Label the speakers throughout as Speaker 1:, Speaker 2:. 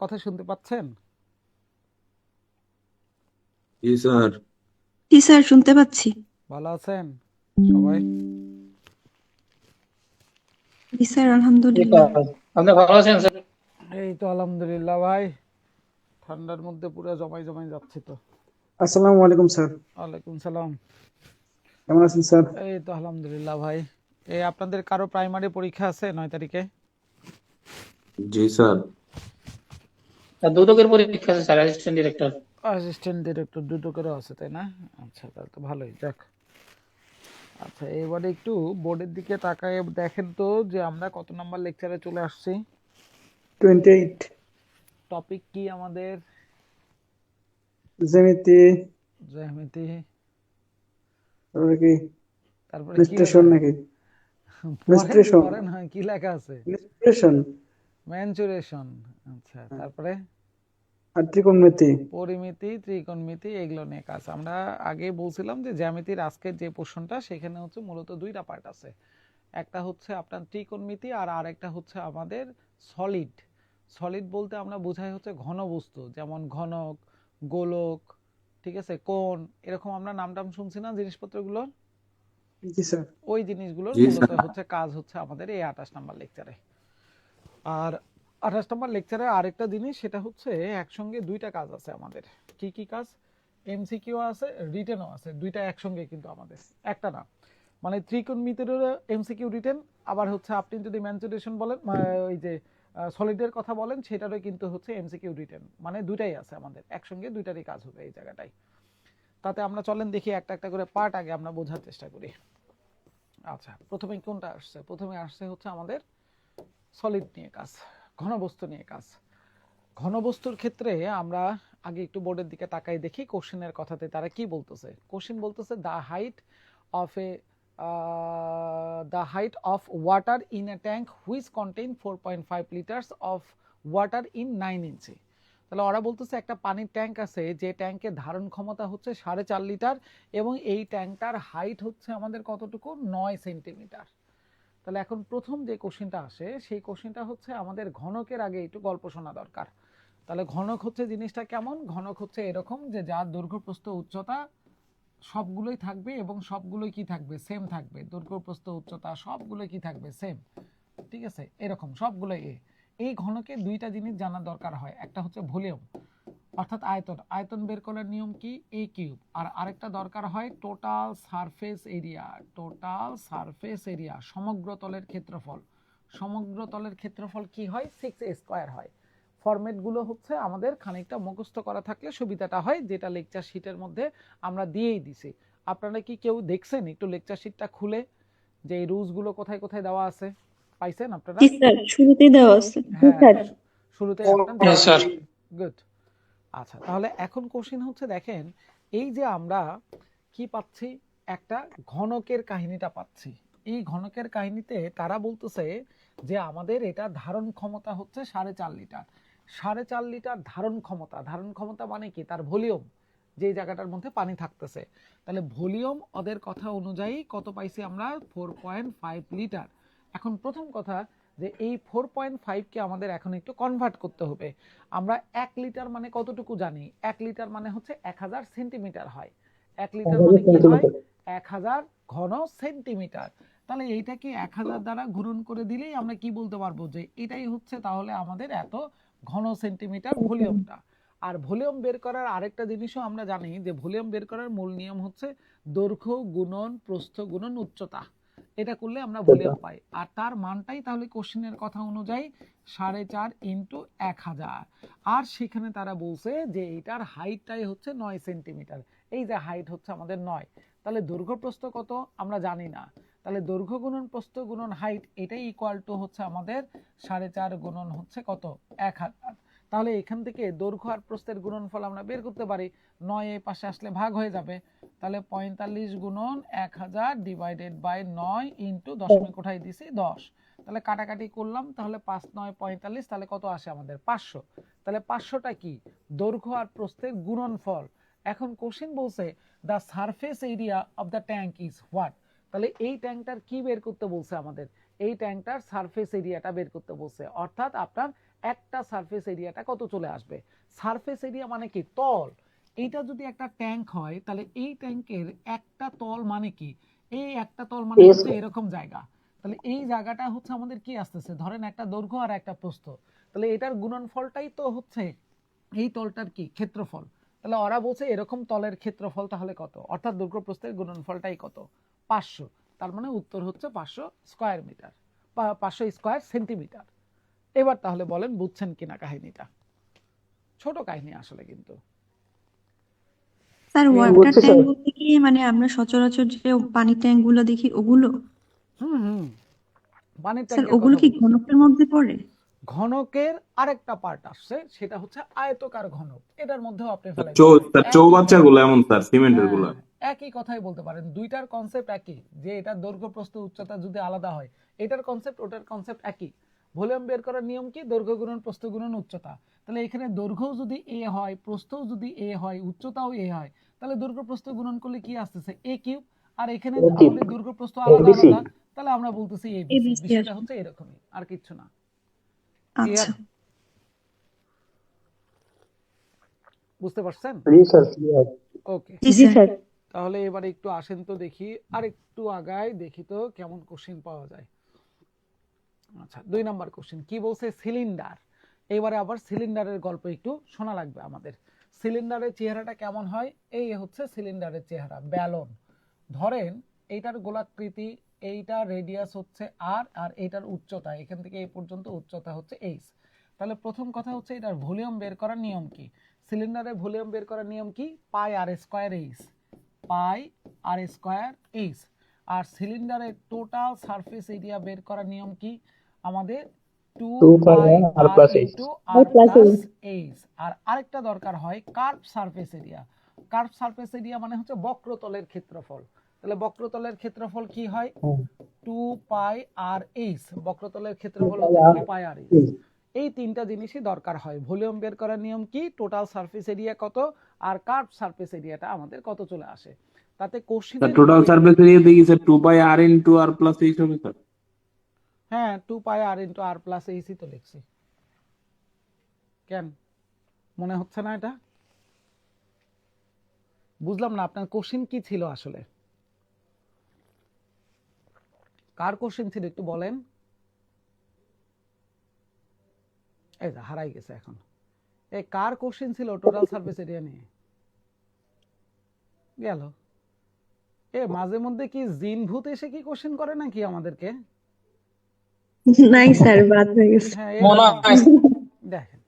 Speaker 1: কথা শুনতে পাচ্ছেন?
Speaker 2: জি স্যার।
Speaker 3: জি স্যার, শুনতে পাচ্ছি।
Speaker 1: ভালো আছেন সবাই?
Speaker 3: জি স্যার,
Speaker 4: জি
Speaker 3: আলহামদুলিল্লাহ।
Speaker 4: স্যার, আপনি ভালো আছেন স্যার?
Speaker 1: এই তো আলহামদুলিল্লাহ ভাই, ঠান্ডার মধ্যে পুরো জমাই জমাই যাচ্ছে তো।
Speaker 5: আসসালামু আলাইকুম স্যার।
Speaker 1: ওয়ালাইকুম সালাম।
Speaker 5: কেমন আছেন স্যার?
Speaker 1: এই তো আলহামদুলিল্লাহ ভাই। এই আপনাদের কারো প্রাইমারি পরীক্ষা আছে 9 তারিখে?
Speaker 2: জি স্যার।
Speaker 4: স্যার, দুদকের পরীক্ষা আছে sir, assistant director.
Speaker 1: Assistant director দুদকেরও আছে তাই না? আচ্ছা, তাহলে তো ভালোই যাক। আচ্ছা, এবারে একটু বোর্ডের দিকে তাকায় দেখেন তো যে আমরা কত নাম্বার লেকচারে চলে আসছি।
Speaker 5: 28।
Speaker 1: টপিক কি আমাদের?
Speaker 5: জ্যামিতি।
Speaker 1: জ্যামিতি।
Speaker 5: তারপরে কি
Speaker 1: তারপরে কি লেখা
Speaker 5: বিশ্লেষণ
Speaker 1: আছে?
Speaker 5: নাকি?
Speaker 1: পড়েন
Speaker 5: বিশ্লেষণ।
Speaker 1: পড়েন, হয় কি লেখা আছে?
Speaker 5: বিশ্লেষণ
Speaker 1: ম্যানচুরেশন। আচ্ছা, তারপরে
Speaker 5: আর ত্রিকোণমিতি।
Speaker 1: পরিমিতি, ত্রিকোণমিতি, এগুলো নিয়ে কাজ। আমরা আগে বলছিলাম যে জ্যামিতির আজকের যে পোর্শনটা সেখানে হচ্ছে মূলত দুইটা পার্ট আছে। একটা হচ্ছে আপনার ত্রিকোণমিতি আর আরেকটা হচ্ছে আমাদের সলিড। সলিড বলতে আমরা বোঝাই হচ্ছে ঘন বস্তু, যেমন ঘনক, গোলক, ঠিক আছে, কোণ, এরকম আমরা নাম টাম শুনছি না জিনিসপত্রগুলোর।
Speaker 5: জি স্যার।
Speaker 1: ওই জিনিসগুলোর
Speaker 2: জি
Speaker 1: মূলত
Speaker 2: স্যার।
Speaker 1: হচ্ছে কাজ হচ্ছে আমাদের এই 28 নাম্বার লেকচারে। আর 28 নম্বর লেকচারে আরেকটা জিনিস, সেটা হচ্ছে একসঙ্গে দুইটা কাজ আছে আমাদের। কি কি কাজ? এমসিকিউ আছে, রিটেনও আছে, দুইটা একসঙ্গে কিন্তু আমাদের, একটা না। মানে ত্রিকোণমিতিরও এমসিকিউ রিটেন, আবার হচ্ছে আপনি যদি ম্যানচুরেশন বলেন, ওই যে সলিডের কথা বলেন, সেটারও কিন্তু হচ্ছে এমসিকিউ রিটেন, মানে দুইটাই আছে আমাদের, একসঙ্গে দুইটারই কাজ হবে এই জায়গাটায়। তাতে আমরা চলেন দেখি একটা একটা করে পার্ট আগে আমরা বোঝার চেষ্টা করি। আচ্ছা, প্রথমে কোনটা আসছে? প্রথমে আসছে হচ্ছে আমাদের সলিড নিয়ে কাজ, ঘনবস্তু নিয়ে কাজ। ঘনবস্তুর ক্ষেত্রে আমরা আগে একটু বোর্ডের দিকে তাকাই দেখি কোশ্চেনের কথাতে তারা কি বলতেছে। কোশ্চেন বলতেছে the height of water in a tank which contain 4.5 litres of water in 9 ইঞ্চি। তাহলে ওরা বলতেছে একটা পানির ট্যাঙ্ক আছে, যে ট্যাঙ্কের ধারণ ক্ষমতা হচ্ছে 4.5 লিটার, এবং এই ট্যাঙ্কটার হাইট হচ্ছে আমাদের কতটুকু? 9 সেন্টিমিটার। তাহলে এখন প্রথম যে কোশ্চেনটা আসে, সেই কোশ্চেনটা হচ্ছে আমাদের ঘনকের আগে একটু গল্প শোনা দরকার। তাহলে ঘনক হচ্ছে জিনিসটা কেমন? ঘনক হচ্ছে এরকম যে যার দৈর্ঘ্য প্রস্থ উচ্চতা সবগুলোই থাকবে, এবং সবগুলোই কি থাকবে? সেম থাকবে। দৈর্ঘ্য প্রস্থ উচ্চতা সবগুলোই কি থাকবে? সেম। ঠিক আছে, এরকম সবগুলোই এই ঘনকে দুইটা জিনিস জানার দরকার হয়। একটা হচ্ছে ভলিউম, অর্থাৎ আয়তন। আয়তন বের করার নিয়ম কি? এ কিউব। আর আরেকটা দরকার হয় total surface area. Total surface area, সমগ্র তলের ক্ষেত্রফল। সমগ্র তলের ক্ষেত্রফল কি হয়? 6a² হয়। ফরম্যাটগুলো হচ্ছে আমাদের খানিকটা মুখস্থ করা থাকলে সুবিধাটা হয়, যেটা লেকচার শিটের মধ্যে আমরা দিয়েই দিছি। আপনারা কি কেউ দেখছেন একটু লেকচার শিটটা খুলে যে এই রুলসগুলো কোথায় কোথায় দেওয়া আছে? পাইছেন আপনারা?
Speaker 3: জি স্যার, শুরুতেই দেওয়া আছে। জি
Speaker 1: হ্যাঁ,
Speaker 3: স্যার।
Speaker 1: শুরুতেই আপনারা
Speaker 4: হ্যাঁ
Speaker 1: দেওয়া
Speaker 4: স্যার।
Speaker 1: আছে। গুড। আচ্ছা, তাহলে এখন কোশ্চেন হচ্ছে দেখেন, এই যে আমরা কি পাচ্ছি? একটা ঘনকের কাহিনীটা পাচ্ছি। এই ঘনকের কাহিনীতে তারা বলতেছে যে আমাদের এটা ধারণ ক্ষমতা হচ্ছে 4.5 লিটার। 4.5 লিটার ধারণ ক্ষমতা। ধারণ ক্ষমতা মানে কি? তার ভলিউম, যে জায়গাটার মধ্যে পানি থাকতেছে। তাহলে ভলিউম ওদের কথা অনুযায়ী কত পাইছি আমরা? 4.5 লিটার। এখন প্রথম কথা, যে এই 4.5কে আমাদের এখন একটু কনভার্ট করতে হবে। আমরা 1 লিটার মানে কতটুকু জানি? 1 লিটার মানে হচ্ছে 1000 সেন্টিমিটার হয়। 1 লিটার মানে কি হয়? 1000 ঘন সেন্টিমিটার। তাহলে এইটাকে 1000 দ্বারা গুণন করে দিলেই আমরা কি বলতে পারবো? যে এটাই হচ্ছে তাহলে আমাদের এত ঘন সেন্টিমিটার ভলিউমটা। আর ভলিউম বের করার আরেকটা জিনিসও আমরা জানি, যে ভলিউম বের করার মূল নিয়ম হচ্ছে দৈর্ঘ্য গুণন প্রস্থ গুণন উচ্চতা। এটা করলে আমরা ভলিউম পাই। আর তার মানটাই তাহলে কোশ্চেনের কথা অনুযায়ী 4.5 ইন্টু 1000। আর সেখানে তারা বলছে যে এটার হাইটটাই হচ্ছে 9 সেন্টিমিটার। এই যে হাইট হচ্ছে আমাদের 9, তাহলে দৈর্ঘ্য প্রস্থ কত আমরা জানি না। তাহলে দৈর্ঘ্য গুণন প্রস্থ গুণন হাইট, এটাই ইকুয়াল টু হচ্ছে আমাদের 4.5 গুণন হচ্ছে কত? 1000। তাহলে এখান থেকে দৈর্ঘ্য আর প্রস্থের গুণনফল আমরা বের করতে পারি। 9 এই পাশে আসলে ভাগ হয়ে যাবে। তাহলে 45 গুণন 1000 ডিভাইডেড বাই 9 ইন্টু দশমিক কোঠায় দিছি 10। তাহলে কাটাকাটি করলাম, তাহলে 5 9 45, তাহলে কত আসে আমাদের? 500। তাহলে 500টা কি? দৈর্ঘ্য আর প্রস্থের গুণনফল। এখন কোশ্চেন বলছে the surface area of the tank is what. তাহলে এই ট্যাঙ্কটার কি বের করতে বলছে আমাদের? এই ট্যাঙ্কটার সারফেস এরিয়াটা বের করতে বলছে, অর্থাৎ আপনার একটা সারফেস এরিয়াটা কত চলে আসবে। সারফেস এরিয়া মানে কি, তল। এইটা যদি একটা ট্যাঙ্ক হয় তাহলে এই ট্যাঙ্কের একটা তল মানে কি, এই একটা তল মানে হচ্ছে এরকম জায়গা। তাহলে এই জায়গাটা হচ্ছে আমাদের কি আসতেছে, ধরেন একটা দৈর্ঘ্য আর একটা প্রস্থ, তাহলে এটার গুণনফলটাই তো হচ্ছে এই তলটার কি ক্ষেত্রফল। তাহলে ওরা বলছে এরকম তলের ক্ষেত্রফল তাহলে কত, অর্থাৎ দৈর্ঘ্য প্রস্থের গুণনফলটাই কত, 500। তার মানে উত্তর হচ্ছে 500 স্কয়ার মিটার বা 500 স্কয়ার সেন্টিমিটার। এবার তাহলে বলেন বুঝছেন কিনা কাহিনীটা, ছোট কাহিনী আসলে কিন্তু।
Speaker 3: স্যার ওয়াটার ট্যাঙ্ক বলতে কি মানে আমরা সচরাচর যে পানির ট্যাঙ্ক গুলো দেখি ওগুলো?
Speaker 1: হুম পানির
Speaker 3: স্যার
Speaker 1: ট্যাঙ্কের
Speaker 3: ওগুলো
Speaker 1: কথা
Speaker 3: কি
Speaker 1: বলতেছি।
Speaker 3: ঘনকের মধ্যে পড়ে?
Speaker 1: ঘনকের আরেকটা পার্ট আসছে, সেটা হচ্ছে আয়তকার ঘনক, এটার মধ্যেও আপনি ফেলাই
Speaker 2: তার চৌবাচ্চা গুলো এমন স্যার, সিমেন্টের গুলা।
Speaker 1: একই কথাই বলতে পারেন, দুইটার কনসেপ্ট একই, যে এটার দৈর্ঘ্য প্রস্থ উচ্চতা যদি আলাদা হয়, এটার কনসেপ্ট ওটার কনসেপ্ট একই। ভলিউম বের করার নিয়ম কি, দৈর্ঘ্য গুণন প্রস্থ গুণন উচ্চতা। তাহলে এখানে দৈর্ঘ্যও যদি এ হয়, প্রস্থও যদি এ হয়, উচ্চতাও এ হয়, তাহলে দৈর্ঘ্য প্রস্থ গুণন করলে কি আসতেছে, এ কিউব। আর এখানে আমাদের দৈর্ঘ্য প্রস্থ আলাদা আলাদা, তাহলে আমরা বলতেছি এবিসি।
Speaker 3: ABC
Speaker 1: বিষয়টা হচ্ছে এরকমই, আর কিচ্ছু না।
Speaker 3: আচ্ছা।
Speaker 1: বুঝতে পারছেন? ওকে,
Speaker 3: জি স্যার।
Speaker 1: তাহলে এবারে একটু আসেন তো দেখি, আর একটু আগায় দেখি তো কেমন কোশ্চেন পাওয়া যায়। আচ্ছা, 2 নাম্বার কোশ্চেন কি বলছে, সিলিন্ডার। এবারে আবার সিলিন্ডারের গল্প একটু শোনা লাগবে আমাদের। সিলিন্ডারের চেহারাটা কেমন হয়, এই হচ্ছে সিলিন্ডারের চেহারা, ব্যালন। ধরেন এইটার গোলাকৃতি, এইটা রেডিয়াস হচ্ছে আর, আর এইটার উচ্চতা এখান থেকে এই পর্যন্ত উচ্চতা হচ্ছে এইচ। তাহলে প্রথম কথা হচ্ছে এটার ভলিউম বের করার নিয়ম কি, সিলিন্ডারের ভলিউম বের করার নিয়ম কি, পাই আর স্কয়ার এইচ, পাই আর স্কয়ার এইচ। আর সিলিন্ডারের টোটাল সারফেস এরিয়া বের করার নিয়ম কি আমাদের, 2 পাই আর ইনটু আর প্লাস এইচ। আর আরেকটা দরকার হয় curve surface area. Curve surface area মানে হচ্ছে বক্রতলের ক্ষেত্রফল। তাহলে বক্রতলের ক্ষেত্রফল কি হয়, 2 পাই আর এইচ, বক্রতলের ক্ষেত্রফল হচ্ছে 2 পাই আর এইচ। এই তিনটা জিনিসই দরকার হয়। ভলিউম বের করার নিয়ম কি, টোটাল সারফেস এরিয়া কত, আর কার্ভ সারফেস এরিয়াটা আমাদের কত চলে আসে। তাতে কোশ্চেনে
Speaker 2: টোটাল সারফেস এরিয়া দেখি স্যার 2 পাই আর ইনটু আর প্লাস এইচ হবে স্যার।
Speaker 1: হ্যাঁ 2 পাই আর ইনটু আর প্লাস এইচ তো লিখছি, কেন মনে হচ্ছে না এটা? বুঝলাম না আপনার কোশ্চেন কি ছিল আসলে, কার কোশ্চেন ছিল একটু বলেন। এই যে হারাই গেছে এখন, এই কার কোশ্চেন ছিল টোটাল সারফেস এরিয়া নিয়ে, গেল। এ মাঝে মধ্যে কি জিন ভূত এসে কি কোশ্চেন করে নাকি আমাদেরকে?
Speaker 3: নাই স্যার, বাদ হয়ে গেছে।
Speaker 1: হ্যাঁ
Speaker 4: মনে হয়
Speaker 1: দেখেন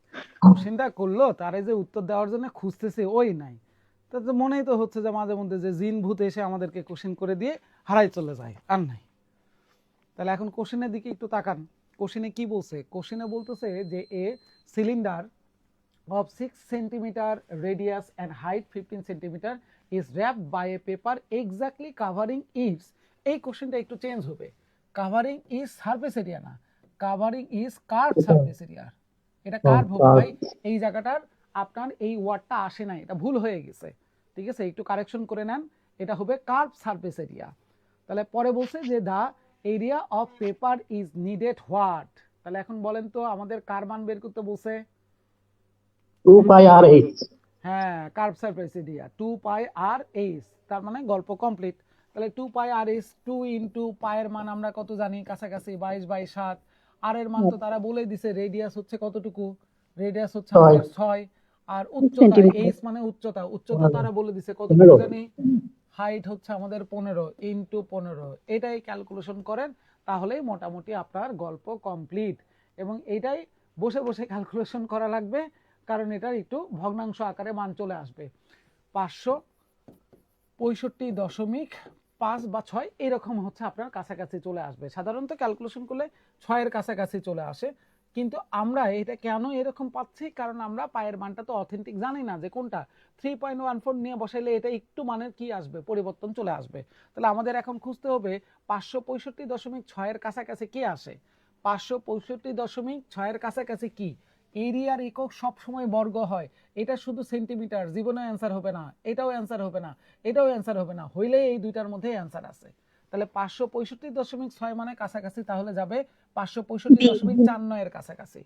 Speaker 1: কোশ্চেনটা করলো, তারে যে উত্তর দেওয়ার জন্য খুঁজতেছে ওই নাই, তো মনেই তো হচ্ছে যে মাঝে মধ্যে যে জিন ভূত এসে আমাদেরকে কোশ্চেন করে দিয়ে হারাই চলে যায়, আর নাই। তাহলে এখন কোশ্চেনের দিকে একটু তাকান, কোশ্চেনে কি বলছে, কোশ্চেনে বলতেছে যে এ cylinder of 6 centimeter radius and height 15 centimeter is wrapped by a paper exactly covering its, এই কোশ্চেনটা একটু চেঞ্জ হবে, covering is surface area না, covering is curved surface area। এটা কার্ভ হবে ভাই, এই জায়গাটার আপনার এই ওয়ার্ডটা আসে নাই, এটা ভুল হয়ে গেছে, ঠিক আছে, একটু কারেকশন করে নেন, এটা হবে কার্ভ সারফেস এরিয়া। তাহলে পরে বলছে যে the area of paper is needed what, তাহলে এখন বলেন তো আমাদের কার মান বের করতে বলছে,
Speaker 4: 2 পাই আর এইচ।
Speaker 1: হ্যাঁ কার্ভ সারফেস এরিয়া 2 পাই আর এইচ, তার মানে গল্প কমপ্লিট। তাহলে 2 পাই আর এইচ, 2 ইনটু পায়ের মান আমরা কত জানি, কাছাকাছি 22/7। আর এর মান তো তারা বলে দিছে, রেডিয়াস হচ্ছে কতটুকু, রেডিয়াস হচ্ছে আমাদের 6। আর উচ্চতা এইচ মানে উচ্চতা, উচ্চতা তারা বলে দিছে কতটুকু জানি, হাইট হচ্ছে আমাদের 15 ইনটু 15। এটাই ক্যালকুলেশন করেন, তাহলেই মোটামুটি আপনার গল্প কমপ্লিট। এবং এটাই বসে বসে ক্যালকুলেশন করা লাগবে, কারণ এটার একটু ভগ্নাংশ আকারে মান চলে আসবে, 565.5 বা 6 এরকম হচ্ছে আপনার কাছাকাছি চলে আসবে। সাধারণত ক্যালকুলেশন করলে 6 এর কাছাকাছি চলে আসে, কিন্তু আমরা এটা কেন এরকম পাচ্ছি, কারণ আমরা পায়ের মানটা তো অথেন্টিক জানি না যে কোনটা। 3.14 নিয়ে বসাইলে এটা একটু মানের কি আসবে, পরিবর্তন চলে আসবে। তাহলে আমাদের এখন খুঁজতে হবে 565.6 এর কাছাকাছি কি আসে, 565.6 এর কাছাকাছি কি, এরিয়ার একক সব সময় বর্গ হয়, এটা শুধু সেন্টিমিটার, জীবনে অ্যান্সার হবে না, এটাও অ্যান্সার হবে না, এটাও অ্যান্সার হবে না, হইলে এই দুইটার মধ্যে অ্যান্সার আছে। তাহলে 565.6 মানে কাছাকাছি, তাহলে যাবে 565.49 এর কাছাকাছি।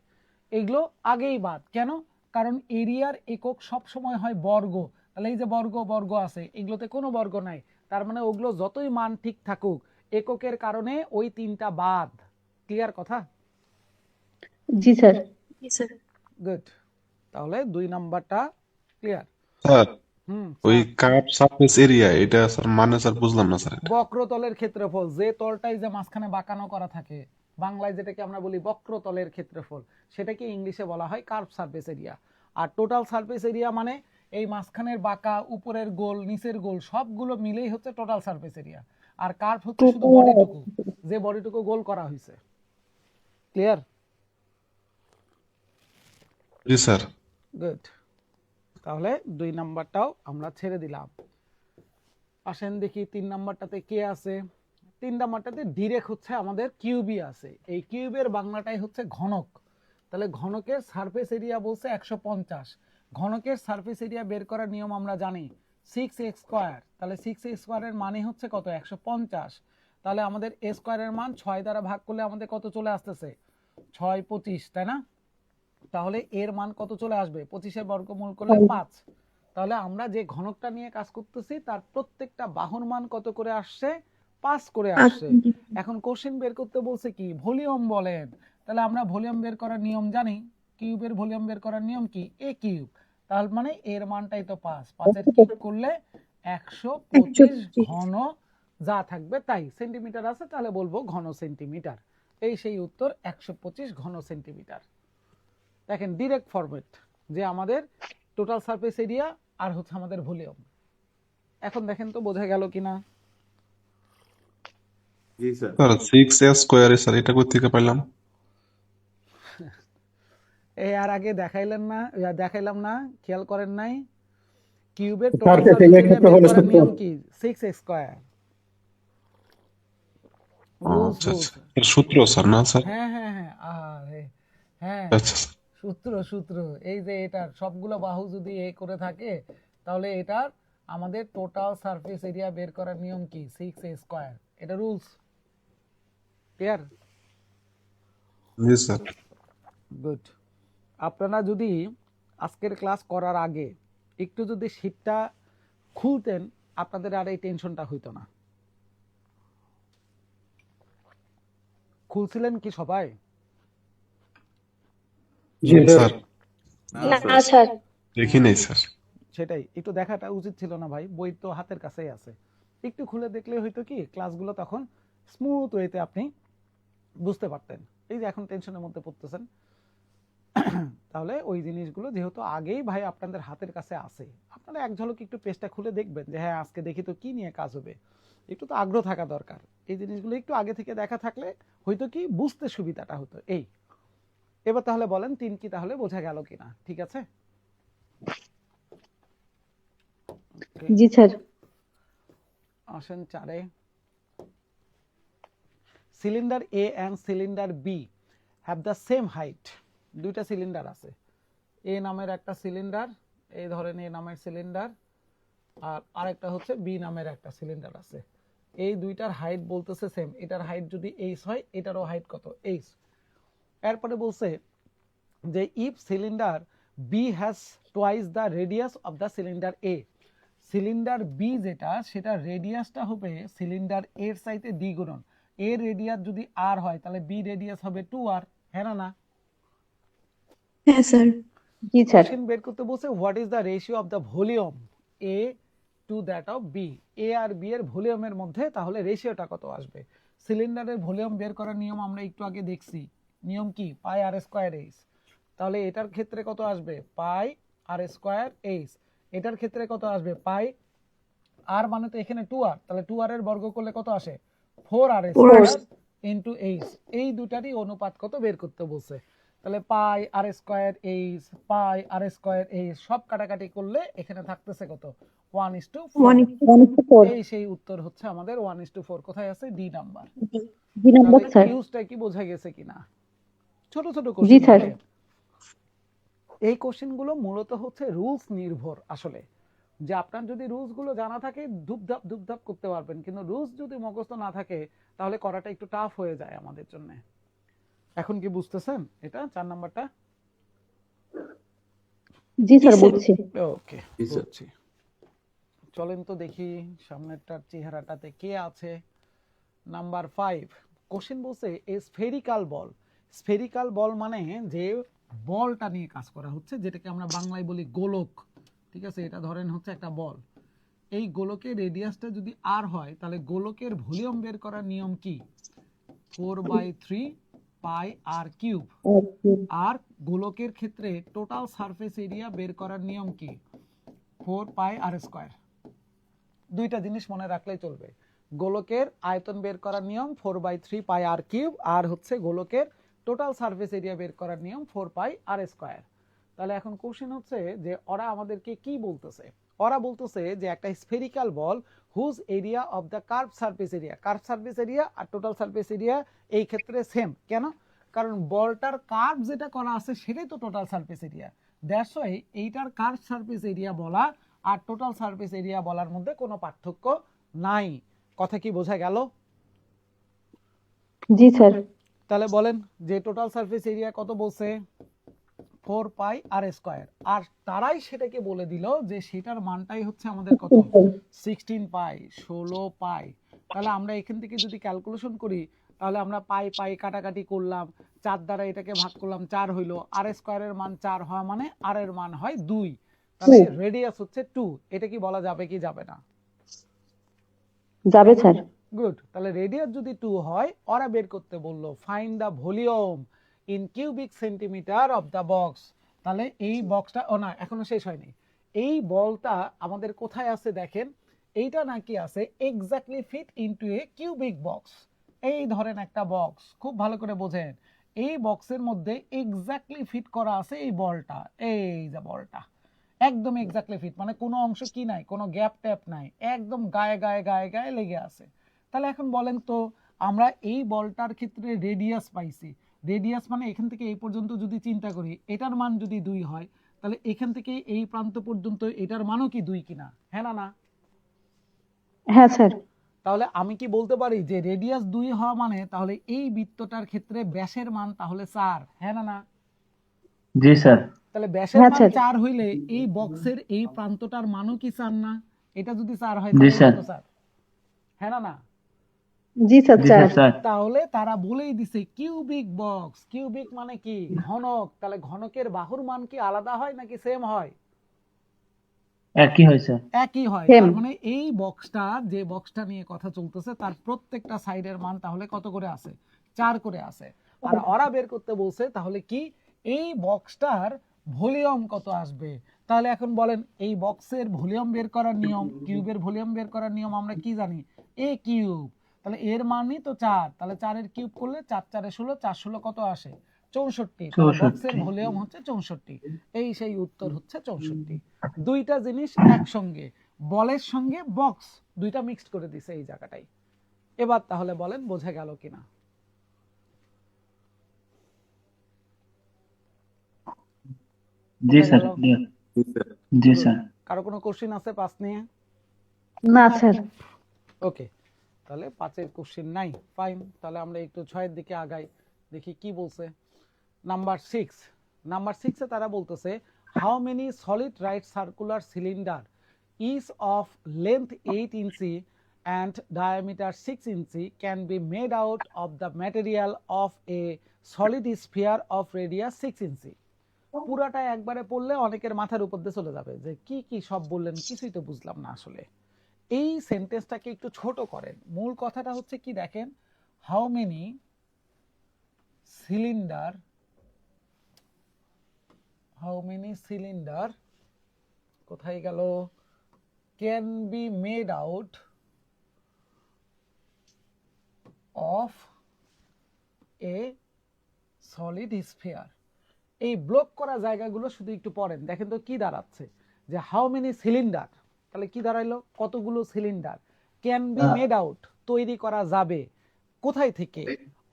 Speaker 1: এগুলো আগেই বাদ। কেন? কারণ এরিয়ার একক সব সময় হয় বর্গ। তাহলে এই যে বর্গ বর্গ আছে, এগুলোতে কোনো বর্গ নাই, তার মানে ওগুলো যতই মান ঠিক থাকুক এককের কারণে ওই তিনটা বাদ। ক্লিয়ার কথা?
Speaker 6: জি স্যার।
Speaker 3: জি স্যার।
Speaker 1: গুড। তাহলে 2 নাম্বারটা ক্লিয়ার।
Speaker 7: স্যার ওই
Speaker 1: স্যার,
Speaker 7: কার্ভ সারফেস এরিয়া এটা স্যার মানে স্যার বুঝলাম না স্যার এটা।
Speaker 1: বক্রতলের ক্ষেত্রফল, যে তলটাই যে মাঝখানে বাঁকানো করা থাকে, বাংলায় যেটাকে আমরা বলি বক্রতলের ক্ষেত্রফল, সেটাকে ইংলিশে বলা হয় কার্ভ সারফেস এরিয়া। আর টোটাল সারফেস এরিয়া মানে এই মাঝখানের বাঁকা, উপরের গোল, নিচের গোল সবগুলো মিলেই হচ্ছে টোটাল সারফেস এরিয়া। আর কার্ভ হচ্ছে শুধু বডিটুকু, যে বডিটুকু গোল করা হয়েছে। ক্লিয়ার?
Speaker 7: জি স্যার।
Speaker 1: গুড। তাহলে 2 নাম্বারটাও আমরা ছেড়ে দিলাম। আসেন দেখি 3 নাম্বারটাতে কে আছে। 3 নাম্বারটাতে ডিরেক্ট হচ্ছে আমাদের কিউবই আছে। এই কিউবের বাংলাটাই হচ্ছে ঘনক। তাহলে ঘনকের সারফেস এরিয়া বলছে 150। ঘনকের সারফেস এরিয়া বের করার নিয়ম আমরা জানি 6x স্কয়ার। তাহলে 6x স্কয়ারের মানে হচ্ছে কত? 150। তাহলে আমাদের a স্কয়ারের মান 6 দ্বারা ভাগ করলে আমাদের কত চলে আসতেছে? 6 25, তাই না? তাহলে এর মান কত চলে আসবে? 25 এর বর্গমূল করলে 5। তাহলে আমরা যে ঘনকটা নিয়ে কাজ করতেছি তার প্রত্যেকটা বাহুর মান কত করে আসছে? 5 করে আসছে। এখন কোশ্চেন বের করতে বলছে কি? ভলিউম বলেন। তাহলে আমরা ভলিউম বের করার নিয়ম জানি। কিউবের ভলিউম বের করার নিয়ম কি? a cube. তার মানে এর মানটাই তো 5। 5 এর কিউব করলে 125 ঘন যা থাকবে তাই। সেন্টিমিটার আছে তাহলে বলবো ঘন সেন্টিমিটার। এই সেই উত্তর, 125 ঘন সেন্টিমিটার। দেখেন ডিরেক্ট ফরম্যাট, যে আমাদের টোটাল সারফেস এরিয়া আর হচ্ছে আমাদের ভলিউম। এখন দেখেন তো বোঝা গেল কিনা?
Speaker 7: স্যার 6x স্কয়ার স্যার এটা কোথা থেকে পাইলাম?
Speaker 1: এই আর আগে দেখাইলেন না, দেখাইলাম না, খেয়াল করেন নাই? কিউবের total
Speaker 5: surface
Speaker 1: surface
Speaker 5: area
Speaker 1: area বের
Speaker 5: ক্ষেত্রফলের
Speaker 1: করার
Speaker 5: সূত্র।
Speaker 1: নিয়ম কি? 6x square. রুলস
Speaker 7: আচ্ছা
Speaker 1: রুলস।
Speaker 7: আচ্ছা এর সূত্র স্যার না স্যার?
Speaker 1: হ্যাঁ হ্যাঁ হ্যাঁ, আরে হ্যাঁ,
Speaker 7: আচ্ছা স্যার।
Speaker 1: সূত্র সূত্র। এই যে এটার সবগুলো বাহু যদি এ করে থাকে তাহলে এটার আমাদের টোটাল সারফেস এরিয়া বের করার নিয়ম কি? 6a square. এটা রুলস। ক্লিয়ার?
Speaker 7: জি স্যার।
Speaker 1: গুড। আপনারা যদি আজকের ক্লাস করার আগে একটু যদি শীটটা খুলতেন, আপনাদের আর এই টেনশনটা হইতো না। খুলছিলেন কি সবাই?
Speaker 5: জি স্যার।
Speaker 7: স্যার
Speaker 6: না স্যার।
Speaker 7: দেখি নাই স্যার।
Speaker 1: সেটাই, একটু দেখাটা উচিত ছিল না ভাই? বই তো হাতের কাছেই আছে, একটু খুলে দেখলে হয়তো কি ক্লাসগুলো তখন স্মুথ ওয়েতে আপনি বুঝতে পারতেন। এই যে এখন টেনশনের মধ্যে পড়তেছেন, তাহলে ওই জিনিসগুলো যেহেতু আগেই ভাই আপনাদের হাতের কাছে আছে, আপনারা এক ঝলক একটু পেজটা খুলে দেখবেন যে হ্যাঁ আজকে দেখি তো কি নিয়ে কাজ হবে। একটু তো আগ্রহ থাকা দরকার। এই জিনিসগুলো একটু আগে থেকে দেখা থাকলে হয়তো কি বুঝতে সুবিধাটা হতো। এই এবার তাহলে বলেন 3 কি তাহলে বোঝা গেল কিনা? ঠিক আছে?
Speaker 6: জি স্যার।
Speaker 1: আসেন 4-এ। Cylinder A and cylinder B have the same height. দুইটা সিলিন্ডার আছে। এ নামের একটা সিলিন্ডার, এই ধরেন এ নামের সিলিন্ডার, আর আরেকটা হচ্ছে বি নামের একটা সিলিন্ডার আছে। এই দুইটার হাইট বলতেছে সেম। এটার হাইট যদি এইচ হয়, এটারও হাইট কত? এইচ। এরপরে বলছে যে if cylinder B has twice the radius of the cylinder A. Cylinder B যেটা, সেটা রেডিয়াসটা হবে সিলিন্ডার এর চাইতে দ্বিগুণ। এর রেডিয়াস যদি আর হয় তাহলে বি রেডিয়াস হবে 2r। হ্যাঁ না?
Speaker 3: হ্যাঁ স্যার।
Speaker 6: জি স্যার।
Speaker 1: কোশ্চেন বের করতে বলছে what is the ratio of the volume A to that of B. A আর বি এর ভলিউমের মধ্যে তাহলে রেশিওটা কত আসবে? সিলিন্ডারের ভলিউম বের করার নিয়ম আমরা একটু আগে দেখছি। নিয়ম কি? পাই আর স্কয়ার এইচ। তাহলে এটার ক্ষেত্রে কত আসবে? পাই আর স্কয়ার এইচ। এটার ক্ষেত্রে কত আসবে? পাই আর মানে তো এখানে 2r, তাহলে 2r এর বর্গ করলে কত আসে? 4r square into H. এই দুটারই অনুপাত কত বের করতে বলছে। তাহলে পাই আর স্কয়ার এইচ, পাই আর স্কয়ার এইচ সব কাটাকাটি করলে এখানে থাকতেছে কত? 1:4। এই সেই উত্তর হচ্ছে আমাদের 1:4। কোথায় আছে? D number.
Speaker 6: জি নাম্বার
Speaker 1: তাহলে
Speaker 6: স্যার।
Speaker 1: ইউজটা কি বোঝা গেছে কিনা? ছোট ছোট
Speaker 6: জি
Speaker 1: কোশ্চেন।
Speaker 6: স্যার।
Speaker 1: এই কোশ্চেনগুলো মূলত হচ্ছে রুলস নির্ভর আসলে। যে আপনার যদি রুলস গুলো জানা থাকে ধুপধাপ করতে পারবেন, কিন্তু রুলস যদি মুখস্থ না থাকে তাহলে করাটা একটু টাফ হয়ে যায় আমাদের জন্য। এখন কি বুঝতেছেন এটা 4 নাম্বারটা?
Speaker 6: জি স্যার
Speaker 3: স্যার।
Speaker 6: বুঝছি।
Speaker 1: ওকে,
Speaker 2: জি স্যার।
Speaker 1: বুঝছি। চলেন তো দেখি সামনেরটার চেহারাটাতে কে আছে। নাম্বার 5 কোশ্চেন বলছে এ স্ফেরিক্যাল বল। স্ফেরিক্যাল বল মানে যে বলটা নিয়ে কাজ করা হচ্ছে, যেটাকে আমরা বাংলায় বলি গোলক। ঠিক আছে, এটা ধরেন হচ্ছে একটা বল। এই গোলকের রেডিয়াসটা যদি আর হয়, তাহলে গোলকের ভলিউম বের করার নিয়ম কি? 4/3 পাই আর কিউব। আর গোলকের ক্ষেত্রে টোটাল সারফেস এরিয়া বের করার নিয়ম কি? 4 পাই আর স্কয়ার। দুইটা জিনিস মনে রাখলেই চলবে। গোলকের আয়তন বের করার নিয়ম 4/3 পাই আর কিউব, আর হচ্ছে গোলকের টোটাল সারফেস এরিয়া বের করার নিয়ম 4 পাই আর স্কয়ার। তাহলে এখন কোশ্চেন হচ্ছে যে ওরা আমাদেরকে কি বলতেছে? ওরা বলতেছে যে একটা spherical ball whose area of the curve surface area, curve surface area আর টোটাল সারফেস এরিয়া এই ক্ষেত্রে সেম। কেন? কারণ বলটার কার্ভ যেটা করা আছে সেটাই তো total surface area. That's why এইটার কার্ভ সারফেস এরিয়া বলা আর টোটাল সারফেস এরিয়া বলার মধ্যে কোনো পার্থক্য নাই। কথা কি বোঝা গেল?
Speaker 6: জি স্যার।
Speaker 1: তাহলে বলেন যে টোটাল সারফেস এরিয়া কত বলছে? 4 পাই আর স্কয়ার। আর তারাই সেটাকে বলে দিল যে সেটার মানটাই হচ্ছে আমাদের কত? 16 পাই, 16 পাই। তাহলে আমরা এখান থেকে যদি ক্যালকুলেশন করি, তাহলে আমরা পাই পাই কাটাকাটি করলাম, 4 দ্বারা এটাকে ভাগ করলাম, 4 হইলো। আর স্কয়ারের মান 4 হয় মানে আর এর মান হয় 2। তাহলে রেডিয়াস হচ্ছে 2। এটা কি বলা যাবে কি যাবে না?
Speaker 6: যাবে স্যার।
Speaker 1: গুড। তাহলে রেডিয়াস যদি 2 হয়, ওরা বের করতে বললো find the volume in cubic centimetre of the box. তাহলে এই বক্সটা, ও না এখনো শেষ হয়নি। এই বলটা আমাদের কোথায় আছে দেখেন, এইটা নাকি আছে exactly fit into a cubic box. এই ধরেন একটা বক্স, খুব ভালো করে বোঝেন, এই বক্সের মধ্যে এক্স্যাক্টলি ফিট করা আছে এই বলটা। এই যে বলটা একদম এক্স্যাক্টলি ফিট, মানে কোনো অংশ কি নাই, কোনো গ্যাপ ট্যাপ নাই, একদম গায়ে গায়ে গায়ে গায়ে লেগে আছে। তাহলে এখন বলেন তো, আমরা এই বলটার ক্ষেত্রে রেডিয়াস পাইছি। রেডিয়াস মানে এখান থেকে এই পর্যন্ত যদি চিন্তা করি, এটার মান যদি 2 হয়, তাহলে এখান থেকে এই প্রান্ত পর্যন্ত এটার মানও কি 2 কিনা? হ্যাঁ না?
Speaker 6: হ্যাঁ স্যার।
Speaker 1: তাহলে আমি কি বলতে পারি যে রেডিয়াস 2 হওয়া মানে তাহলে এই বৃত্তটার ক্ষেত্রে ব্যাসের মান তাহলে 4? হ্যাঁ না?
Speaker 2: জি স্যার।
Speaker 1: তাহলে ব্যাসের
Speaker 6: হ্যাঁ
Speaker 1: মান
Speaker 6: স্যার।
Speaker 1: 4 হইলে এই বক্সের এই প্রান্তটার মানও কি 4 না? এটা যদি 4 হয়
Speaker 2: জি
Speaker 1: তাহলে
Speaker 2: স্যার।
Speaker 1: কত স্যার? হ্যাঁ না?
Speaker 6: জি স্যার
Speaker 2: জি
Speaker 6: 4।
Speaker 2: স্যার।
Speaker 1: তাহলে তারা বলেই দিছে কিউবিক বক্স। কিউবিক মানে কি? ঘনক। তাহলে ঘনকের বাহুর মান কি আলাদা হয় নাকি সেম হয়?
Speaker 2: একই হয় স্যার।
Speaker 1: একই হয়।
Speaker 6: Same.
Speaker 1: তার মানে এই বক্সটা, যে বক্সটা নিয়ে কথা চলতেছে, তার প্রত্যেকটা সাইডের মান তাহলে কত করে আছে? 4 করে আছে। আর ওরা বের করতে বলছে তাহলে কি এই বক্সটার ভলিউম কত আসবে। তাহলে এখন বলেন এই বক্সের ভলিউম বের করার নিয়ম, কিউবের ভলিউম বের করার নিয়ম আমরা কি জানি? এ কিউব। তাহলে এর মানই তো 4। তাহলে 4 এর কিউব করলে 4 4 এ 16, 4 16 কত আসে? 64। তাহলে বক্সের
Speaker 2: 64।
Speaker 1: ভলিউম হচ্ছে 64। এই সেই উত্তর হচ্ছে 64। দুইটা জিনিস একসঙ্গে, বলের সঙ্গে বক্স দুইটা মিক্সড করে দিছে এই জায়গাটাই। এবার তাহলে বলেন বোঝা গেল কিনা?
Speaker 2: জি
Speaker 1: বোঝা
Speaker 2: স্যার।
Speaker 1: গেল?
Speaker 2: জি স্যার।
Speaker 1: কারো কোনো কোশ্চেন আছে 5 নিয়ে?
Speaker 6: না স্যার।
Speaker 1: ওকে, তাহলে 5-এর কোশ্চেন নাই। ফাইন, তাহলে আমরা একটু 6-এর দিকে আগাই, দেখি কি বলছে। নাম্বার 6। নাম্বার 6-এ তারা বলতেছে how many solid right circular cylinder each of length 8 inch and diameter 6 inch can be made out of the material of a solid sphere of radius 6 inch. পুরাটা একবারে পড়লে অনেকের মাথার উপর দিয়ে চলে যাবে যে কি কি সব বললেন, কিছুই তো বুঝলাম না আসলে। এই সেন্টেন্সটাকে একটু ছোট করেন। মূল কথাটা হচ্ছে কি দেখেন, how many cylinder, how many cylinder কোথায় গেল, can be made out of A solid sphere. এই ব্লক করা জায়গাগুলো শুধু একটু পড়েন, দেখেন তো কি দাঁড়াচ্ছে, যে হাউ মেনি সিলিন্ডার, তাহলে কি দাঁড়াইলো? কতগুলো cylinder. Can be made out, তৈরি করা যাবে, কোথায় থেকে?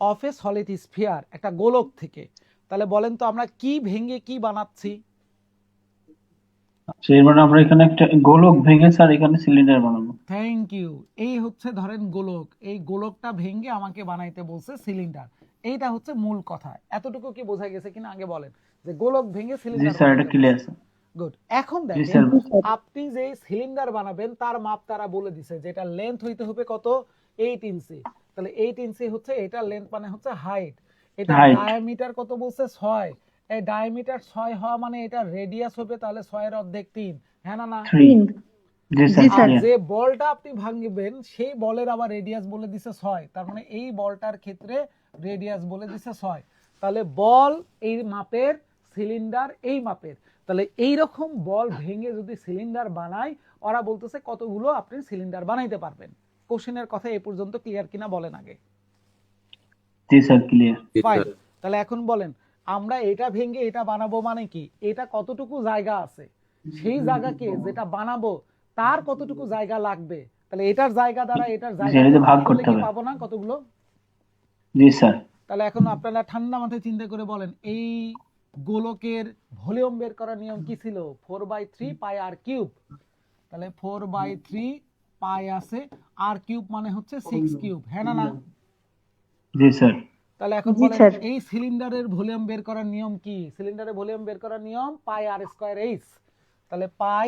Speaker 1: অফ এ সলিড স্ফিয়ার, একটা গোলক থেকে। তাহলে বলেন তো আমরা কি ভেঙে কি বানাচ্ছি?
Speaker 2: সেই মানে আমরা এখানে একটা গোলক ভেঙে স্যার এখানে সিলিন্ডার বানাবো।
Speaker 1: Thank you. এই হচ্ছে ধরেন গোলক, এই গোলকটা ভেঙে আমাকে বানাইতে বলছে সিলিন্ডার। এইটা হচ্ছে মূল কথা। এতটুকু কি বোঝা গেছে কিনা আগে বলেন, যে গোলক ভেঙে
Speaker 2: জি
Speaker 1: সিলিন্ডার
Speaker 2: স্যার, এটা
Speaker 1: বানাইতে
Speaker 2: ক্লিয়ার
Speaker 1: বলছে।
Speaker 2: স্যার।
Speaker 1: গুড। এখন
Speaker 2: জি
Speaker 1: দেখেন
Speaker 2: স্যার।
Speaker 1: আপনি যে সিলিন্ডার বানাবেন তার মাপ তারা বলে দিছে, যেটা লেন্থ হইতে হবে কত 8 ইঞ্চি। তাহলে 8 ইঞ্চি হচ্ছে এটার লেন্থ মানে হচ্ছে হাইট। এটা
Speaker 2: Height।
Speaker 1: ডায়ামিটার কত বলছে 6। এই ডায়ামিটার 6 হওয়া মানে এটা রেডিয়াস হবে তাহলে 6 এর অর্ধেক 3, হ্যাঁ না না?
Speaker 2: 3। জি
Speaker 6: জি
Speaker 2: স্যার
Speaker 1: আর
Speaker 6: স্যার।
Speaker 2: ক্লিয়ার।
Speaker 1: যে বলটা আপনি ভাঙবেন সেই বলের আবার রেডিয়াস বলে দিছে 6, তার মানে এই বলটার ক্ষেত্রে রেডিয়াস বলে দিছে 6। তাহলে বল এই মাপের, সিলিন্ডার এই মাপের। তাহলে এই রকম বল ভেঙে যদি সিলিন্ডার বানায়, ওরা বলতেছে কতগুলো আপনি সিলিন্ডার বানাইতে পারবেন। কোশ্চেনের কথা এই পর্যন্ত ক্লিয়ার কিনা বলেন আগে।
Speaker 2: জি স্যার ক্লিয়ার।
Speaker 1: ফাইন। তাহলে এখন বলেন আমরা এটা ভেঙে এটা বানাবো মানে কি, এটা কতটুকু জায়গা আছে, সেই জায়গাকে যেটা বানাবো তার কতটুকু জায়গা লাগবে। তাহলে এটার জায়গা দ্বারা এটার জায়গা
Speaker 2: সেটাতে ভাগ
Speaker 1: করলে
Speaker 2: করতে
Speaker 1: কি
Speaker 2: হবে।
Speaker 1: পাবো না কতগুলো?
Speaker 2: জি স্যার।
Speaker 1: তাহলে এখন আপনারা ঠান্ডা মাথায় চিন্তা করে বলেন এই গোলকের ভলিউম বের করার নিয়ম কি ছিল? 4/3 পাই আর কিউব। তাহলে 4/3 পাই আছে, আর কিউব মানে হচ্ছে 6 কিউব, হ্যাঁ না না?
Speaker 2: জি স্যার।
Speaker 1: তাহলে এখন
Speaker 6: জি
Speaker 1: বলেন
Speaker 6: স্যার।
Speaker 1: এই সিলিন্ডারের ভলিউম বের করার নিয়ম কি? সিলিন্ডারের ভলিউম বের করার নিয়ম পাই আর স্কয়ার এইচ। তাহলে পাই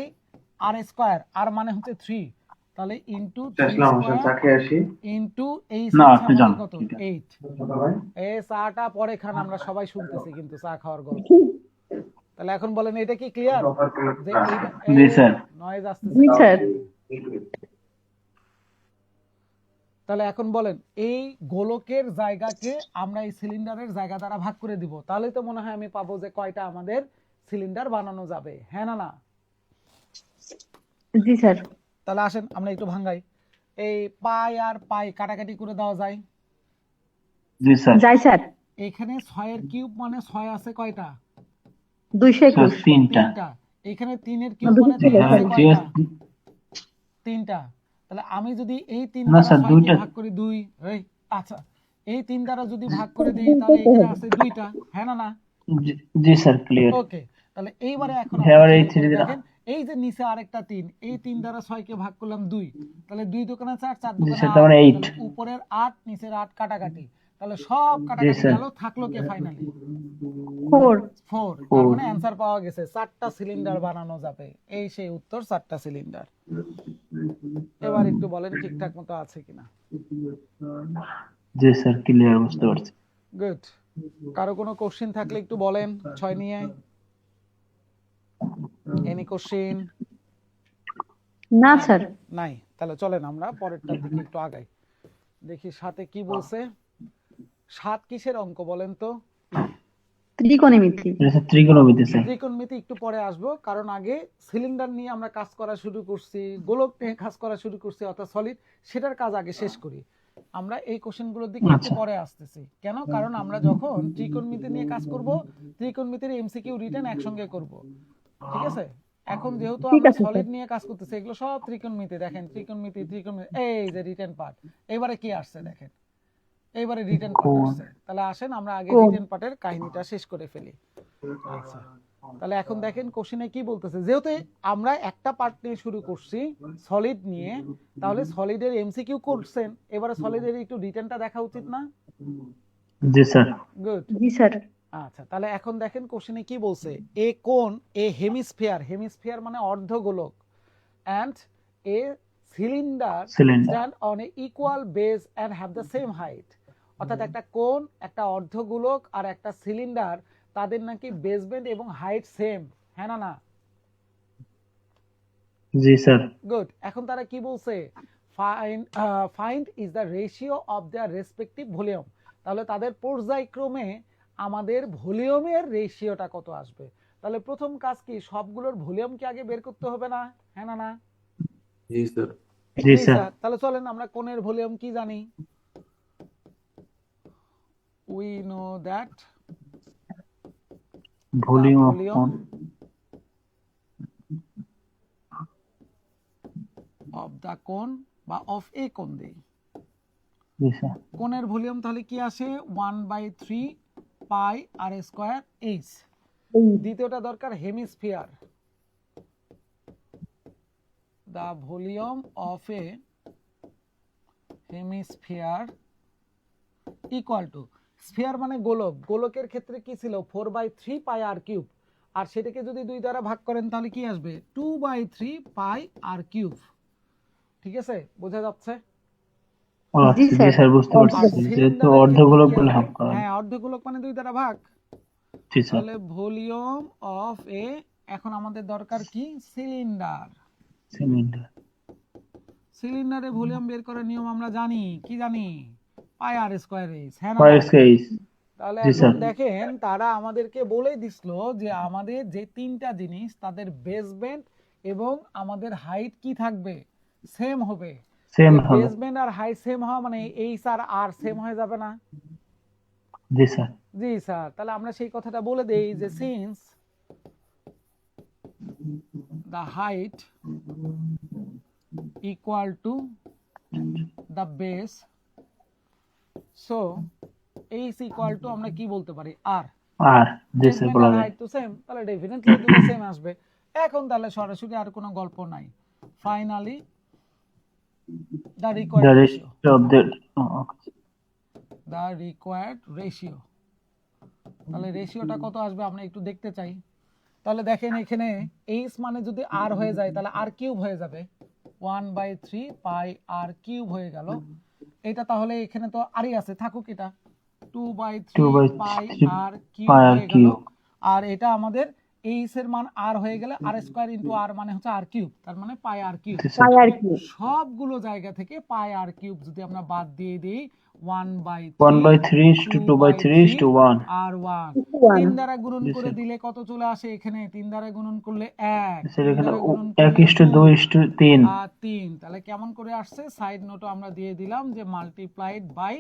Speaker 1: আর স্কয়ার, আর মানে হচ্ছে 3, তাহলে ইনটু 3 স্কয়ার ইনটু এইচ
Speaker 2: না,
Speaker 1: হচ্ছে
Speaker 2: আপনি
Speaker 1: আমাদের
Speaker 2: যান।
Speaker 1: কত 8। এই চাটা পরে খান, আমরা সবাই শুনতেছি কিন্তু চা খাওয়ার গল্প। তাহলে এখন বলেন এটা কি ক্লিয়ার যে
Speaker 2: জি স্যার।
Speaker 1: নয়েজ
Speaker 6: জি
Speaker 1: আসতেছে?
Speaker 6: স্যার।
Speaker 1: তাহলে এখন বলেন এই গোলকের জায়গাকে আমরা এই সিলিন্ডারের জায়গা দ্বারা ভাগ করে দিব, তাহলে তো মনে হয় আমি পাবো যে কয়টা আমাদের সিলিন্ডার বানানো যাবে, হ্যাঁ না না?
Speaker 6: জি স্যার।
Speaker 1: তাহলে আসেন আমরা একটু ভাঙাই। এই পাই আর পাই কাটাকাটি করে দেওয়া যায়।
Speaker 2: জি স্যার।
Speaker 6: যাই স্যার।
Speaker 1: এখানে 6 এর কিউব মানে 6 আছে কয়টা?
Speaker 6: 221।
Speaker 2: স্যার 3টা।
Speaker 1: 3টা। এখানে 3 এর কিউব মানে
Speaker 6: 2
Speaker 1: 3
Speaker 6: ছিল
Speaker 1: আছে
Speaker 6: স্যার।
Speaker 1: কয়টা? 3টা। তাহলে আমি যদি এই 3
Speaker 2: না
Speaker 1: দ্বারা
Speaker 2: স্যার
Speaker 1: 6 কে
Speaker 2: 2টা।
Speaker 1: ভাগ করি 2, এই আচ্ছা এই 3 দ্বারা যদি ভাগ করে দেই তাহলে এখানে আছে 2টা, হ্যাঁ না না?
Speaker 2: জি স্যার ক্লিয়ার।
Speaker 1: ওকে। তাহলে এইবারে এখন
Speaker 2: এবার
Speaker 1: আপনি
Speaker 2: এই
Speaker 1: খেয়াল করে
Speaker 2: 3
Speaker 1: দেখেন এই যে নিচে আরেকটা 3, এই 3 দ্বারা 6 কে ভাগ করলাম 2, তাহলে 2 দোকানে 4, 4
Speaker 2: জি
Speaker 1: দোকানে
Speaker 2: স্যার
Speaker 1: 8,
Speaker 2: তার মানে 8।
Speaker 1: তাহলে উপরের 8 নিচের 8 কাটাকাটি, তাহলে সব
Speaker 2: জি
Speaker 1: কাটাকাটি
Speaker 2: স্যার।
Speaker 1: গেল, থাকলো কে ফাইনালি?
Speaker 6: 4।
Speaker 1: 4। তার
Speaker 2: 4।
Speaker 1: মানে অ্যানসার পাওয়া গেছে, 4টা সিলিন্ডার বানানো যাবে। এই সেই উত্তর, 4টা সিলিন্ডার। এবার একটু বলেন ঠিকঠাক মতো আছে কিনা।
Speaker 2: জি স্যার ক্লিয়ার, বুঝতে পারছি।
Speaker 1: গুড। কারো কোনো কোশ্চেন থাকলে একটু বলেন 6 নিয়ে। Any question?
Speaker 6: না স্যার।
Speaker 1: নাই। তাহলে চলেন আমরা পরেরটার দিকে একটু আগাই, দেখি সাথে কি বলছে। 7 কিসের অঙ্ক বলেন তো?
Speaker 6: ত্রিকোণমিতি।
Speaker 2: এটা স্যার ত্রিকোণমিতি স্যার।
Speaker 1: ত্রিকোণমিতি একটু পরে আসবো, কারণ আগে সিলিন্ডার নিয়ে আমরা কাজ করা শুরু করছি, গোলক নিয়ে কাজ করা শুরু করছি, অর্থাৎ সলিড, সেটার কাজ আগে শেষ করি। আমরা এই কোশ্চেনগুলোর দিকে একটু
Speaker 2: আচ্ছা।
Speaker 1: পরে আসতেছি। কেন? কারণ আমরা যখন ত্রিকোণমিতি নিয়ে কাজ করব, ত্রিকোণমিতির এমসিকিউ রিটেন একসঙ্গে করব, ঠিক আছে? এখন যেহেতু
Speaker 6: ঠিক
Speaker 1: আমরা
Speaker 6: আছে
Speaker 1: সলিড
Speaker 6: স্যার।
Speaker 1: নিয়ে কাজ করতেছি, এগুলো সব ত্রিকোণমিতি। দেখেন ত্রিকোণমিতি, ত্রিকোণমিতি, এই যে রিটেন পার্ট। এবারে কি আসছে দেখেন, এইবারে রিটেন পার্ট
Speaker 2: কোণ।
Speaker 1: আসছে। তাহলে আসেন আমরা আগে
Speaker 6: কোণ।
Speaker 1: রিটেন পার্টের কাহিনীটা শেষ করে ফেলি। আচ্ছা, তাহলে এখন দেখেন কোশ্চেনে কি বলতেছে। যেহেতু আমরা একটা পার্ট নিয়ে শুরু করছি সলিড নিয়ে, তাহলে সলিডের এমসিকিউ করছেন, এবারে সলিডের একটু রিটেনটা দেখা উচিত না?
Speaker 2: জি স্যার।
Speaker 1: গুড।
Speaker 6: জি স্যার।
Speaker 1: আচ্ছা, তাহলে এখন দেখেন কোশ্চেনে কি বলছে। এ কোন এ হেমিস্ফিয়ার, হেমিস্ফিয়ার মানে অর্ধগোলক, and a cylinder
Speaker 2: cylinder.
Speaker 1: stand on a equal base and have the same height। অর্থাৎ একটা কোন, একটা অর্ধগোলক আর একটা সিলিন্ডার, তাদের নাকি বেসমেন্ট এবং হাইট সেম, হ্যাঁ না না?
Speaker 2: জি স্যার।
Speaker 1: গুড। এখন তারা কি বলছে? Find is the ratio of their respective volume. তাহলে তাদের পর্যায়ক্রমে আমাদের ভলিউমের রেশিওটা কত আসবে। তাহলে প্রথম কাজ কি, সবগুলোর ভলিউম কি আগে বের করতে হবে না, হ্যাঁ না না?
Speaker 7: জি স্যার।
Speaker 2: জি
Speaker 1: জি
Speaker 2: স্যার।
Speaker 1: স্যার। তাহলে চলেন আমরা কোণের ভলিউম কি জানি। We know that
Speaker 2: volume of
Speaker 1: volume
Speaker 2: কোণ।
Speaker 1: অফ দা কোণ বা অফ এ কোণ দেই।
Speaker 2: জি স্যার।
Speaker 1: কোণের ভলিউম তাহলে কি আসে? 1/3 পাই আর স্কয়ার এইচ। দ্বিতীয়টা দরকার hemisphere. The volume of a hemisphere equal to, sphere মানে গোলক, গোলকের ক্ষেত্রে কি ছিল? 4/3 পাই আর কিউব। আর সেটাকে যদি 2 দ্বারা ভাগ করেন তাহলে কি আসবে 2/3 পাই আর কিউব। ঠিক আছে, বোঝা যাচ্ছে?
Speaker 2: ও
Speaker 6: জি
Speaker 2: আচ্ছা, জি
Speaker 6: স্যার
Speaker 2: স্যার বুঝতে
Speaker 1: আর
Speaker 2: পারছি, যেহেতু
Speaker 1: সিলিন্ডারের
Speaker 2: অর্ধগোলক
Speaker 1: ক্ষেত্রে কি
Speaker 2: বলে
Speaker 1: আসবে?
Speaker 2: হাফ করা।
Speaker 1: হ্যাঁ, অর্ধগোলক মানে 2 দ্বারা ভাগ।
Speaker 2: জি স্যার।
Speaker 1: তাহলে ভলিউম অফ এ, এখন আমাদের দরকার কি সিলিন্ডার।
Speaker 2: সিলিন্ডার।
Speaker 1: সিলিন্ডারে ভলিউম বের করার নিয়ম আমরা জানি, কি জানি? পাই আর স্কয়ার এইচ, হ্যাঁ না?
Speaker 2: Pi square.
Speaker 1: তাহলে
Speaker 2: জি
Speaker 1: এখন
Speaker 2: স্যার।
Speaker 1: দেখেন তারা আমাদেরকে বলে দিছিল যে আমাদের যে 3টা জিনিস তাদের বেসমেন্ট এবং আমাদের হাইট কি থাকবে, সেম হবে।
Speaker 2: সেম হবে।
Speaker 1: বেসমেন্ট আর হাইট সেম হওয়া মানে এইচ আর আর সেম হয়ে যাবে না?
Speaker 2: জি স্যার।
Speaker 1: জি স্যার, তাহলে আমরা সেই কথাটা বলে দেই যে since the height equal to the base, so h equal to আমরা কি বলতে পারি r।
Speaker 2: আর জি স্যার
Speaker 1: বেসমেন্ট
Speaker 2: বলা
Speaker 1: আর
Speaker 2: যায়।
Speaker 1: হাইট তো সেম, তাহলে ডেফিনেটলি দুটো সেম আসবে। এখন তাহলে সরাসরি আর কোনো গল্প নাই। Finally the
Speaker 2: the
Speaker 1: required ratio,
Speaker 2: rest of the
Speaker 1: the required ratio, তাহলে রেশিওটা কত আসবে আমরা একটু দেখতে চাই। তাহলে দেখেন এখানে h মানে যদি r হয়ে যায় তাহলে r কিউব হয়ে যাবে, 1/3 পাই r কিউব হয়ে গেল। এটা তাহলে এখানে তো আরই আছে, থাকুক এটা 2/3 পাই r কিউব
Speaker 2: পাই আর
Speaker 1: হয়ে গেল।
Speaker 2: কিউব।
Speaker 1: আর এটা আমাদের h এর মান r হয়ে গেলে r স্কয়ার ইনটু r মানে হচ্ছে r কিউব, তার মানে পাই r কিউব।
Speaker 6: পাই আর কিউব।
Speaker 1: সবগুলো জায়গা থেকে পাই আর কিউব যদি আমরা বাদ দিয়ে দিই
Speaker 2: 1/3
Speaker 1: 1/3
Speaker 2: to 2/3 to 1
Speaker 1: আর 1
Speaker 6: 1
Speaker 1: 3 দ্বারা গুণন
Speaker 2: জি
Speaker 1: করে
Speaker 2: স্যার।
Speaker 1: দিলে কত চলে আসে এখানে? 3 দ্বারা গুণন করলে 1,
Speaker 2: স্যার
Speaker 1: 3
Speaker 2: এখানে
Speaker 1: দ্বারা গুণন
Speaker 2: 1:2:3
Speaker 1: আর 3, তাহলে কেমন করে আসছে? সাইড নোটও আমরা দিয়ে দিলাম যে মাল্টিপ্লাইড বাই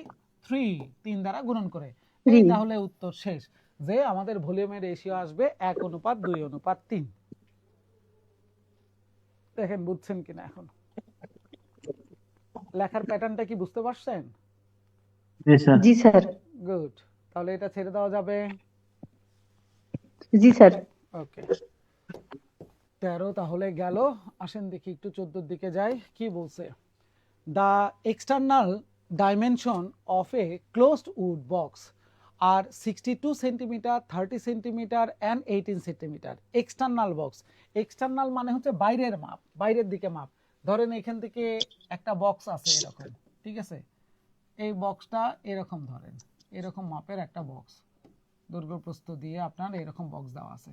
Speaker 1: 3, 3 দ্বারা গুণন করে। এই
Speaker 6: 3
Speaker 1: তাহলে উত্তর শেষ, যে আমাদের ভলিউমের রেশিও আসবে 1:2:3। দেখেন বুঝছেন কিনা এখন? লেখার প্যাটার্নটা কি বুঝতে পারছেন?
Speaker 2: জি স্যার।
Speaker 6: জি স্যার।
Speaker 1: গুড, তাহলে এটা ছেড়ে দেওয়া যাবে।
Speaker 6: জি স্যার।
Speaker 1: ওকে, 13 তাহলে গেল। আসেন দেখি একটু 14 দিকে যাই, কি বলছে? The external dimension of a closed wood box are 62 centimetre, 30 centimetre and 18 centimetre. External box, external মানে হচ্ছে বাইরের মাপ, বাইরের দিকে মাপ। ধরেন এখান থেকে একটা বক্স আছে এরকম, ঠিক আছে? এই বক্সটা এরকম, ধরেন এরকম মাপের একটা বক্স, দৈর্ঘ্য প্রস্থ দিয়ে আপনার এরকম বক্স দেওয়া আছে।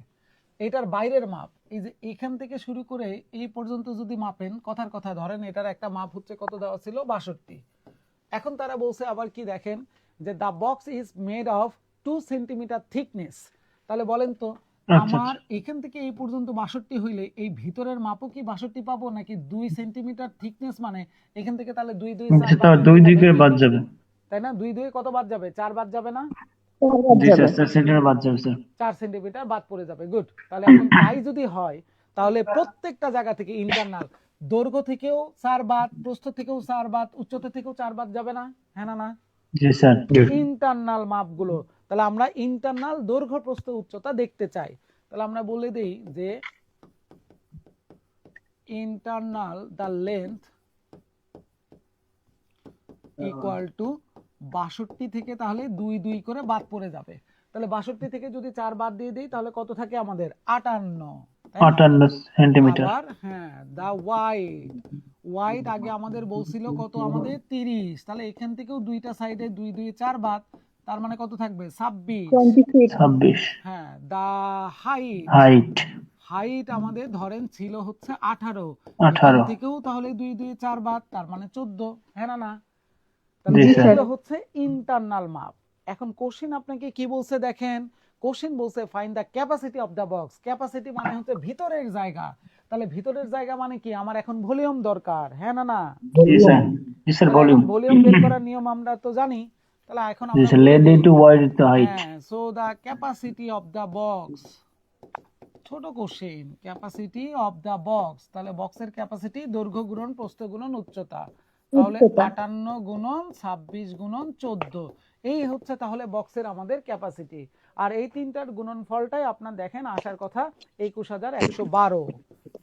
Speaker 1: এটার বাইরের মাপ এই যে এখান থেকে শুরু করে এই পর্যন্ত যদি মাপেন, কথার কথা ধরেন এটার একটা মাপ হচ্ছে কত দেওয়া ছিল 62। এখন তারা বলছে আবার কি, দেখেন যে the box is made of 2 centimetre thickness. তাহলে বলেন তো আমার এখান থেকে এই পর্যন্ত 62 হইলে এই ভিতরের মাপও কি 62 পাবো, নাকি 2 সেন্টিমিটার থিকনেস মানে এখান থেকে তাহলে 2 2
Speaker 2: সেটা 2 দিকে বাদ যাবে।
Speaker 1: তাই না? 2 2 কত বাদ যাবে? 4 বাদ যাবে না?
Speaker 2: জি স্যার, স্যার সেন্টিমিটার বাদ যাবে স্যার।
Speaker 1: 4 সেন্টিমিটার বাদ পড়ে যাবে। গুড, তাহলে এখন তাই যদি হয় তাহলে প্রত্যেকটা জায়গা থেকে ইন্টারনাল দৈর্ঘ্য থেকেও 4 বাদ, প্রস্থ থেকেও 4 বাদ, উচ্চতা থেকেও 4 বাদ যাবে না? হ্যাঁ না? না,
Speaker 2: জি স্যার।
Speaker 1: ইন্টারনাল মাপগুলো। তাহলে আমরা ইন্টারনাল দৈর্ঘ্য, প্রস্থ, উচ্চতা দেখতে চাই। তাহলে আমরা বলে দেই যে internal the length equal to 62 থেকে তাহলে 2 2 করে বাদ পড়ে যাবে। তাহলে 62 থেকে যদি 4 বাদ দিয়ে দিই তাহলে কত থাকে আমাদের? 58, তাই না?
Speaker 2: 58 সেন্টিমিটার।
Speaker 1: আবার হ্যাঁ, দা ওয়াইড আগে আমাদের বলছিল কত? আমাদের 30। তাহলে এখান থেকেও দুইটা সাইডে 2 2 4 বাদ, তার মানে কত থাকবে? 26।
Speaker 2: 26।
Speaker 1: হ্যাঁ, দা
Speaker 2: হাইট
Speaker 1: হাইট আমাদের ধরেন ছিল হচ্ছে 18।
Speaker 2: 18
Speaker 1: এখান থেকেও তাহলে 2 2 4 বাদ, তার মানে 14। হ্যাঁ না? না,
Speaker 2: জি
Speaker 1: তাহলে
Speaker 2: স্যার।
Speaker 1: এগুলো হচ্ছে ইন্টারনাল মাপ। এখন কোশ্চেন আপনাকে কি বলছে দেখেন, কোশ্চেন বলছে find the capacity of the box. Capacity মানে হচ্ছে ভিতরের জায়গা। তাহলে ভিতরের জায়গা মানে কি? আমার এখন ভলিউম দরকার। হ্যাঁ না? না,
Speaker 2: জি স্যার। জি স্যার ভলিউম।
Speaker 1: ভলিউম বের করার নিয়ম আমরা তো জানি। তাহলে এখন
Speaker 2: জি
Speaker 1: আমরা
Speaker 2: sir, length into wide into height.
Speaker 1: হ্যাঁ, so the capacity of the box, ছোট question, capacity of the box. তাহলে বক্সের ক্যাপাসিটি দৈর্ঘ্য গুণন প্রস্থ গুণন উচ্চতা, তাহলে 58 গুণন 26 গুণন 14, এই হচ্ছে তাহলে বক্সের আমাদের ক্যাপাসিটি। আর এই তিনটার গুণনফলটাই আপনার দেখেন আসার কথা 21112,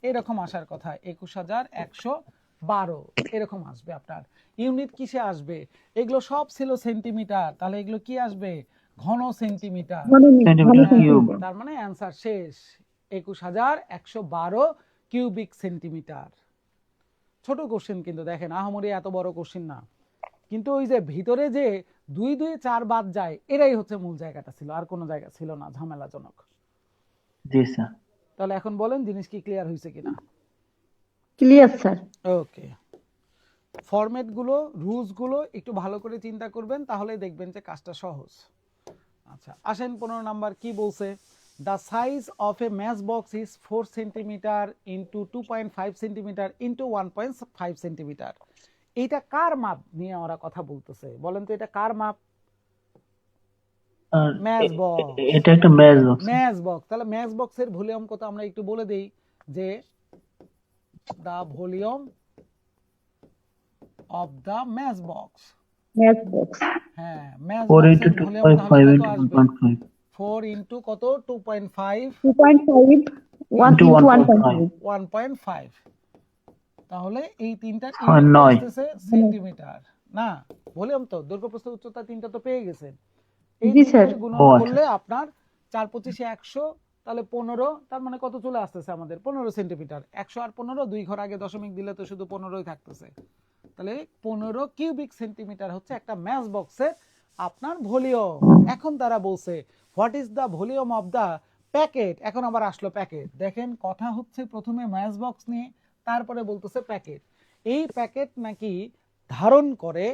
Speaker 1: এরকম আসার কথা 21112 এরকম আসবে আপনার। ইউনিট কিসে আসবে? এগুলো সব ছিল সেন্টিমিটার, তাহলে এগুলো কি আসবে? ঘন সেন্টিমিটার।
Speaker 6: সেন্টিমিটার
Speaker 1: হ্যাঁ,
Speaker 6: কিউব।
Speaker 1: তার মানে অ্যান্সার শেষ, 21,112 কিউবিক সেন্টিমিটার। ছোট কোশ্চেন কিন্তু দেখেন, আহামরি এত বড় কোশ্চেন না, কিন্তু ওই যে ভিতরে যে 2 2 4 বাদ যায়, এটাই হচ্ছে মূল জায়গাটা ছিল, আর কোনো জায়গা ছিল না ঝামেলাজনক।
Speaker 6: জি স্যার।
Speaker 1: তাহলে এখন বলেন জিনিস কি ক্লিয়ার হয়েছে কিনা?
Speaker 6: Clear sir.
Speaker 1: ওকে, ফরম্যাট গুলো, রুলস গুলো একটু ভালো করে চিন্তা করবেন, তাহলে দেখবেন যে কাজটা সহজ। আচ্ছা, আসেন 15 নাম্বার কি বলছে। The size of A match box is 4 centimetre into 2.5 centimetre into 1.5 centimetre. এইটা কার মাপ নিয়ে ওরা কথা বলতেছে, বলেন তো এটা কার মাপ? Match box.
Speaker 6: এটা একটা ম্যাচ বক্স।
Speaker 1: ম্যাচ বক্স, তাহলে ম্যাচ বক্সের ভলিউম কত আমরা একটু বলে দেই, যে the volume of the match box।
Speaker 6: Match box
Speaker 1: হ্যাঁ, ম্যাচ
Speaker 6: 4
Speaker 1: বক্সের
Speaker 6: into
Speaker 1: ভলিউম
Speaker 6: 2.5
Speaker 1: তাহলে কত
Speaker 6: into
Speaker 1: আসবে?
Speaker 6: 1.5
Speaker 1: 4 ইনটু কত? 2.5
Speaker 6: 2.5 1 into 1.5
Speaker 1: 1.5। তাহলে এই তিনটা
Speaker 6: হয়
Speaker 1: ইউনিট
Speaker 6: 9
Speaker 1: আসতেছে সেন্টিমিটার না, ভলিউম তো দৈর্ঘ্য উচ্চতা তিনটা তো পেয়ে গেছেন। এই
Speaker 6: জি স্যার।
Speaker 1: তিনটার গুণন
Speaker 6: ও আচ্ছা।
Speaker 1: করলে আপনার 4 25 100, তাহলে 15, তার মানে কত চলে আসতেছে আমাদের? 15 সেন্টিমিটার। 100 আর 15 দুই ঘর আগে দশমিক দিলে তো শুধু 15ই থাকতেছে। তাহলে 15 কিউবিক সেন্টিমিটার হচ্ছে একটা ম্যাচ বক্সের আপনার ভলিউম। এখন তারা বলছে what is the volume of the packet. এখন আবার আসলো প্যাকেট। দেখেন কথা হচ্ছে প্রথমে ম্যাচ বক্স নিয়ে, তারপরে বলতেছে প্যাকেট। এই প্যাকেট নাকি ধারণ করে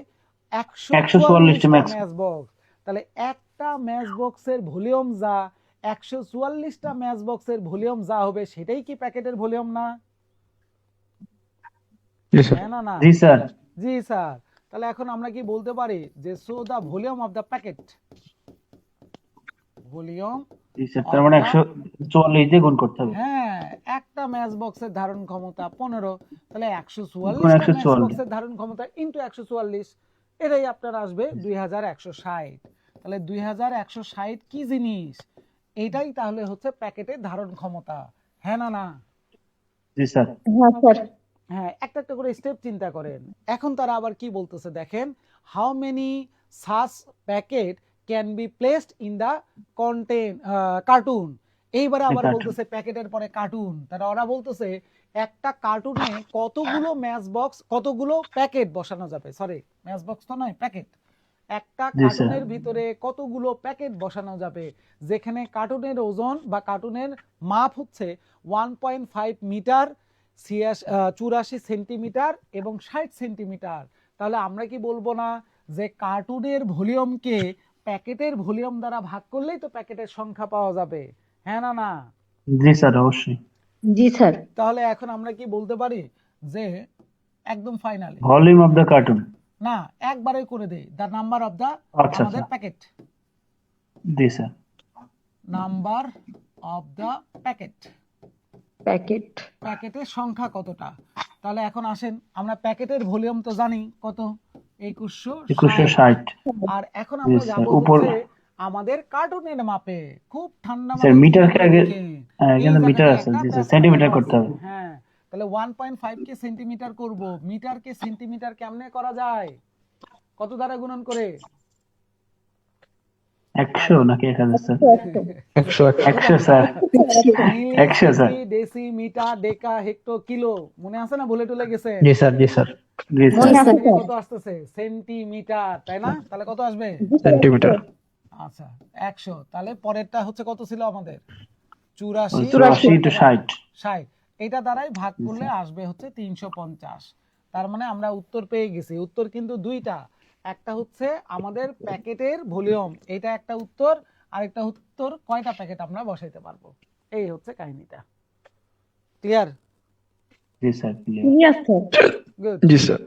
Speaker 1: 144টা ম্যাচ বক্স। তাহলে একটা ম্যাচ বক্সের ভলিউম যা, 144টা ম্যাচ বক্সের ভলিউম যা হবে, সেটাই কি প্যাকেটের ভলিউম না? হ্যাঁ না? না
Speaker 6: জি স্যার।
Speaker 1: জি স্যার। তাহলে এখন আমরা কি বলতে পারি যে so the volume of the packet, volume.
Speaker 6: জি স্যার, তার মানে 144 দিয়ে গুণ করতে হবে।
Speaker 1: হ্যাঁ, একটা ম্যাচ বক্সের ধারণ ক্ষমতা 15, তাহলে 144টা ম্যাচ
Speaker 6: 144
Speaker 1: বক্সের ধারণ ক্ষমতা ইনটু 144, এটাই আপনার আসবে 2160। তাহলে 2160 কি জিনিস? এটাই তাহলে হচ্ছে প্যাকেটের ধারণ ক্ষমতা। হ্যাঁ না?
Speaker 6: জি স্যার। হ্যাঁ স্যার।
Speaker 1: হ্যাঁ, একটা একটা করে স্টেপ চিন্তা করেন। এখন তারা আবার কি বলতেছে দেখেন, how many such packet can be placed in the container carton. এইবারে আবার বলতেছে প্যাকেটের পরে কার্টুন। তারা ওরা বলতেছে একটা কার্টুনে কতগুলো ম্যাচ বক্স, কতগুলো প্যাকেট বসানো যাবে, সরি ম্যাচ বক্স তো নয়, প্যাকেট। একটা কার্টুনের ভিতরে কতগুলো প্যাকেট বসানো যাবে, যেখানে কার্টুনের ওজন বা কার্টুনের মাপ হচ্ছে 1.5 মিটার, 84 সেন্টিমিটার এবং 60 সেন্টিমিটার। তাহলে আমরা কি বলবো না যে কার্টুনের ভলিউমকে প্যাকেটের ভলিউম দ্বারা ভাগ করলেই তো প্যাকেটের সংখ্যা পাওয়া যাবে? হ্যাঁ না?
Speaker 6: জি স্যার, অবশ্যই। জি স্যার।
Speaker 1: তাহলে এখন আমরা কি বলতে পারি যে একদম finally
Speaker 6: volume of the carton
Speaker 1: না, একবারে করে দেই, দ্য নাম্বার অফ দা আমাদের প্যাকেট।
Speaker 6: জি sir.
Speaker 1: Number of the packet, প্যাকেটের সংখ্যা কতটা। তাহলে এখন আসেন, আমরা প্যাকেটের ভলিউম তো জানি কত, 2160। আর এখন আমরা যাব হচ্ছে আমাদের কার্টুনের মাপে। খুব ঠান্ডা
Speaker 6: স্যার, মিটারকে আগে এখানে মিটার আছে, জি স্যার, সেন্টিমিটার করতে হবে।
Speaker 1: হ্যাঁ, তাহলে 1.5 কে সেন্টিমিটার করব, মিটারকে সেন্টিমিটার কেমনে করা যায়? কত দ্বারা গুণন করে?
Speaker 6: 100 নাকি 1000 স্যার? 100 স্যার। 100 স্যার।
Speaker 1: ডেসিমিটার, ডেকা, হেক্টো, কিলো, মনে আছে না? ভুলে টুলে গেছে?
Speaker 6: জি স্যার, জি স্যার। জি স্যার।
Speaker 1: কত আসতেছে? সেন্টিমিটার, তাই না? তাহলে কত আসবে?
Speaker 5: সেন্টিমিটার।
Speaker 1: আচ্ছা, 100। তাহলে পরেরটা হচ্ছে কত ছিল আমাদের? 84
Speaker 6: to 60।
Speaker 1: 60। এটা দ্বারাই ভাগ করলে আসবে হচ্ছে 350। তার মানে আমরা উত্তর পেয়ে গেছি। উত্তর কিন্তু দুইটা, একটা হচ্ছে আমাদের প্যাকেটের ভলিউম, এটা একটা উত্তর, আর একটা উত্তর কয়টা প্যাকেট আমরা বসাইতে পারবো। এই হচ্ছে কাহিনীটা। ক্লিয়ার?
Speaker 6: জি স্যার, ক্লিয়ার স্যার।
Speaker 1: গুড।
Speaker 5: জি স্যার।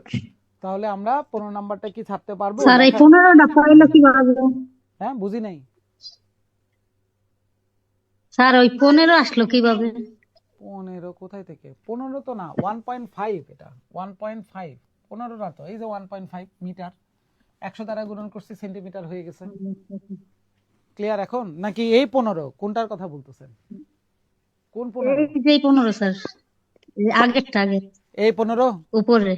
Speaker 1: তাহলে আমরা 15 নাম্বারটা কি ছাড়তে পারবো?
Speaker 6: স্যার, এই 15টা পাইলো কিভাবে?
Speaker 1: হ্যাঁ, বুঝি নাই
Speaker 6: স্যার, ওই 15 আসলো কিভাবে?
Speaker 1: 15 কোথায় থেকে? 15 তো না, 1.5, এটা 1.5, 15 না তো, এই যে 1.5 মিটার, 100 দ্বারা গুণন করছি, সেন্টিমিটার হয়ে গেছে। ক্লিয়ার এখন? নাকি এই 15 কোনটার কথা বলতেছেন? কোন 15?
Speaker 6: এই যে 15 স্যার, আগেরটা,
Speaker 1: এই 15
Speaker 6: উপরে।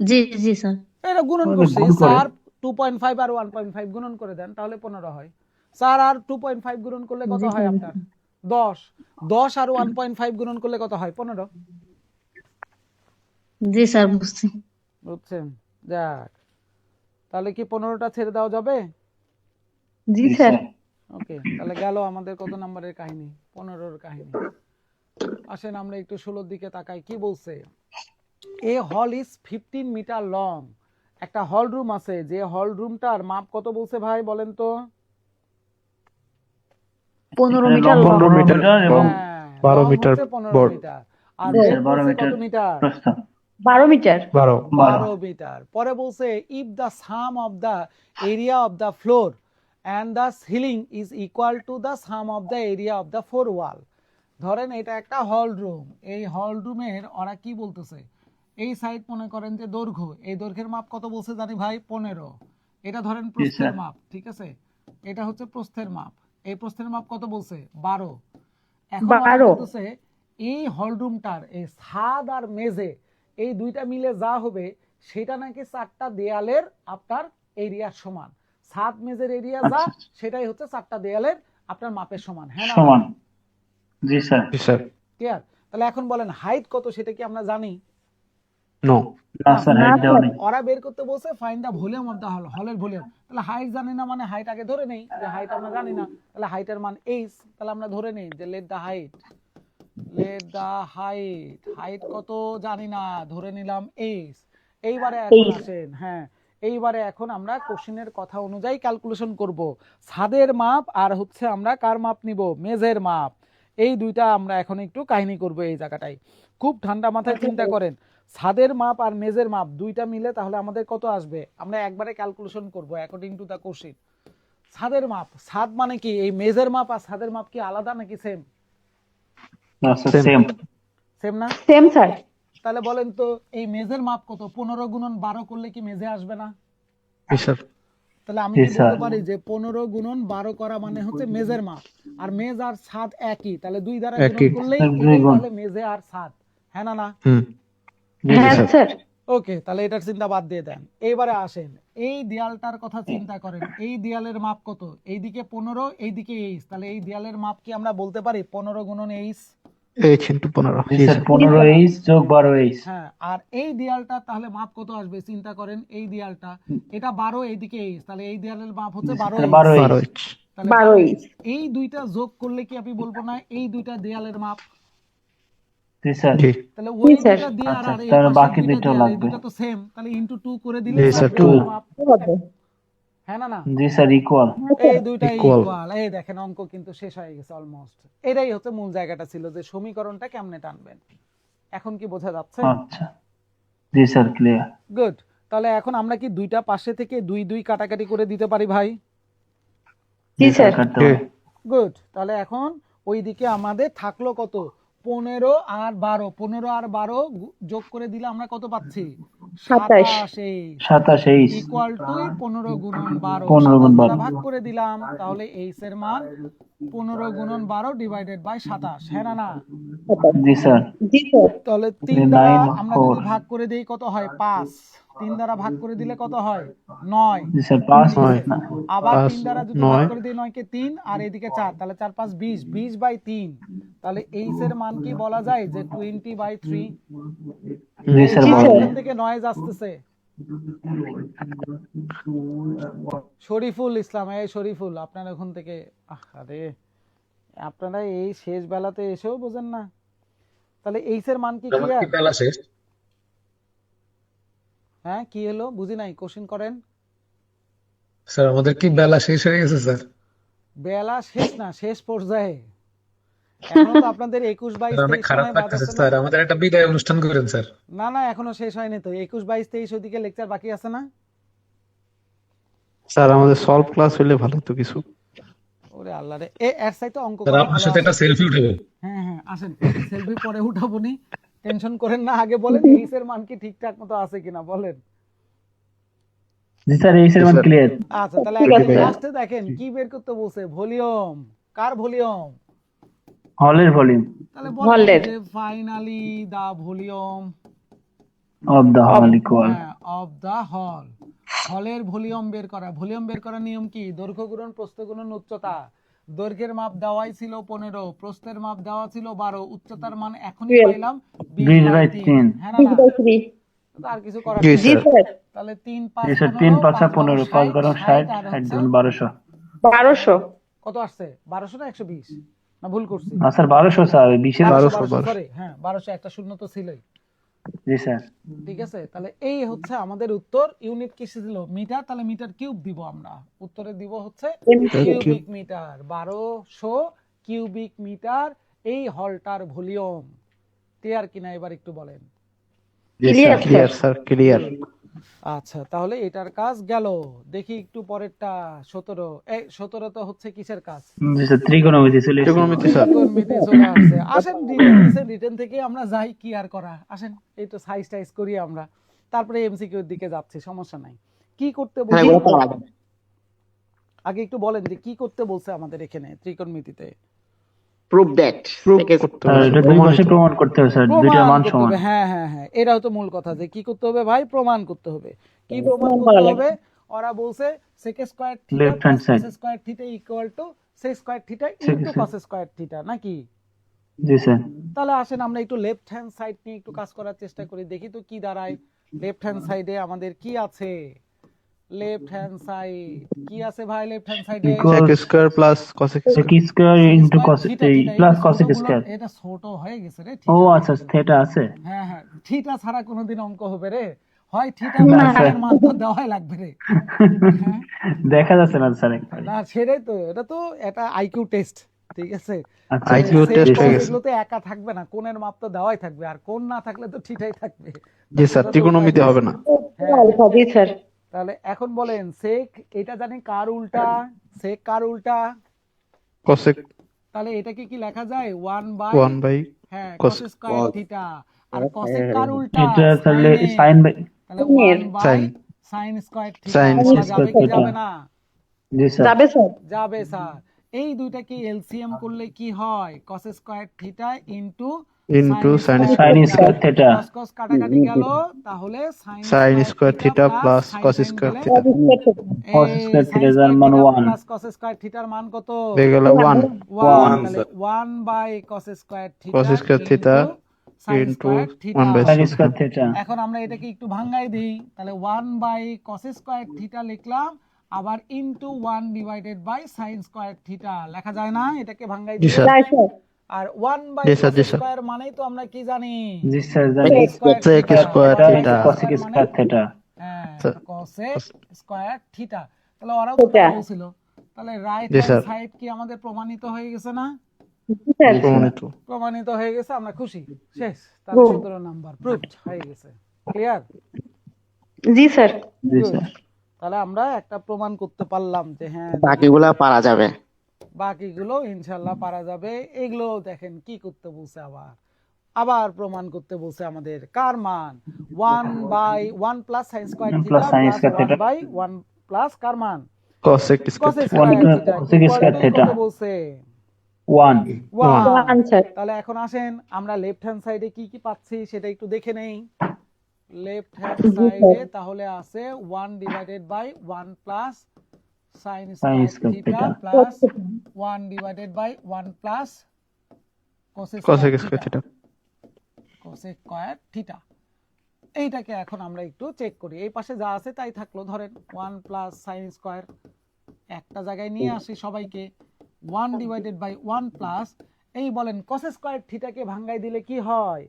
Speaker 6: জি জি স্যার।
Speaker 1: এটা গুণন করছি স্যার, 2.5 আর 1.5 গুণন করে দেন তাহলে 15 হয়। স্যার আর 2.5 গুণন করলে কত হয় আপনার? 10। 10 আর 1.5 গুণন করলে কত হয়? 15।
Speaker 8: জি স্যার বুঝছি।
Speaker 1: বুঝছেন? যাক, তাহলে কি 15টা ছেড়ে দেওয়া যাবে?
Speaker 8: জি স্যার।
Speaker 1: ওকে, তাহলে গেল আমাদের কত নম্বরের কাহিনী? 15-র কাহিনী। আসেন আমরা একটু 16-র দিকে তাকাই, কি বলছে? এ হল ইজ 15 মিটার লং। একটা হল রুম আছে, যে হল রুমটার মাপ কত বলছে ভাই বলেন তো?
Speaker 8: 15 মিটার
Speaker 6: লম্বা
Speaker 8: লম্বা।
Speaker 6: 15 মিটার এবং
Speaker 1: হ্যাঁ,
Speaker 6: 12
Speaker 1: লং
Speaker 6: মিটার
Speaker 1: হচ্ছে 15
Speaker 6: বড়।
Speaker 1: মিটার আর
Speaker 8: জি,
Speaker 1: ব্রেড
Speaker 6: 12
Speaker 1: বলছে
Speaker 6: মিটার
Speaker 1: কত মিটার?
Speaker 6: প্রস্থ।
Speaker 8: 12 মিটার।
Speaker 1: 12 মিটার। পরে বলছে if the sum of the area of the floor and the ceiling is equal to the sum of the area of the four wall. ধরেন এটা একটা হল রুম, এই হল রুমের ওরা কি বলতেছে, এই সাইড মনে করেন যে দৈর্ঘ্য, এই দৈর্ঘ্যের মাপ কত বলছে জানি ভাই? 15। এটা ধরেন প্রস্থের মাপ, ঠিক আছে? এটা হচ্ছে প্রস্থের মাপ, এই প্রস্থের মাপ কত বলছে? 12। এখন ওরা
Speaker 8: 12
Speaker 1: বলতেছে এই হল রুমটার এই ছাদ আর মেঝে এই দুইটা মিলে যা হবে সেটা নাকি 4টা দেয়ালের আপনার এরিয়ার সমান। ছাদ মেঝের এরিয়া যা সেটাই হচ্ছে 4টা দেয়ালের আপনার মাপের সমান। হ্যাঁ না?
Speaker 6: সমান। জি স্যার। জি স্যার।
Speaker 1: ক্লিয়ার? তাহলে এখন বলেন হাইট কত সেটা কি আমরা জানি?
Speaker 6: নো। না স্যার, হাইট দেওয়া নেই।
Speaker 1: ওরা বের করতে বলছে find the volume of the hall, হলের ভলিউম। তাহলে হাইট জানি না মানে হাইট আগে ধরে নেই যে হাইট আমরা জানি না, তাহলে হাইটের মান h, তাহলে আমরা ধরে নেই যে লেট দ্য হাইট, হাইট কত জানি না, ধরে নিলাম h। এইবারে এখন আসেন, হ্যাঁ এইবারে এখন আমরা কোশ্চেনের কথা অনুযায়ী ক্যালকুলেশন করব। ছাদের মাপ আর হচ্ছে আমরা কার মাপ নিব? মেঝের মাপ। এই দুইটা আমরা এখন একটু কাহিনী করব এই জায়গাটায়। খুব ঠান্ডা মাথায় চিন্তা করেন, ছাদের মাপ আর মেঝের মাপ দুইটা মিলে তাহলে আমাদের কত আসবে? আমরা একবারে ক্যালকুলেশন করব অ্যাকর্ডিং টু দ্য কোশ্চেন। ছাদের মাপ, ছাদ মানে কি এই মেঝের মাপ আর ছাদের মাপ কি আলাদা নাকি সেম?
Speaker 6: না স্যার, সেম।
Speaker 1: সেম না?
Speaker 8: Same sir.
Speaker 1: তাহলে বলেন তো এই মেঝের মাপ কত? 15 গুণন 12 করলে কি মেঝে আসবে না?
Speaker 6: স্যার।
Speaker 1: তাহলে আমি
Speaker 6: জি
Speaker 1: কি
Speaker 6: স্যার।
Speaker 1: বলতে পারি যে 15 গুণন 12 করা মানে হচ্ছে মেঝের মাপ, আর মেঝ আর ছাদ একই, তাহলে 2 দ্বারা গুণন
Speaker 6: একই।
Speaker 1: করলেই
Speaker 6: দুই
Speaker 1: এটাই
Speaker 6: গুণ।
Speaker 1: তাহলে মেঝে আর ছাদ। হ্যাঁ না? না?
Speaker 8: হ্যাঁ স্যার।
Speaker 1: ওকে, তাহলে এটার চিন্তা বাদ দিয়ে দেন। এইবারে আসেন এই দেয়ালটার কথা চিন্তা করেন, এই দেয়ালের মাপ কত? এইদিকে 15, এইদিকে h, তাহলে এই দেয়ালের মাপ কি আমরা বলতে পারি 15 গুণন h?
Speaker 6: h * 15। জি স্যার, 15h যোগ 12h।
Speaker 1: হ্যাঁ, আর এই দেয়ালটা তাহলে মাপ কত আসবে চিন্তা করেন, এই দেয়ালটা এটা 12, এইদিকে h, তাহলে এই দেয়ালের মাপ হচ্ছে 12h।
Speaker 6: 12h।
Speaker 1: তাহলে
Speaker 8: 12h।
Speaker 1: এই দুইটা যোগ করলে কি আমি বলবো না এই দুইটা দেয়ালের মাপ?
Speaker 6: জি স্যার।
Speaker 1: তাহলে ওই
Speaker 8: জি স্যার।
Speaker 1: দুইটা দেয়াল আর এই
Speaker 6: তাহলে
Speaker 1: পাশের
Speaker 6: বাকি
Speaker 1: দুইটা
Speaker 6: দুটো
Speaker 1: দেয়াল, এই
Speaker 6: লাগবে।
Speaker 1: দুইটা তো সেম, তাহলে ইনটু 2 করে দিলে
Speaker 6: জি স্যার,
Speaker 1: হবে
Speaker 6: 2।
Speaker 1: মাপ। হ্যাঁ না?
Speaker 6: জি স্যার, ইকুয়াল।
Speaker 1: এই দুইটা
Speaker 6: Equal।
Speaker 1: ইকুয়াল। এই দেখেন অঙ্ক কিন্তু শেষ হয়ে গেছে অলমোস্ট। এটাই হচ্ছে মূল জায়গাটা ছিল যে সমীকরণটা কেমনে টানবেন। এখন কি বোঝা যাচ্ছে?
Speaker 6: আচ্ছা। জি স্যার, ক্লিয়ার।
Speaker 1: গুড। তাহলে এখন আমরা কি দুইটা পাশে থেকে 2 2 কাটাকাটি করে দিতে পারি ভাই?
Speaker 8: জি স্যার।
Speaker 6: কাটতে হবে।
Speaker 1: গুড। তাহলে এখন ওইদিকে আমাদের থাকলো কত? 15 আর 12, 15 আর 12 যোগ করে দিলে আমরা কত পাচ্ছি? 27
Speaker 6: 27h
Speaker 1: ইকুয়াল টু 15 গুণন 12,
Speaker 6: 15 গুণ
Speaker 1: 27 দ্বারা
Speaker 6: 12।
Speaker 1: ভাগ করে দিলাম, তাহলে h এর মান 15 গুণন 12 ডিভাইডেড বাই 27। হ্যাঁ না? না?
Speaker 6: জি স্যার।
Speaker 8: জি স্যার।
Speaker 1: তাহলে 3 দ্বারা
Speaker 6: 9
Speaker 1: আমরা যদি ভাগ করে দেই কত হয়? 5। 3 দ্বারা ভাগ করে দিলে কত হয়? 9।
Speaker 6: জি স্যার, 5 না।
Speaker 1: আবার
Speaker 6: 5,
Speaker 1: 3 দ্বারা যদি ভাগ
Speaker 6: 9।
Speaker 1: করে দিই 9 কে 3 আর এদিকে 4, তাহলে 4 5 20, 20/3। তাহলে h এর মান কি বলা যায় যে 20/3?
Speaker 6: জি স্যার,
Speaker 8: জি
Speaker 6: বলা
Speaker 8: স্যার।
Speaker 6: যায়।
Speaker 1: এখান থেকে নয়েজ আসতেছে। শরীফুল ইসলাম, এই শরীফুল আপনার ওখান থেকে, আরে আপনারা এই শেষ বেলাতে এসেও বোঝেন না। তাহলে এইচ এর মান কি ক্লিয়ার? হ্যাঁ কি হলো বুঝি নাই, কোশ্চেন করেন।
Speaker 9: স্যার আমাদের কি বেলা শেষ হয়ে গেছে স্যার?
Speaker 1: বেলা শেষ না, শেষ পর্যায়ে। এখনো তো আপনাদের 21 22
Speaker 9: স্যার, অনেক
Speaker 1: 23
Speaker 9: খারাপ
Speaker 1: সময়
Speaker 9: লাগতেছে
Speaker 1: বাজাচ্ছে
Speaker 9: স্যার,
Speaker 1: না?
Speaker 9: আমাদের একটা বিদায় অনুষ্ঠান করেন স্যার।
Speaker 1: না না, এখনো শেষ হয়নি তো। 21 22 23 ওইদিকে লেকচার বাকি আছে না?
Speaker 6: স্যার, আমাদের সলভ ক্লাস হলে ভালো হতো কিছু।
Speaker 1: ওরে আল্লাহ রে, এর সাইতে অঙ্ক
Speaker 9: স্যার
Speaker 1: করা
Speaker 9: আপনার
Speaker 1: ভালো
Speaker 9: সাথে একটা
Speaker 1: আছে।
Speaker 9: সেলফি উঠাবো।
Speaker 1: হ্যাঁ হ্যাঁ আসেন, সেলফি পরে উঠাবনি, টেনশন করেন না। আগে বলেন এইচ এর মান কি ঠিকঠাক মতো আছে কিনা বলেন।
Speaker 6: জি স্যার, h এর মান ক্লিয়ার।
Speaker 1: আচ্ছা, তাহলে
Speaker 8: ঠিক
Speaker 1: এখন
Speaker 8: আছে।
Speaker 1: লাস্টে দেখেন কি বের করতে বলছে? ভলিউম। কার ভলিউম?
Speaker 6: হলের ভলিউম
Speaker 1: তাহলে বলেন
Speaker 8: হলের।
Speaker 1: যে finally the volume
Speaker 6: of the hall equal.
Speaker 1: Of the হল। হলের ভলিউম বের করা। ভলিউম বের করার নিয়ম কি? দৈর্ঘ্য গুণন প্রস্থ গুণন উচ্চতা। দৈর্ঘ্যের মাপ দেওয়াই ছিল 15, প্রস্থের মাপ দেওয়া ছিল 12, উচ্চতার মান এখনই
Speaker 8: 12
Speaker 1: পাইলাম
Speaker 6: 20/3
Speaker 1: হ্যাঁ না
Speaker 8: 6/3
Speaker 1: তো আর কিছু করার
Speaker 5: জি
Speaker 1: নেই।
Speaker 8: জি
Speaker 5: স্যার
Speaker 8: স্যার
Speaker 1: তাহলে 3
Speaker 6: জি
Speaker 1: 5
Speaker 6: স্যার
Speaker 1: 15
Speaker 6: 3 5
Speaker 1: 5
Speaker 6: 15
Speaker 1: 12
Speaker 6: 5 12
Speaker 1: 60
Speaker 6: 60
Speaker 1: আর
Speaker 6: 60
Speaker 1: হচ্ছে
Speaker 6: গুণ 1200
Speaker 8: 1200
Speaker 1: কত আসছে? 1200 না 120? না ভুল করছি?
Speaker 6: না স্যার 1200 স্যার 20 এর
Speaker 1: 1200 সরি, হ্যাঁ 1200 একটা শূন্য তো ছিলই।
Speaker 6: জি স্যার
Speaker 1: ঠিক আছে, তাহলে এই হচ্ছে আমাদের উত্তর। ইউনিট কিসে ছিল? মিটার। তাহলে মিটার কিউব দিব আমরা, উত্তরে দিব হচ্ছে কিউবিক মিটার। 1200 কিউবিক মিটার এই হলটার ভলিউম। ক্লিয়ার কিনা এবার একটু বলেন।
Speaker 8: Clear sir
Speaker 5: sir clear.
Speaker 1: আচ্ছা, তাহলে এটার কাজ গেল। দেখি একটু পরেরটা 17। এই 17 তো হচ্ছে কিসের কাজ?
Speaker 6: জি স্যার ত্রিকোণমিতি চলে এসেছে
Speaker 1: ত্রিকোণমিতি চলে আসছে। আসেন রিটেন দিছে, রিটেন থেকে আমরা যাই কি আর করা। আসেন এই তো সাইজ টাইজ করি আমরা, তারপরে এমসিকিউ এর দিকে যাচ্ছি, সমস্যা নাই। কি করতে বলছে? আগে একটু বলেন যে কি করতে বলছে আমাদের এখানে ত্রিকোণমিতিতে।
Speaker 10: prove that
Speaker 6: স্যার এটা দুই পাশে প্রমাণ করতে হবে স্যার দুইটার
Speaker 1: প্রমাণ
Speaker 6: মান
Speaker 1: করতে
Speaker 6: সমান
Speaker 1: হবে। হ্যাঁ হ্যাঁ হ্যাঁ, এটা হতো মূল কথা যে কি করতে হবে ভাই, প্রমাণ করতে হবে। কি প্রমাণ করতে হবে? ওরা বলছে sec square theta
Speaker 6: Left hand
Speaker 1: plus
Speaker 6: side.
Speaker 1: cos square theta equal two sec square theta into cos square theta, নাকি?
Speaker 6: জি স্যার
Speaker 1: তাহলে আসেন আমরা একটু লেফট হ্যান্ড সাইড নিয়ে একটু কাজ করার চেষ্টা করি, দেখি তো কি দাঁড়ায়। লেফট হ্যান্ড সাইডে আমাদের কি আছে? লেফট হ্যান্ড সাইড কি আছে ভাই? লেফট হ্যান্ড সাইডে
Speaker 6: sec
Speaker 5: square plus cosec
Speaker 6: sec square into cos plus cosec square
Speaker 1: এটা ছোট হয়ে গেছে রে।
Speaker 6: ও আচ্ছা থিটা আছে
Speaker 1: হ্যাঁ হ্যাঁ, থিটা ছাড়া কোনোদিন অঙ্ক হবে রে? হয় থিটা
Speaker 6: না,
Speaker 1: বা
Speaker 6: স্যার।
Speaker 1: এর মান তো দেওয়াই লাগবে রে। হ্যাঁ,
Speaker 6: দেখা যাচ্ছে না স্যার একবার
Speaker 1: না সেটাই তো, এটা তো এটা আইকিউ টেস্ট। ঠিক আছে,
Speaker 6: আচ্ছা
Speaker 5: IQ
Speaker 1: sec
Speaker 5: test
Speaker 1: cos
Speaker 5: হয়ে গেছে।
Speaker 1: এগুলো তো একা থাকবে না, কোণের মাপ তো দেওয়াই থাকবে, আর কোণ না থাকলে তো থিটাই থাকবে।
Speaker 5: জি স্যার,
Speaker 1: এটা তো
Speaker 5: ত্রিকোণমিতি হবে না।
Speaker 8: আলফা জি স্যার
Speaker 1: তাহলে এখন বলেন সেক এটা জানি কার উল্টা? সেক কার উল্টা?
Speaker 5: cosec
Speaker 1: তাহলে এটাকে কি লেখা যায় 1 বাই
Speaker 5: 1 বাই
Speaker 1: হ্যাঁ
Speaker 5: cos
Speaker 1: cos স্কয়ার থিটা। আর cosec কার উল্টা?
Speaker 6: এটা তাহলে
Speaker 1: sin এর।
Speaker 6: সাইন বাই
Speaker 1: তাহলে
Speaker 8: sin
Speaker 1: 1 by
Speaker 5: sin
Speaker 1: sin square theta.
Speaker 5: sin
Speaker 1: বলা
Speaker 6: square
Speaker 1: যাবে কি
Speaker 6: theta।
Speaker 1: যাবে না?
Speaker 6: জি স্যার
Speaker 8: যাবে স্যার
Speaker 1: যাবে স্যার। এই দুইটাকে এলসিএম করলে কি হয়? cos square theta into
Speaker 5: Into sin
Speaker 6: square theta
Speaker 1: cos cos কাটাকাটি গেল, তাহলে sin
Speaker 5: sin square theta plus cos
Speaker 1: sin
Speaker 5: square
Speaker 1: গেলে
Speaker 5: theta
Speaker 6: cos স্কয়ার থিটা যার মান 1
Speaker 1: প্লাস cos স্কয়ার থিটার মান কত?
Speaker 5: হয়ে গেল 1
Speaker 1: 1 তাহলে 1 by cos square theta
Speaker 5: cos square theta
Speaker 1: sin
Speaker 5: into
Speaker 1: square theta.
Speaker 5: 1 by
Speaker 6: sin square theta
Speaker 1: এখন আমরা এটাকে একটু ভাঙাই দেই, তাহলে 1 বাই cos স্কয়ার থিটা লিখলাম, আবার into 1 divided by sin square theta লেখা যায় না? এটাকে ভাঙাই
Speaker 5: জি
Speaker 1: দিই।
Speaker 5: স্যার।
Speaker 8: যাই স্যার
Speaker 1: আর 1 বাই
Speaker 5: জি স্যার,
Speaker 1: cos
Speaker 5: জি স্যার।
Speaker 1: স্কয়ার মানেই তো আমরা কি জানি?
Speaker 6: জি স্যার জানি
Speaker 5: sec square theta
Speaker 6: cosec square theta
Speaker 1: হ্যাঁ
Speaker 5: স্যার।
Speaker 1: cosec square theta. তাহলে ওরাও তো
Speaker 8: থিটা।
Speaker 1: তাই বলছিল। তাহলে রাইট
Speaker 5: জি
Speaker 1: হ্যান্ড
Speaker 5: স্যার।
Speaker 1: সাইড কি আমাদের প্রমাণিত হয়ে গেছে না?
Speaker 8: জি স্যার
Speaker 5: প্রমাণিত।
Speaker 1: প্রমাণিত হয়ে গেছে, আমরা খুশি। শেষ। তাহলে
Speaker 8: Proof.
Speaker 1: 17 নাম্বার প্রুভড হয়ে গেছে। ক্লিয়ার?
Speaker 8: জি স্যার
Speaker 6: জি স্যার
Speaker 1: তাহলে আমরা একটা প্রমাণ করতে পারলাম যে হ্যাঁ
Speaker 10: বাকিগুলা পারা যাবে।
Speaker 1: বাকিগুলো ইনশাল্লাহ পারা যাবে। এগুলো দেখেন কি করতে বলছে, আবার আবার প্রমাণ করতে বলছে আমাদের কার মান? 1 by 1 plus sin square
Speaker 6: 1
Speaker 1: theta
Speaker 6: plus sin
Speaker 1: plus
Speaker 6: square
Speaker 1: 1
Speaker 6: theta।
Speaker 1: By 1 plus কার মান?
Speaker 5: cosec
Speaker 1: cos
Speaker 5: square theta
Speaker 1: square
Speaker 6: plus
Speaker 1: theta
Speaker 6: cosec square theta।
Speaker 1: কত বলছে?
Speaker 6: 1
Speaker 1: 1।
Speaker 8: আনসার
Speaker 1: তাহলে এখন আসেন আমরা লেফট হ্যান্ড সাইডে কি কি পাচ্ছি সেটা একটু দেখে নেই। লেফট হ্যান্ড সাইডে তাহলে আছে 1 divided by 1 plus sin square
Speaker 6: square
Speaker 1: theta
Speaker 6: theta।
Speaker 1: Plus 1 divided by 1 plus cos
Speaker 5: cosec
Speaker 1: square
Speaker 5: square
Speaker 1: theta.
Speaker 5: theta
Speaker 1: cos square theta. এইটাকে এখন আমরা একটু চেক করি। এই পাশে যা আছে তাই থাকলো, ধরেন 1 প্লাস sin স্কয়ার একটা জায়গায় নিয়ে আসি সবাইকে। 1 ডিভাইডেড বাই 1 প্লাস এই বলেন cos স্কয়ার থিটাকে ভাঙাই দিলে কি হয়?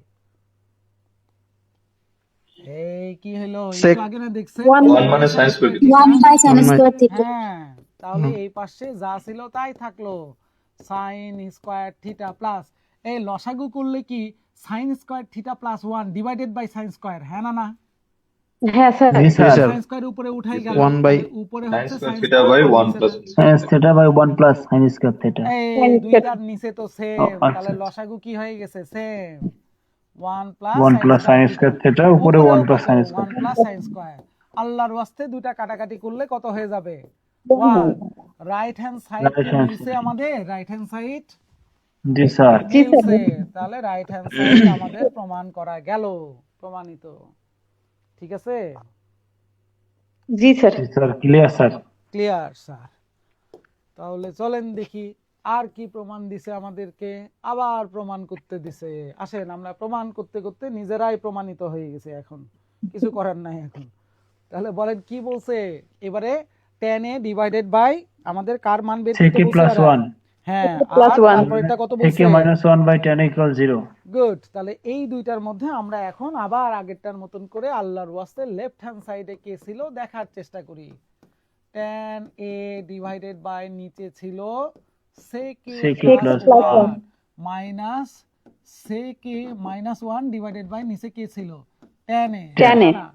Speaker 1: এই কি হলো?
Speaker 5: Sec-
Speaker 1: একটু আগে না দেখছেন?
Speaker 8: 1
Speaker 7: মানে sin square theta।
Speaker 8: 1 by sin
Speaker 5: One by-
Speaker 8: square theta
Speaker 1: হ্যাঁ, তাহলে এই পাশে যা ছিল তাই থাকলো, sin স্কয়ার থিটা প্লাস এই লসাগু করলে কি sin square theta plus 1 divided by sin square, হ্যাঁ না?
Speaker 8: হ্যাঁ স্যার
Speaker 6: জি স্যার
Speaker 5: স্যার।
Speaker 1: sin স্কয়ার উপরে উঠাই গেল,
Speaker 5: 1 by-
Speaker 1: তাহলে উপরে
Speaker 7: sin
Speaker 1: হচ্ছে
Speaker 7: square
Speaker 1: sin
Speaker 7: theta by 1 plus
Speaker 6: sin theta by 1 plus sin square theta
Speaker 1: এই দুইটার নিচে তো সেম,
Speaker 6: ও, আচ্ছা,
Speaker 1: তাহলে
Speaker 6: আচ্ছা।
Speaker 1: লসাগু কি হয়ে গেছে? Same 1 plus
Speaker 6: 1 plus sin square theta উপরে 1 plus sin square
Speaker 1: 1
Speaker 6: theta
Speaker 1: plus sin square. আল্লাহর ওয়াস্তে দুইটা কাটাকাটি করলে কত হয়ে যাবে? 1। Right hand side
Speaker 6: Right hand
Speaker 1: মিলছে আমাদের, রাইট হ্যান্ড সাইড
Speaker 6: জি স্যার
Speaker 8: জি স্যার
Speaker 1: মিলছে, তাহলে রাইট হ্যান্ড সাইড আমাদের প্রমাণ করা গেল, প্রমাণিত। ঠিক আছে?
Speaker 8: জি স্যার।
Speaker 6: জি sir, clear sir.
Speaker 1: Clear sir. তাহলে চলেন দেখি আর কি প্রমাণ দিছে আমাদেরকে। আবার প্রমাণ করতে দিছে। আসেন আমরা প্রমাণ করতে করতে নিজেরাই প্রমাণিত হয়ে গেছে, এখন কিছু করার নাই এখন। তাহলে বলেন কি বলছে এবারে, tan a ডিভাইডেড বাই আমাদের কার মান বের করতে
Speaker 6: sec a
Speaker 1: বলছে
Speaker 6: plus
Speaker 1: এরা?
Speaker 6: 1
Speaker 1: হ্যাঁ,
Speaker 8: plus
Speaker 1: আর
Speaker 8: 1
Speaker 1: তারপরেরটা কত
Speaker 6: sec
Speaker 1: বলছে?
Speaker 6: a minus 1 by tan equals 0।
Speaker 1: Good. তাহলে এই দুইটার মধ্যে আমরা এখন আবার আগেরটার মতন করে আল্লাহর ওয়াস্তে লেফট হ্যান্ড সাইডে কে ছিল দেখার চেষ্টা করি। tan a ডিভাইডেড বাই নিচে ছিল sec a
Speaker 6: sec a
Speaker 1: plus
Speaker 6: plus
Speaker 1: 1 minus sec a minus 1 divided by নিচে কে ছিল tan a।
Speaker 8: tan a।
Speaker 1: না,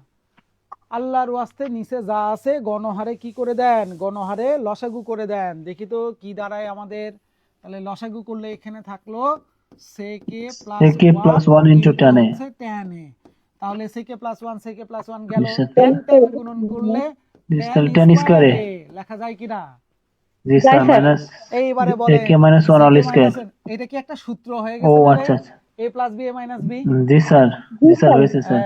Speaker 1: আল্লাহর ওয়াস্তে নিচে যা আছে গণহারে কি করে দেন, গণহারে লসাগু করে দেন। দেখি তো কি দাঁড়ায় আমাদের। তাহলে লসাগু করলে এখানে থাকলো sec a
Speaker 6: sec a plus 1 into tan a।
Speaker 1: হচ্ছে tan a। তাহলে sec a plus 1 sec a plus 1 গেল,
Speaker 6: জি স্যার।
Speaker 1: tan tan গুণন করলে
Speaker 6: জি
Speaker 1: tan
Speaker 6: sir, tan
Speaker 1: square
Speaker 6: square
Speaker 1: a লেখা যায় কিনা?
Speaker 6: জি স্যার, মাইনাস
Speaker 1: এইবারে বলে
Speaker 6: sec a minus 1 all square।
Speaker 1: এটা কি একটা সূত্র হয়ে
Speaker 6: ও
Speaker 1: গেছে?
Speaker 6: আচ্ছা আচ্ছা।
Speaker 1: a plus b a minus b।
Speaker 6: জি স্যার, জি স্যার হয়েছে স্যার।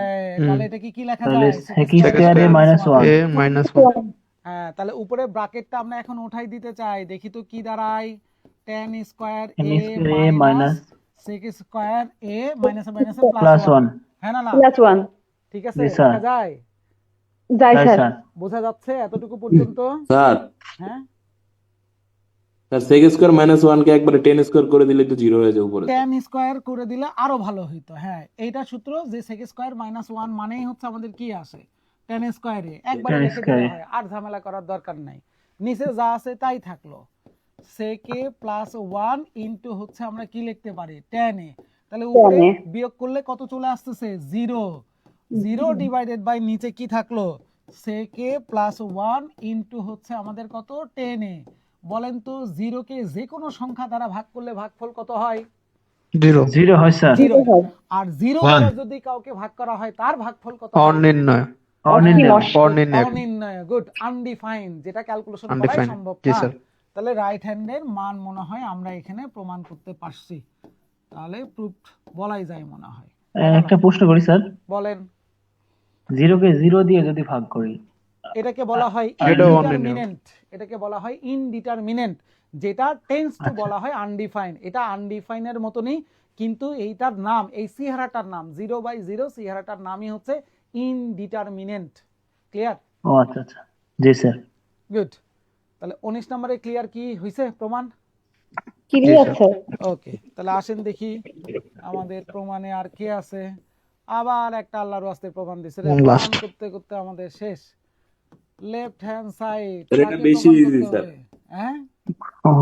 Speaker 1: তাহলে এটা কি লেখা
Speaker 6: তাহলে
Speaker 1: যায়?
Speaker 6: sec square a minus 1।
Speaker 5: a minus 1
Speaker 1: হ্যাঁ, তাহলে উপরে ব্র্যাকেটটা আমরা এখন উঠাই দিতে চাই। দেখি তো কি দাঁড়ায়, tan square
Speaker 6: tan
Speaker 1: a
Speaker 6: square a
Speaker 1: minus
Speaker 6: minus
Speaker 1: sec square a minus minus
Speaker 6: plus 1।
Speaker 1: হ্যাঁ না না,
Speaker 8: প্লাস 1
Speaker 1: ঠিক আছে,
Speaker 6: জি স্যার।
Speaker 1: লেখা যায়?
Speaker 8: যাই
Speaker 6: তাই
Speaker 8: স্যার।
Speaker 6: স্যার।
Speaker 1: বোঝা যাচ্ছে এতটুকু পর্যন্ত?
Speaker 2: স্যার
Speaker 1: হ্যাঁ,
Speaker 2: স্যার sec স্কয়ার মাইনাস 1 কে একবারে 10 স্কয়ার করে দিলে তো 0 হয়ে যায় উপরে।
Speaker 1: tan স্কয়ার করে দিলে আরো ভালো হইতো। হ্যাঁ, এইটা সূত্র যে sec স্কয়ার মাইনাস 1 মানেই হচ্ছে আমাদের কি আসে, tan স্কয়ারে একবারে
Speaker 6: tan
Speaker 1: লিখে দিলে
Speaker 6: square।
Speaker 1: হয়, আর ঝামেলা করার দরকার নাই। নিচে যা আছে তাই থাকলো, sec a প্লাস 1 ইনটু হচ্ছে আমরা কি লিখতে পারি, tan a। তাহলে উপরে
Speaker 8: tan a।
Speaker 1: বিয়োগ করলে কত চলে আসতেছে, 0। 0 ডিভাইডেড বাই নিচে কি থাকলো, sec a প্লাস 1 ইনটু হচ্ছে আমাদের কত, tan a। বলেন তো 0 কে যে কোনো সংখ্যা দ্বারা ভাগ করলে ভাগফল কত হয়?
Speaker 5: 0
Speaker 6: 0 হয় স্যার।
Speaker 1: 0। আর 0
Speaker 9: One।
Speaker 1: দ্বারা যদি কাউকে ভাগ করা হয় তার ভাগফল কত হয়?
Speaker 5: অনির্ণয়
Speaker 6: অনির্ণয়।
Speaker 5: অনির্ণয়
Speaker 1: অনির্ণয়। গুড। আনডিফাইন্ড, যেটা ক্যালকুলেশন করাই
Speaker 5: Undefined।
Speaker 1: সম্ভব
Speaker 5: জি
Speaker 1: না।
Speaker 5: স্যার।
Speaker 1: তাহলে রাইট হ্যান্ডের মান মনে হয় আমরা এখানে প্রমাণ করতে পারছি। তাহলে প্রুফ বলাই যায় মনে হয়।
Speaker 6: একটা প্রশ্ন করি স্যার,
Speaker 1: বলেন।
Speaker 6: 0 কে 0 দিয়ে যদি ভাগ করি
Speaker 1: এটাকে বলা হয়
Speaker 5: এটাও
Speaker 1: ইনডিটারমিনেন্ট। এটাকে বলা হয় ইনডিটারমিনেন্ট, যেটা টেন্স টু বলা হয় আনডিফাইন্ড। এটা আনডিফাইনের মতনই, কিন্তু এইটার নাম, এই সিহারাটার নাম 0/0 সিহারাটার নামই হচ্ছে ইনডিটারমিনেন্ট। ক্লিয়ার?
Speaker 6: ও আচ্ছা আচ্ছা। জি স্যার।
Speaker 1: গুড। তাহলে 19 নম্বরে ক্লিয়ার কি হইছে প্রমাণ?
Speaker 8: Clear sir.
Speaker 1: ওকে, তাহলে আসেন দেখি আমাদের প্রমাণে আর কে আছে। আবার একটা আল্লাহর ওয়াস্তে প্রমাণ দিছে রে, প্রমাণ
Speaker 5: Last।
Speaker 1: করতে করতে আমাদের শেষ। লেফট হ্যান্ড সাইড
Speaker 2: স্যার, এটা বেশি easy, স্যার।
Speaker 1: হ্যাঁ,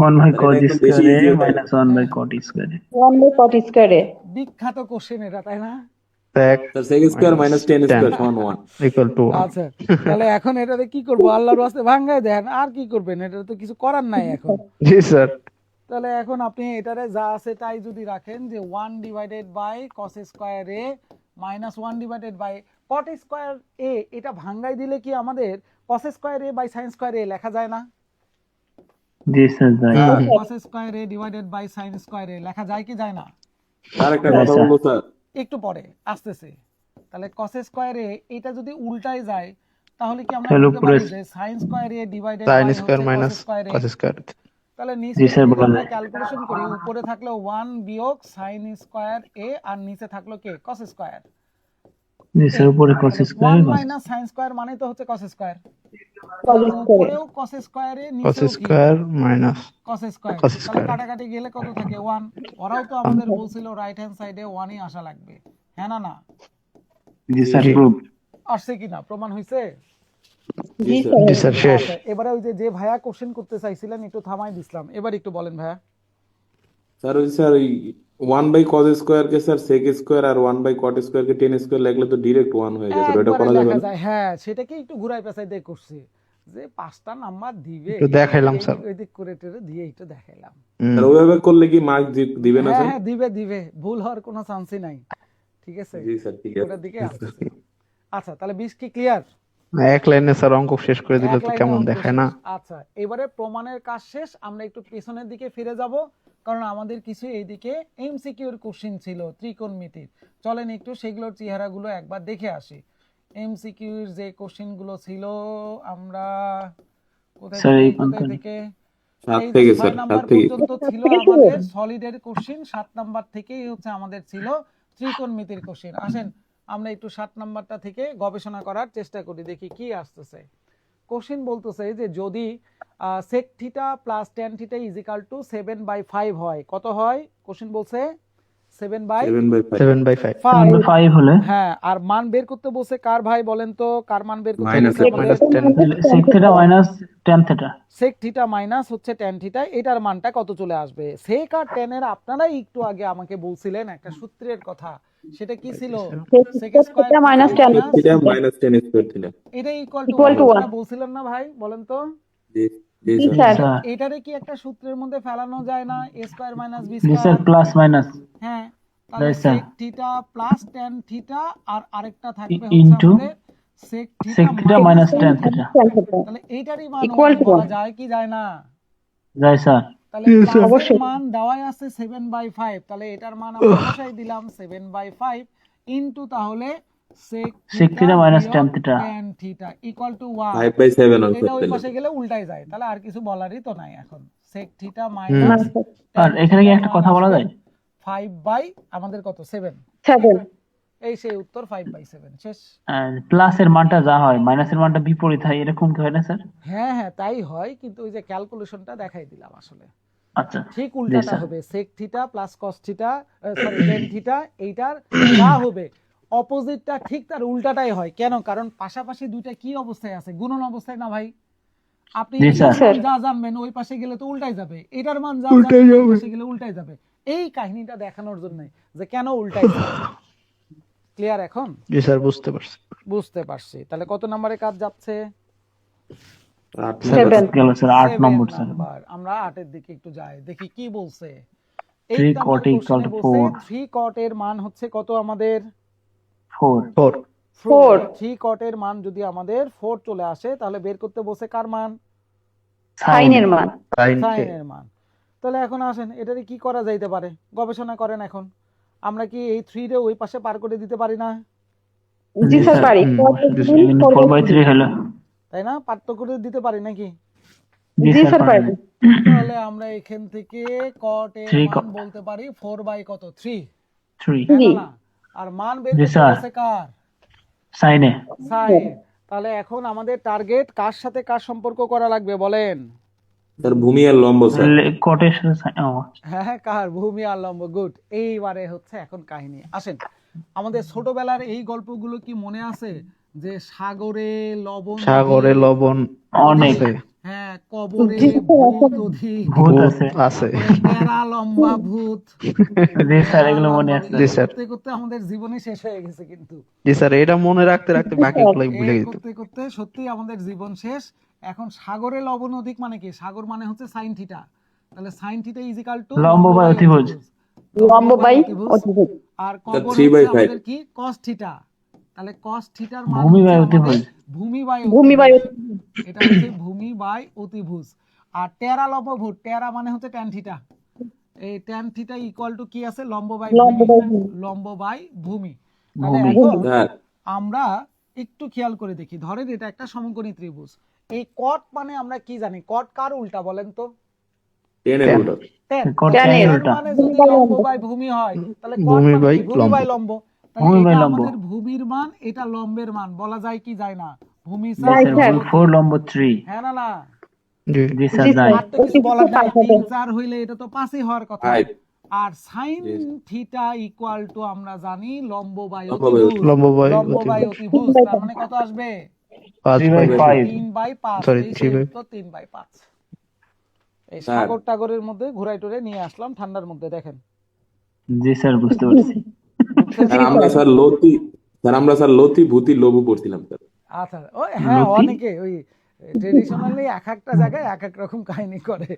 Speaker 6: 1 by
Speaker 2: এটা
Speaker 6: cos
Speaker 2: একদম বেশি
Speaker 6: square
Speaker 2: easy
Speaker 6: a
Speaker 2: ওটা।
Speaker 6: minus 1 by cot square a।
Speaker 8: 1 by cot স্কয়ারে।
Speaker 1: বিখ্যাত কোশ্চেন এটা, তাই না?
Speaker 5: sec
Speaker 2: sir sec square minus 10 square সমান 1।
Speaker 5: equal to 1
Speaker 1: আচ্ছা, তাহলে এখন এটাতে কি করব, আল্লাহর ওয়াস্তে ভাঙায় দেন, আর কি করবেন, এটা তো কিছু করার নাই এখন।
Speaker 5: জি স্যার।
Speaker 1: তাহলে এখন আপনি এটারে যা আছে তাই যদি রাখেন, যে 1 divided by cos square a minus 1 divided by cot square a, এটা ভাঙাই দিলে কি আমাদের cos square a by sin square a লেখা যায় না?
Speaker 6: জি স্যার, যাই।
Speaker 1: cos square a divided by sin square a লেখা যায় কি যায় না?
Speaker 2: স্যার একটা
Speaker 6: হ্যাঁ,
Speaker 2: কথা
Speaker 6: স্যার।
Speaker 2: বলবো স্যার।
Speaker 1: একটু পরে আসতেছে। তাহলে cos স্কয়ার a এটা যদি উল্টায় যায় তাহলে কি আমরা
Speaker 6: তাহলে
Speaker 1: বলতে
Speaker 6: উপরে
Speaker 1: পারি যে sin square a divided
Speaker 5: sin
Speaker 1: by
Speaker 5: square
Speaker 1: cos
Speaker 5: minus
Speaker 1: square a?
Speaker 5: cos square.
Speaker 1: তাহলে নিচ
Speaker 6: জি
Speaker 1: থেকে
Speaker 6: স্যার,
Speaker 1: যদি
Speaker 6: বলা
Speaker 1: আমরা
Speaker 6: যায়।
Speaker 1: ক্যালকুলেশন করি, উপরে থাকলো 1 বিয়োগ sin স্কয়ার a আর নিচে থাকলো কে, cos স্কয়ার।
Speaker 6: জি স্যার, উপরে cos square
Speaker 1: 1
Speaker 6: cos
Speaker 1: minus sin square মানে তো হচ্ছে cos স্কয়ার।
Speaker 8: cos স্কয়ারে।
Speaker 1: উপরেও cos স্কয়ার এ
Speaker 5: cos
Speaker 1: নিচেও কি
Speaker 5: square minus
Speaker 1: cos square.
Speaker 5: cos
Speaker 1: তাহলে
Speaker 5: স্কয়ার।
Speaker 1: কাটাকাটি গেলে কত থাকে, 1। ওরাও তো আমাদের বলছিল রাইট হ্যান্ড সাইডে 1ই আসা লাগবে, হ্যাঁ না না?
Speaker 6: জি স্যার,
Speaker 5: জি।
Speaker 6: প্রুফ।
Speaker 1: আসছে কিনা, প্রমাণ হইছে?
Speaker 8: জি
Speaker 5: জি
Speaker 8: স্যার।
Speaker 5: স্যার শেষ।
Speaker 1: আচ্ছা, এবারে ওই যে ভাইয়া কোশ্চেন করতে চাইছিলেন একটু থামাই দিছিলাম, এবার একটু বলেন ভাইয়া।
Speaker 2: স্যার ওই স্যার ওই 1 বাই cos স্কয়ার কে স্যার sec স্কয়ার আর 1 বাই cot স্কয়ার কে 10 স্কয়ার লিখলে তো ডাইরেক্ট 1 হয়ে যায় স্যার, ওটা
Speaker 1: একবারে
Speaker 2: করা যাবে
Speaker 1: লেখা
Speaker 2: না?
Speaker 1: যায়, হ্যাঁ, সেটাকে একটু ঘুরাই পেঁচাই দিয়ে করছি, যে 5টা নাম্বার দিবে,
Speaker 5: একটু দেখাইলাম
Speaker 1: এই
Speaker 5: স্যার।
Speaker 1: ওই দিক করে টেরে দিয়ে একটু দেখাইলাম।
Speaker 2: স্যার ওইভাবে করলে কি মার্ক দিবে না
Speaker 1: হ্যাঁ
Speaker 2: স্যার?
Speaker 1: হ্যাঁ, দিবে দিবে, ভুল হওয়ার কোনো চান্সই নাই। ঠিক আছে,
Speaker 2: জি স্যার, ঠিক আছে।
Speaker 1: ওটার দিকে আসতেছে। আচ্ছা, তাহলে 20 কি ক্লিয়ার?
Speaker 5: এক লাইনে স্যার অঙ্ক শেষ করে দিলে
Speaker 1: এক
Speaker 5: তো
Speaker 1: লাইনে
Speaker 5: কেমন
Speaker 1: অঙ্ক
Speaker 5: দেখায় না?
Speaker 1: শেষ। আচ্ছা, এবারে প্রমাণের কাজ শেষ, আমরা একটু পেছনের দিকে ফিরে যাব, কারণ আমাদের কিছু এইদিকে এমসিকিউর কোশ্চেন ছিল ত্রিকোণমিতির। চলেন একটু সেগুলোর চেহারাগুলো একবার দেখে আসি। এমসিকিউর যে কোশ্চেন গুলো ছিল আমরা কোথায়
Speaker 6: স্যার এই
Speaker 1: কোথায় থেকে
Speaker 2: 7
Speaker 1: এই
Speaker 2: থেকে
Speaker 1: 6
Speaker 2: স্যার, 7
Speaker 1: নাম্বার
Speaker 2: থেকে।
Speaker 1: পর্যন্ত ছিল আমাদের সলিডের কোশ্চেন, 7 নাম্বার থেকেই হচ্ছে আমাদের ছিল ত্রিকোণমিতির কোশ্চেন। আসেন আমরা একটু 7 নাম্বারটা থেকে গবেষণা করার চেষ্টা করি, দেখি কি আসতেছে। কোশ্চেন বলতেছে যে যদি sec theta plus tan theta is equal two 7/5 হয়, কত হয়? কোশ্চেন বলছে 7/5।
Speaker 2: 7/5
Speaker 5: 7/5
Speaker 6: 5 হলে
Speaker 1: হ্যাঁ, আর মান বের করতে বলছে কার ভাই বলেন তো, কার মান বের করতে
Speaker 2: Minus
Speaker 1: বলছে?
Speaker 5: minus 10
Speaker 6: sec theta minus tan theta.
Speaker 1: sec theta minus হচ্ছে tan থিটা, এটার মানটা কত চলে আসবে? sec আর tan এর আপনারাই একটু আগে আমাকে বলছিলেন একটা সূত্রের কথা, সেটা কি ছিল? sec square
Speaker 8: theta minus tan
Speaker 2: theta minus tan square theta.
Speaker 1: এটা equal
Speaker 8: Equal
Speaker 1: to
Speaker 8: to
Speaker 1: 1
Speaker 8: one.
Speaker 1: বলছিলেন না ভাই, বলেন তো?
Speaker 2: জি জি
Speaker 8: জি
Speaker 2: স্যার।
Speaker 8: স্যার।
Speaker 6: স্যার
Speaker 1: এটারে কি একটা সূত্রের মধ্যে ফেলানো যায় না? a স্কয়ার মাইনাস b
Speaker 6: জি স্যার,
Speaker 1: স্কয়ার।
Speaker 6: প্লাস মাইনাস
Speaker 1: হ্যাঁ, তাহলে
Speaker 6: Right, sir.
Speaker 1: sec theta plus tan theta আর আরেকটা থাকবে
Speaker 6: Into
Speaker 1: হচ্ছে আমাদের sec
Speaker 6: sec theta
Speaker 1: theta
Speaker 6: minus
Speaker 1: minus
Speaker 6: tan
Speaker 1: tan
Speaker 6: theta.
Speaker 8: tan theta।
Speaker 1: তাহলে এইটারই মান
Speaker 8: Equal
Speaker 1: 1
Speaker 8: to
Speaker 1: বলা
Speaker 8: 1.
Speaker 1: যায় কি যায় না?
Speaker 6: যাই স্যার।
Speaker 1: তাহলে
Speaker 5: Yes, sir.
Speaker 1: প্লাসের
Speaker 8: অবশ্যই।
Speaker 1: মান দেওয়াই আছে 7/5, তাহলে এটার মান আমরা বসাই দিলাম 7/5 ইনটু তাহলে sec
Speaker 6: sec থিটা মাইনাস
Speaker 1: বিয়োগ
Speaker 6: tan theta.
Speaker 1: tan theta equal to 1।
Speaker 2: 5/7 হবে
Speaker 1: এটা ওই
Speaker 2: তাহলে।
Speaker 1: পাশে গেলে উল্টাই যায়, তাহলে আর কিছু বলারই তো নাই এখন। sec থিটা
Speaker 8: না
Speaker 1: মাইনাস
Speaker 6: আর এখানে কি একটা কথা বলা যায়?
Speaker 1: 5 বাই আমাদের কত 7,
Speaker 8: 7
Speaker 1: এই সেই উত্তর 5/7 শেষ।
Speaker 6: প্লাসের মানটা যা হয় মাইনাসের মানটা বিপরীত হয়, এরকম কি হয় না স্যার?
Speaker 1: হ্যাঁ হ্যাঁ তাই হয়, কিন্তু ওই যে ক্যালকুলেশনটা দেখাই দিলাম আসলে
Speaker 6: আচ্ছা
Speaker 1: ঠিক
Speaker 6: জি
Speaker 1: উল্টাটা
Speaker 6: স্যার।
Speaker 1: হবে। sec theta plus cos theta sorry tan theta, এইটার যা হবে অপোজিটটা ঠিক তার উল্টাটাই হয়। কেন? কারণ পাশাপাশি দুইটা কি অবস্থায় আছে? গুণন অবস্থায় না ভাই? আপনি
Speaker 6: জি
Speaker 1: এটার
Speaker 6: স্যার।
Speaker 1: মান যা জানবেন ওই পাশে গেলে তো উল্টাই যাবে, এটার মান যা
Speaker 5: উল্টাই
Speaker 1: জানবেন ওই
Speaker 5: যাবে।
Speaker 1: পাশে গেলে উল্টাই যাবে। এই কাহিনীটা দেখানোর জন্য যে কেন উল্টাই যাবে। ক্লিয়ার এখন?
Speaker 5: জি স্যার, বুঝতে পারছি।
Speaker 1: বুঝতে পারছি। তাহলে কত নম্বরে কাজ যাচ্ছে?
Speaker 2: 8
Speaker 8: 7
Speaker 6: গেল স্যার 8
Speaker 1: 7
Speaker 6: নম্বর স্যার।
Speaker 1: নাম্বার। আমরা 8 এর দিকে একটু যাই, দেখি কি বলছে।
Speaker 6: 3
Speaker 1: 8 নাম্বার
Speaker 6: cot equal
Speaker 1: কোশ্চেনে
Speaker 6: to
Speaker 1: বলছে
Speaker 6: 4
Speaker 1: 3 cot এর মান হচ্ছে কত আমাদের?
Speaker 6: 4
Speaker 5: 4
Speaker 8: 4
Speaker 1: 3 cot এর মান যদি আমাদের 4 চলে আসে তাহলে বের করতে বলছে কার মান?
Speaker 8: sin এর মান।
Speaker 5: sin
Speaker 1: sin এর মান। তাহলে এখন আসেন এটারে কি করা যাইতে পারে, গবেষণা করেন। এখন আমরা কি এই 3 রে ওই পাশে পার করে দিতে পারি না?
Speaker 8: জি স্যার পারি।
Speaker 6: কিন্তু 4/3 হলো।
Speaker 1: তাই না? পার্থক্য করে দিতে পারি নাকি?
Speaker 6: জি
Speaker 8: জি
Speaker 6: স্যার
Speaker 8: স্যার
Speaker 6: পারেন।
Speaker 8: পারি।
Speaker 1: তাহলে আমরা এখান থেকে cot এর
Speaker 6: 3
Speaker 1: মান বলতে পারি 4 বাই কত 3,
Speaker 6: 3
Speaker 1: তাই
Speaker 8: জি।
Speaker 1: না? আর মান বের
Speaker 6: জি
Speaker 1: করতে
Speaker 6: স্যার।
Speaker 1: বলছে কার?
Speaker 6: সাইনে
Speaker 1: sin। তাহলে এখন আমাদের টার্গেট কার সাথে কার সম্পর্ক করা লাগবে বলেন?
Speaker 2: স্যার ভূমি আর লম্ব স্যার।
Speaker 6: কটের সাথে sin- ও,
Speaker 1: হ্যাঁ কার? ভূমি আর লম্ব। গুড। এইবারে হচ্ছে এখন কাহিনী। আসেন আমাদের ছোটবেলার এই গল্পগুলো কি মনে আছে যে সাগরে লবণ
Speaker 5: সাগরে
Speaker 1: অধিক,
Speaker 5: লবণ
Speaker 6: অনেক
Speaker 5: আছে,
Speaker 1: হ্যাঁ কবরে ভূত অধিক,
Speaker 6: ভূত
Speaker 5: ভূত
Speaker 6: আছে।
Speaker 5: আছে।
Speaker 1: তারপরে টেরা লম্বা ভূত,
Speaker 6: জি স্যার
Speaker 1: টেরা
Speaker 6: এগুলো মনে
Speaker 1: লম্বা
Speaker 6: আছে।
Speaker 1: ভূত।
Speaker 5: জি
Speaker 1: এই
Speaker 5: স্যার।
Speaker 1: করতে করতে আমাদের জীবনই শেষ হয়ে গেছে কিন্তু।
Speaker 5: জি স্যার, এটা মনে রাখতে রাখতে বাকিগুলো ভুলে
Speaker 1: এই
Speaker 5: যেত।
Speaker 1: করতে করতে সত্যি আমাদের জীবন শেষ। এখন সাগরে লবণ অধিক মানে কি? সাগর মানে হচ্ছে সাইন থিটা, তাহলে sine theta is equal two
Speaker 6: লম্ব বাই অতিভুজ।
Speaker 8: লম্ব বাই অতিভুজ।
Speaker 1: আর কবর
Speaker 2: 3/5
Speaker 1: হচ্ছে আমাদের কি? cos theta. তাহলে cos থিটার মান
Speaker 6: ভূমি
Speaker 1: হচ্ছে
Speaker 6: বাই
Speaker 1: আমাদের
Speaker 6: অতিভুজ।
Speaker 1: ভূমি বাই
Speaker 8: ভূমি বাই
Speaker 1: অতিভুজ। এটা হচ্ছে ভূমি বাই অতিভুজ। আর টেরা লম্ব ভূত, টেরা মানে হচ্ছে tan থিটা। এই tan থিটা ইকুয়াল টু কি আছে? লম্ব বাই
Speaker 8: লম্ব
Speaker 1: ভূমি,
Speaker 8: বাই ভূমি।
Speaker 1: লম্ব বাই ভূমি। তাহলে
Speaker 6: ভূমি।
Speaker 1: এখন
Speaker 2: স্যার
Speaker 1: আমরা একটু খেয়াল করে দেখি, ধরেন এটা একটা সমকোণী ত্রিভুজ। এই কট মানে আমরা কি জানি? কট কার উল্টা বলেন তো?
Speaker 2: tan এর উল্টো।
Speaker 1: tan।
Speaker 6: cot
Speaker 8: tan
Speaker 6: tan
Speaker 8: এর
Speaker 6: উল্টা।
Speaker 1: মানে যদি লম্ব বাই ভূমি হয় তাহলে cot
Speaker 5: ভূমি
Speaker 1: মানে
Speaker 5: বাই
Speaker 1: কি? ভূমি
Speaker 5: লম্ব।
Speaker 1: বাই লম্ব। তাহলে
Speaker 6: ভূমি বাই
Speaker 1: এটা
Speaker 6: লম্ব।
Speaker 1: আমাদের ভূমির মান, এটা লম্বের মান, বলা যায় কি যায় না? ভূমি
Speaker 6: জি
Speaker 8: Right,
Speaker 6: স্যার
Speaker 8: sir.
Speaker 6: ভূমি 4 লম্ব 3।
Speaker 1: হ্যাঁ না না?
Speaker 5: জি
Speaker 6: জি স্যার
Speaker 8: জি
Speaker 6: যাই।
Speaker 8: স্যার।
Speaker 1: আর তো কিছু বলার নাই,
Speaker 8: 5 হবে।
Speaker 1: 3 4 হইলে এটা তো 5ই হওয়ার কথা।
Speaker 2: 5
Speaker 1: আর sin
Speaker 2: Yes.
Speaker 1: Theta equal two আমরা জানি লম্ব বাই
Speaker 2: লম্ব বাই
Speaker 1: অতিভুজ।
Speaker 5: লম্ব বাই
Speaker 1: লম্ব বাই
Speaker 5: অতিভুজ।
Speaker 1: অতিভুজ তার মানে কত আসবে?
Speaker 6: 3/5
Speaker 1: 3/5।
Speaker 5: Sorry,
Speaker 1: এই
Speaker 5: 3/5
Speaker 1: সেই তো 3/5। এই
Speaker 2: স্যার।
Speaker 1: সাগর টাগরের মধ্যে ঘুরাই টুরে নিয়ে আসলাম ঠান্ডার মধ্যে, দেখেন।
Speaker 6: জি স্যার বুঝতে পারছি।
Speaker 2: স্যার আমরা স্যার লতি ভূতি লঘু পড়ছিলাম স্যার।
Speaker 1: আচ্ছা ওই হ্যাঁ
Speaker 6: লতি?
Speaker 1: অনেকে ওই ট্রেডিশনালি এক একটা জায়গায় এক এক রকম কাহিনী করে।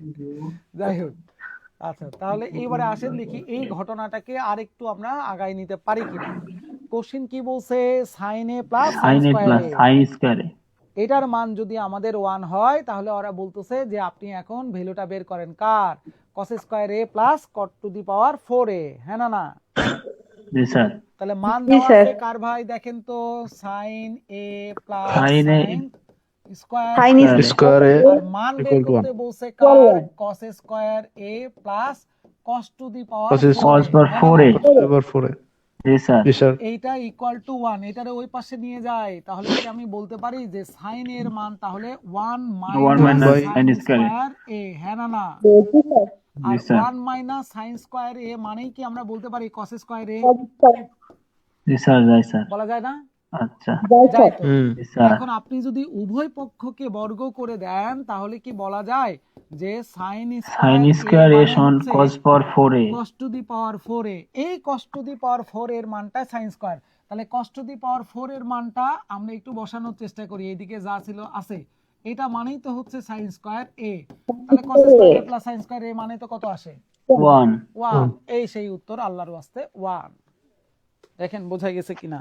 Speaker 1: যাই হোক, আচ্ছা তাহলে এইবারে আসেন দেখি এই ঘটনাটাকে আরেকটু আমরা আগায় নিতে পারি কিনা। কোশ্চেন কি বলছে? sin a plus
Speaker 6: sin a plus sin স্কয়ারে।
Speaker 1: এটার মান যদি আমাদের 1 হয় তাহলে ওরা বলতেছে যে আপনি এখন ভ্যালুটা বের করেন কার? cos square a plus cot two the power 4a, হ্যাঁ না না?
Speaker 6: জি স্যার।
Speaker 1: তাহলে মান
Speaker 8: জি
Speaker 1: দেওয়া
Speaker 8: স্যার
Speaker 1: আছে কার ভাই দেখেন তো, sine A plus
Speaker 6: sine A
Speaker 1: sine square
Speaker 8: sine
Speaker 1: A,
Speaker 5: square A
Speaker 1: আর মান বের
Speaker 5: ইকুয়াল টু
Speaker 1: করতে
Speaker 5: 1
Speaker 1: বলছে কার, cos square A plus cos to the power
Speaker 5: cos
Speaker 1: 4
Speaker 6: cos
Speaker 1: A,
Speaker 6: power
Speaker 1: হ্যাঁ না
Speaker 6: 4
Speaker 1: না?
Speaker 6: এ
Speaker 5: এবার 4 এ
Speaker 6: জি স্যার
Speaker 5: জি স্যার
Speaker 1: এইটা ইকুয়াল টু 1, এটারে ওই পাশে নিয়ে যায়, তাহলে কি আমি বলতে পারি যে সাইন এর মান তাহলে 1
Speaker 6: 1
Speaker 1: minus
Speaker 6: minus
Speaker 5: by
Speaker 1: sine
Speaker 6: sine square
Speaker 1: square A, হ্যাঁ না না?
Speaker 6: জি
Speaker 1: আর
Speaker 6: sir
Speaker 1: 1 minus sine square A মানেই কি আমরা বলতে পারি কস স্কয়ার এ,
Speaker 6: জি স্যার যাই স্যার
Speaker 1: বলা যায় না?
Speaker 6: আচ্ছা
Speaker 1: যায় তো।
Speaker 5: হুম
Speaker 6: জি স্যার
Speaker 1: এখন আপনি যদি উভয় পক্ষকে বর্গ করে দেন তাহলে কি বলা যায় যে sine
Speaker 6: sine
Speaker 1: square A
Speaker 6: square A
Speaker 1: মানে
Speaker 6: সমান
Speaker 1: হচ্ছে
Speaker 6: cos power 4 A
Speaker 1: cos to the power 4 A, এই cos টু দি পাওয়ার 4 এর মানটা সাইন স্কয়ার, তাহলে cos টু দি পাওয়ার 4 এর মানটা আমরা একটু বসানোর চেষ্টা করি, এইদিকে যা ছিল আছে, এটা মানেই তো হচ্ছে সাইন স্কয়ার এ, তাহলে cos square A plus sign square A মানে তো কত আসে
Speaker 6: 1
Speaker 1: 1, এই সেই উত্তর, আল্লাহর ওয়াস্তে 1। দেখেন বোঝা গেছে কিনা,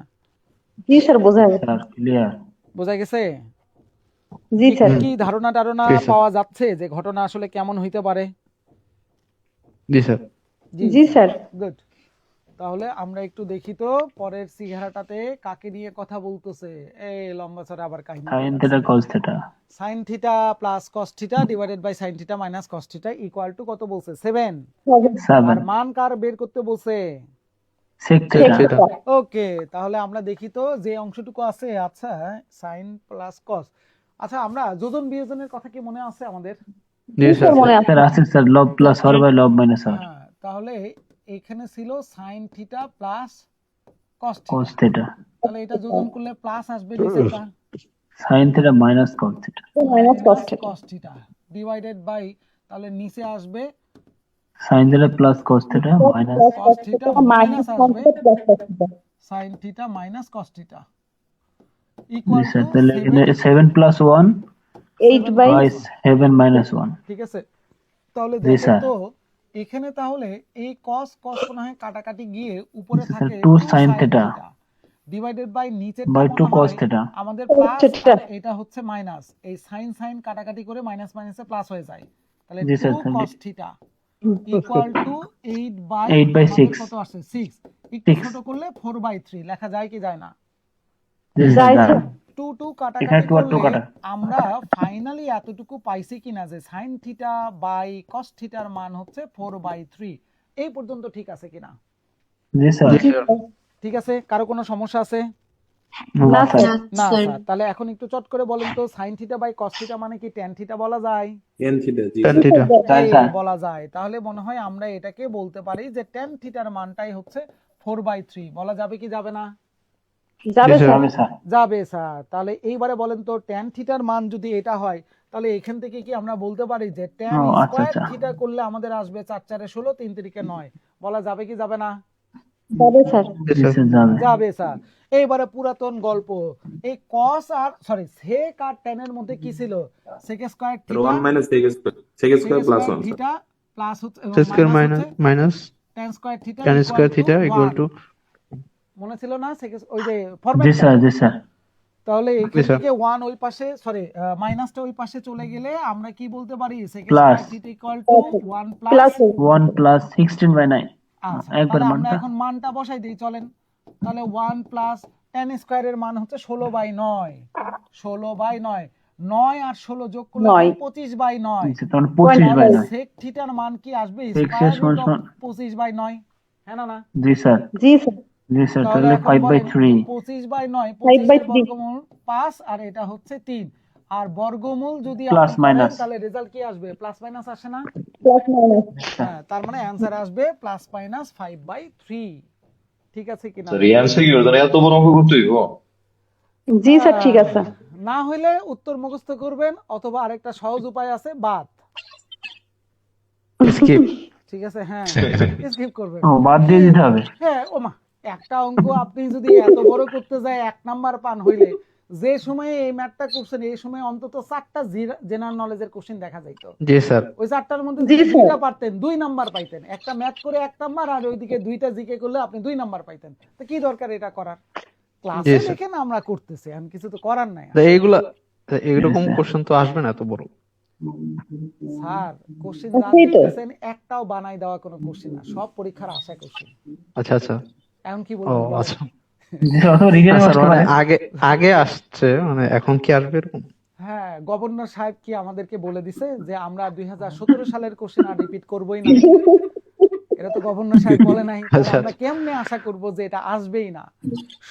Speaker 8: জি স্যার বোঝা গেছে
Speaker 6: স্যার ক্লিয়ার
Speaker 1: বোঝা গেছে?
Speaker 8: জি
Speaker 1: একটু
Speaker 8: স্যার
Speaker 1: কি ধারণা টারণা
Speaker 5: জি স্যার
Speaker 1: পাওয়া যাচ্ছে যে ঘটনা আসলে কেমন হইতে পারে?
Speaker 5: জি স্যার
Speaker 8: জি স্যার
Speaker 1: গুড। তাহলে আমরা একটু দেখি তো পরের সিঘারাটাতে কাকে নিয়ে কথা বলতেছে। এই লম্বা ছড়া আবার কাহিনী
Speaker 6: sine theta cos theta
Speaker 1: sine theta plus cos theta divided by sine theta minus cos theta equal to কত বলছে 7, আর
Speaker 6: 7
Speaker 1: মান কার বের করতে বলছে?
Speaker 6: sec
Speaker 5: sec
Speaker 6: theta
Speaker 5: theta
Speaker 1: okay, তাহলে আমরা দেখি তো যে অংশটুকু আছে, আচ্ছা সাইন প্লাস কস, আচ্ছা আমরা যোজন বিয়োজনের কথা কি মনে আছে আমাদের?
Speaker 5: জি
Speaker 8: জি
Speaker 5: স্যার
Speaker 8: স্যার মনে আছে
Speaker 6: স্যার আছে স্যার লব প্লাস হর বাই লব মাইনাস হর
Speaker 1: হ্যাঁ, তাহলে এখানে ছিল sine theta plus cos
Speaker 6: cos
Speaker 1: theta,
Speaker 6: theta
Speaker 1: তাহলে এটা যোজন করলে প্লাস আসবে নিচেরটা
Speaker 6: sine theta minus cos theta
Speaker 8: minus cos theta
Speaker 1: cos theta divided by, তাহলে নিচে আসবে
Speaker 6: sine theta plus cos theta minus
Speaker 1: cos theta minus
Speaker 8: minus
Speaker 1: আসবে
Speaker 8: plus cos theta
Speaker 1: sine theta minus cos theta
Speaker 6: জি
Speaker 1: equal
Speaker 6: sir
Speaker 1: to
Speaker 6: তাহলে এখানে 7 plus 1
Speaker 8: 8 bye
Speaker 6: bye 7 minus 1
Speaker 1: ঠিক আছে? তাহলে
Speaker 6: জি
Speaker 1: দেখেন
Speaker 6: স্যার
Speaker 1: তো এখানে তাহলে এই কস কস মনে হয় কাটাকাটি গিয়ে উপরে
Speaker 6: স্যার
Speaker 1: থাকে
Speaker 6: 2
Speaker 1: 2
Speaker 6: sine
Speaker 1: sin
Speaker 6: theta
Speaker 1: theta divided by নিচেরটা
Speaker 6: বাই 2
Speaker 1: মনে
Speaker 6: cos
Speaker 1: হয়
Speaker 6: থিটা
Speaker 1: আমাদের
Speaker 8: cos
Speaker 1: প্লাস,
Speaker 8: থিটা।
Speaker 1: আর এটা হচ্ছে মাইনাস, এই সাইন সাইন কাটাকাটি করে মাইনাস মাইনাসে প্লাস হয়ে যায়, তাহলে
Speaker 6: জি sir
Speaker 1: 2 cos theta equal to 8 by
Speaker 6: 8 by 6
Speaker 1: কত আসছে 6, একটু
Speaker 6: 6
Speaker 1: ছোট করলে 4/3 লেখা যায় কি যায় না?
Speaker 6: জি স্যার
Speaker 8: যাই স্যার
Speaker 1: 2 2
Speaker 6: এখানে
Speaker 1: কাটাকাটি
Speaker 6: 2 আর 2
Speaker 1: করলে
Speaker 6: কাটা
Speaker 1: আমরা ফাইনালি এতটুকু পাইছি কিনা যে সাইন থিটা বাই কস থিটার মান হচ্ছে 4/3, এই পর্যন্ত ঠিক আছে কিনা?
Speaker 6: জি স্যার
Speaker 5: জি স্যার
Speaker 1: ঠিক আছে, কারো কোনো সমস্যা আছে?
Speaker 6: না স্যার
Speaker 1: না স্যার, তাহলে এখন একটু চট করে বলেন তো sine theta by cos theta মানে কি ট্যান থিটা বলা যায়?
Speaker 2: tan থিটা জি
Speaker 5: tan
Speaker 2: স্যার
Speaker 5: থিটা
Speaker 6: তাই
Speaker 1: এই
Speaker 6: স্যার
Speaker 1: বলা যায়, তাহলে মনে হয় আমরা এটাকে বলতে পারি যে ট্যান থিটার মানটাই হচ্ছে 4/3, বলা যাবে কি যাবে না?
Speaker 8: যাবে
Speaker 5: জি স্যার।
Speaker 8: স্যার
Speaker 6: যাবে স্যার
Speaker 1: যাবে স্যার। তাহলে এইবারে বলেন তো ট্যান থিটার মান যদি এটা হয় তাহলে এখান থেকে কি আমরা বলতে পারি যে ট্যান
Speaker 6: ও, আচ্ছা,
Speaker 1: স্কয়ার
Speaker 6: আচ্ছা।
Speaker 1: থিটা করলে আমাদের আসবে 4 4 16 3 3 9, বলা যাবে কি যাবে না?
Speaker 8: যাবে স্যার
Speaker 5: জি
Speaker 6: জি
Speaker 5: স্যার
Speaker 6: স্যার যাবে
Speaker 1: যাবে স্যার। এইবারে পুরাতন গল্প, এই কস আর সরি সেক আর ট্যান এর মধ্যে কি ছিল? Sec square theta
Speaker 2: 1 minus sec square
Speaker 1: sec
Speaker 2: plus
Speaker 1: square
Speaker 2: 1 sir
Speaker 1: theta plus হচ্ছে
Speaker 5: স্কয়ার
Speaker 1: মাইনাস
Speaker 5: মাইনাস
Speaker 1: হচ্ছে
Speaker 5: minus
Speaker 1: tan square theta
Speaker 5: tan square theta equal to
Speaker 1: মনে ছিল না সেক ওই যে
Speaker 6: জি
Speaker 1: ফরম্যাটটা?
Speaker 6: স্যার জি স্যার
Speaker 1: তাহলে
Speaker 5: জি
Speaker 1: এখান
Speaker 5: স্যার
Speaker 1: থেকে 1 ওই পাশে সরি মাইনাসটা ওই পাশে চলে গেলে আমরা কি বলতে পারি sec
Speaker 6: Plus.
Speaker 1: Square theta equal to 1
Speaker 8: plus
Speaker 1: plus
Speaker 6: 1 plus 16 by 9
Speaker 1: আচ্ছা,
Speaker 6: একবার
Speaker 1: তাহলে আমরা
Speaker 6: মানটা
Speaker 1: এখন মানটা বসাই দিই চলেন, তাহলে 1 প্লাস tan স্কয়ারের মান হচ্ছে 16/9, 16/9, 9 আর 16 যোগ করলে
Speaker 8: 9
Speaker 1: 25/9,
Speaker 6: জি স্যার তখন 25 বাই 9
Speaker 1: সেক থিটার মান কি আসবে
Speaker 6: Sec
Speaker 1: স্কয়ার
Speaker 6: সমান
Speaker 1: রুট অফ
Speaker 6: সমান
Speaker 1: 25/9, হ্যাঁ না না?
Speaker 6: জি স্যার
Speaker 8: জি স্যার
Speaker 6: জি স্যার
Speaker 1: তাহলে
Speaker 6: তাহলে
Speaker 1: এখন
Speaker 6: 5 বাই
Speaker 1: বলেন
Speaker 6: 3
Speaker 1: 25/9,
Speaker 8: 5
Speaker 1: 25
Speaker 8: by
Speaker 1: এর
Speaker 8: 3
Speaker 1: বর্গমূল 5 আর এটা হচ্ছে 3, আর বর্গমূল যদি
Speaker 6: Plus
Speaker 1: আপনি করেন
Speaker 6: minus.
Speaker 1: তাহলে রেজাল্ট কি আসবে? প্লাস মাইনাস আসে না?
Speaker 8: প্লাস মাইনাস
Speaker 1: হ্যাঁ, তার মানে অ্যানসার আসবে প্লাস মাইনাস 5/3, ঠিক আছে কিনা?
Speaker 7: এত বড় অঙ্ক করতে হইব?
Speaker 8: জি স্যার ঠিক আছে
Speaker 1: না হইলে উত্তর মুখস্থ করবেন অথবা আরেকটা সহজ উপায় আছে বাদ,
Speaker 5: স্কিপ
Speaker 1: ঠিক আছে? হ্যাঁ স্কিপ করবেন।
Speaker 6: ও বাদ দিয়ে দিতে হবে
Speaker 1: হ্যাঁ ওমা, একটা অঙ্ক আপনি যদি এত বড় করতে যায় 1 নাম্বার পান হইলে, যে সময়ে এই ম্যাথটা করছেন এই সময় অন্তত 4টা জেনারেল নলেজের কোশ্চেন দেখা যাইতো,
Speaker 5: জি স্যার
Speaker 1: ওই 4টার মধ্যে
Speaker 8: জি
Speaker 1: যদি
Speaker 8: স্যার।
Speaker 1: দুইটা পারতেন 2 নাম্বার পাইতেন, একটা ম্যাথ করে 1 নাম্বার আর ওইদিকে দুইটা জিকে করলে আপনি 2 নাম্বার পাইতেন, তো কি দরকার এটা করার? ক্লাসে
Speaker 5: স্যার।
Speaker 1: দেখেন আমরা করতেছি, আমি কিছু তো করার নাই।
Speaker 5: তা এইগুলা এইরকম কোশ্চেন তো আসবে না এত বড়।
Speaker 1: স্যার কোশ্চেন যা
Speaker 8: ওটাই তো।
Speaker 1: দেখতেছেন একটাও বানাই দেওয়া কোনো কোশ্চেন না, সব পরীক্ষার আশা কোশ্চেন,
Speaker 5: আচ্ছা আচ্ছা
Speaker 1: এখন কি
Speaker 5: ও
Speaker 1: বলবেন বলেন?
Speaker 5: আচ্ছা।
Speaker 6: যত রিগেনে
Speaker 5: স্যার
Speaker 6: আসতে
Speaker 5: মানে
Speaker 6: পারে।
Speaker 5: আগে আগে আসছে, মানে এখন কি আসবে এরকম?
Speaker 1: হ্যাঁ, গভর্নর সাহেব কি আমাদেরকে বলে দিছে যে আমরা 2017 সালের কোশ্চেন আর রিপিট করবোই না? এটা তো গভর্নর সাহেব বলে নাই, তাহলে
Speaker 5: আচ্ছা
Speaker 1: আমরা
Speaker 5: আচ্ছা।
Speaker 1: কেমনে আশা করব যে এটা আসবেই না?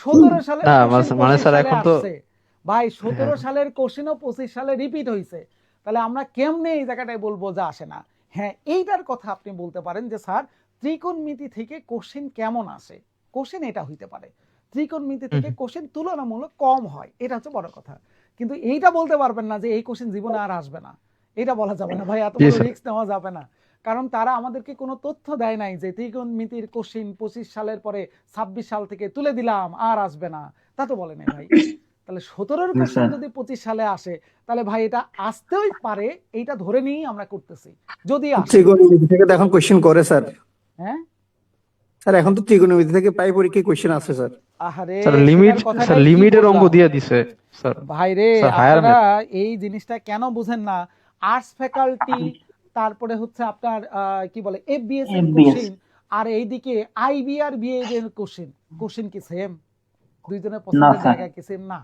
Speaker 1: 17 সালের
Speaker 5: না
Speaker 1: কোশ্চেন
Speaker 5: মানে
Speaker 1: 25
Speaker 5: স্যার
Speaker 1: সালে
Speaker 5: এখন তো
Speaker 1: আসছে ভাই, 17
Speaker 5: হ্যাঁ
Speaker 1: সালের কোশ্চেনও 25 সালে রিপিট হয়েছে, তাহলে আমরা কেমনে এই জায়গাটায় বলবো যে আসে না? হ্যাঁ, এইটার কথা আপনি বলতে পারেন যে স্যার ত্রিকোণমিতি থেকে কোশ্চেন কেমন আসে, কোশ্চেন এটা হইতে পারে, ত্রিকোণমিতি থেকে কোশ্চেন তুলনামূলক কম হয়, এটা হচ্ছে বড় কথা। কিন্তু এইটা বলতে পারবেন না যে এই কোশ্চেন জীবনে আর আসবে না, এটা বলা যাবে না ভাই, এত
Speaker 5: জি
Speaker 1: বড়
Speaker 5: স্যার।
Speaker 1: রিস্ক নেওয়া যাবে না। কারণ তারা আমাদেরকে কোনো তথ্য দেয় নাই যে ত্রিকোণমিতির কোশ্চেন 25 সালের পরে 26 সাল থেকে তুলে দিলাম আর আসবে না, তা তো বলে নাই ভাই। তাহলে 17-র
Speaker 6: জি
Speaker 1: কোশ্চেন
Speaker 6: স্যার।
Speaker 1: যদি 25 সালে আসে, তাহলে ভাই এটা আসতেই পারে, এইটা ধরে নিয়েই আমরা করতেছি, যদি আসে।
Speaker 11: ত্রিকোণমিতি থেকে তো এখন কোশ্চেন করে স্যার।
Speaker 1: হ্যাঁ
Speaker 11: স্যার এখন তো ত্রিকোণমিতি থেকে প্রায় পরীক্ষায় কোশ্চেন আসে স্যার।
Speaker 1: আহারে,
Speaker 5: স্যার লিমিট,
Speaker 1: সেটার
Speaker 5: স্যার
Speaker 1: কথাটাই কি
Speaker 5: লিমিটের অঙ্ক
Speaker 1: বললাম
Speaker 5: দিয়ে দিছে স্যার।
Speaker 1: ভাই রে।
Speaker 5: স্যার হায়ার
Speaker 1: আপনারা
Speaker 5: ম্যাথ।
Speaker 1: এই জিনিসটা কেন বুঝেন না? আর্টস ফ্যাকাল্টি, তারপরে হচ্ছে আপনার কি বলে এফবিএস এর
Speaker 6: FBS
Speaker 1: কোশ্চেন, আর এইদিকে আইবি আর বিএ এর কোশ্চেন কি সেম? দুইজনের
Speaker 6: না
Speaker 1: পছন্দের
Speaker 6: স্যার।
Speaker 1: জায়গা কি সেম না?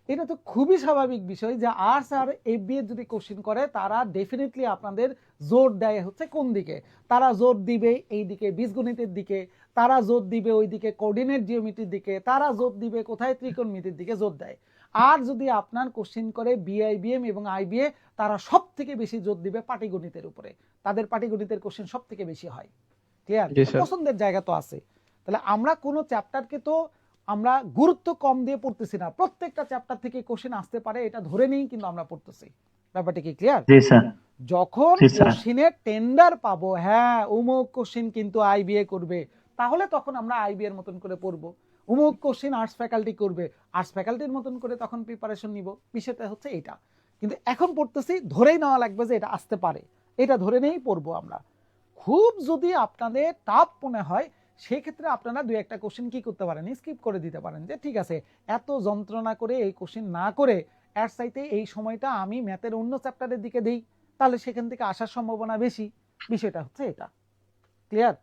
Speaker 1: এটা তো খুবই স্বাভাবিক বিষয় যে আর্টস আর এফবিএ যদি কোশ্চেন করে, তারা ডেফিনেটলি আপনাদের জোর দেয় হচ্ছে কোন দিকে? তারা জোর দিবে এই দিকে বীজগণিতের দিকে, তারা জোর দিবে ওইদিকে কোঅর্ডিনেট জিওমেট্রির দিকে, তারা জোর দিবে কোথায় ত্রিকোণমিতির দিকে জোর দেয়। আর যদি আপনার কোশ্চেন করে বিআইবিএম এবং আইবিএ, তারা সব থেকে বেশি জোর দিবে পাটিগণিতের উপরে, তাদের পাটিগণিতের কোশ্চেন সব থেকে বেশি হয়। ক্লিয়ার?
Speaker 5: জি স্যার।
Speaker 1: পছন্দের জায়গা তো আছে। তাহলে আমরা কোনো চ্যাপ্টারকে তো আমরা গুরুত্ব কম দিয়ে পড়তেছি না, প্রত্যেকটা চ্যাপ্টার থেকে কোশ্চেন আসতে পারে এটা ধরে নিয়েই কিন্তু আমরা পড়তেছি। ব্যাপারটা কি ক্লিয়ার?
Speaker 6: জি স্যার।
Speaker 1: যখন
Speaker 6: জি স্যার।
Speaker 1: কোশ্চেনের টেন্ডার পাবো, হ্যাঁ অমুক কোশ্চেন কিন্তু আইবিএ করবে, তাহলে তখন আমরা আইবিএ এর মতন করে পড়বো। অমুক কোশ্চেন আর্টস ফ্যাকাল্টি করবে, আর্টস ফ্যাকাল্টির মতন করে তখন প্রিপারেশন নিব। বিষয়টা হচ্ছে এটা। কিন্তু এখন পড়তেছি, ধরেই নেওয়া লাগবে যে এটা আসতে পারে, এটা ধরে নিয়েই পড়বো আমরা। খুব যদি আপনাদের টাফ মনে হয়, সেই ক্ষেত্রে আপনারা দুই একটা কোশ্চেন কি করতে পারেন, স্কিপ করে দিতে পারেন, যে ঠিক আছে এত যন্ত্রণা করে এই কোশ্চেন না করে এর চাইতে এই সময়টা আমি ম্যাথের অন্য চ্যাপ্টারের দিকে দেই, তাহলে সেখান থেকে আসার সম্ভাবনা বেশি। বিষয়টা হচ্ছে এটা। ক্লিয়ার?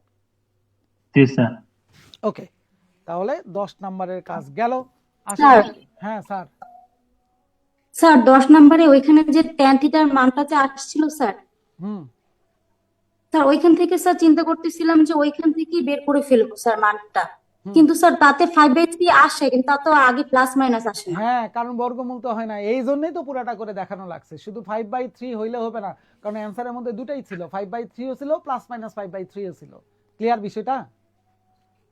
Speaker 6: জি স্যার।
Speaker 1: ওকে, তাহলে 10 নম্বরের কাজ গেল।
Speaker 8: স্যার।
Speaker 1: হ্যাঁ স্যার।
Speaker 8: স্যার 10 নম্বরে ওইখানে যে tan থিটার মানটা যে আসছিল স্যার,
Speaker 1: হুম
Speaker 8: স্যার ওইখান থেকে স্যার চিন্তা করতেছিলাম যে ওইখান থেকেই বের করে ফেলবো স্যার মানটা,
Speaker 1: হুম।
Speaker 8: কিন্তু স্যার তাতে 5/3 আসে, কিন্তু তা তো আগে প্লাস মাইনাস আসে না।
Speaker 1: হ্যাঁ, কারণ বর্গমূল তো হয় না, এই জন্যই তো পুরাটা করে দেখানো লাগছে। শুধু 5/3 হইলে হবে না, কারণ অ্যান্সারের মধ্যে দুটাই ছিল, 5/3 ও ছিল প্লাস মাইনাস 5/3 ও ছিল। ক্লিয়ার বিষয়টা?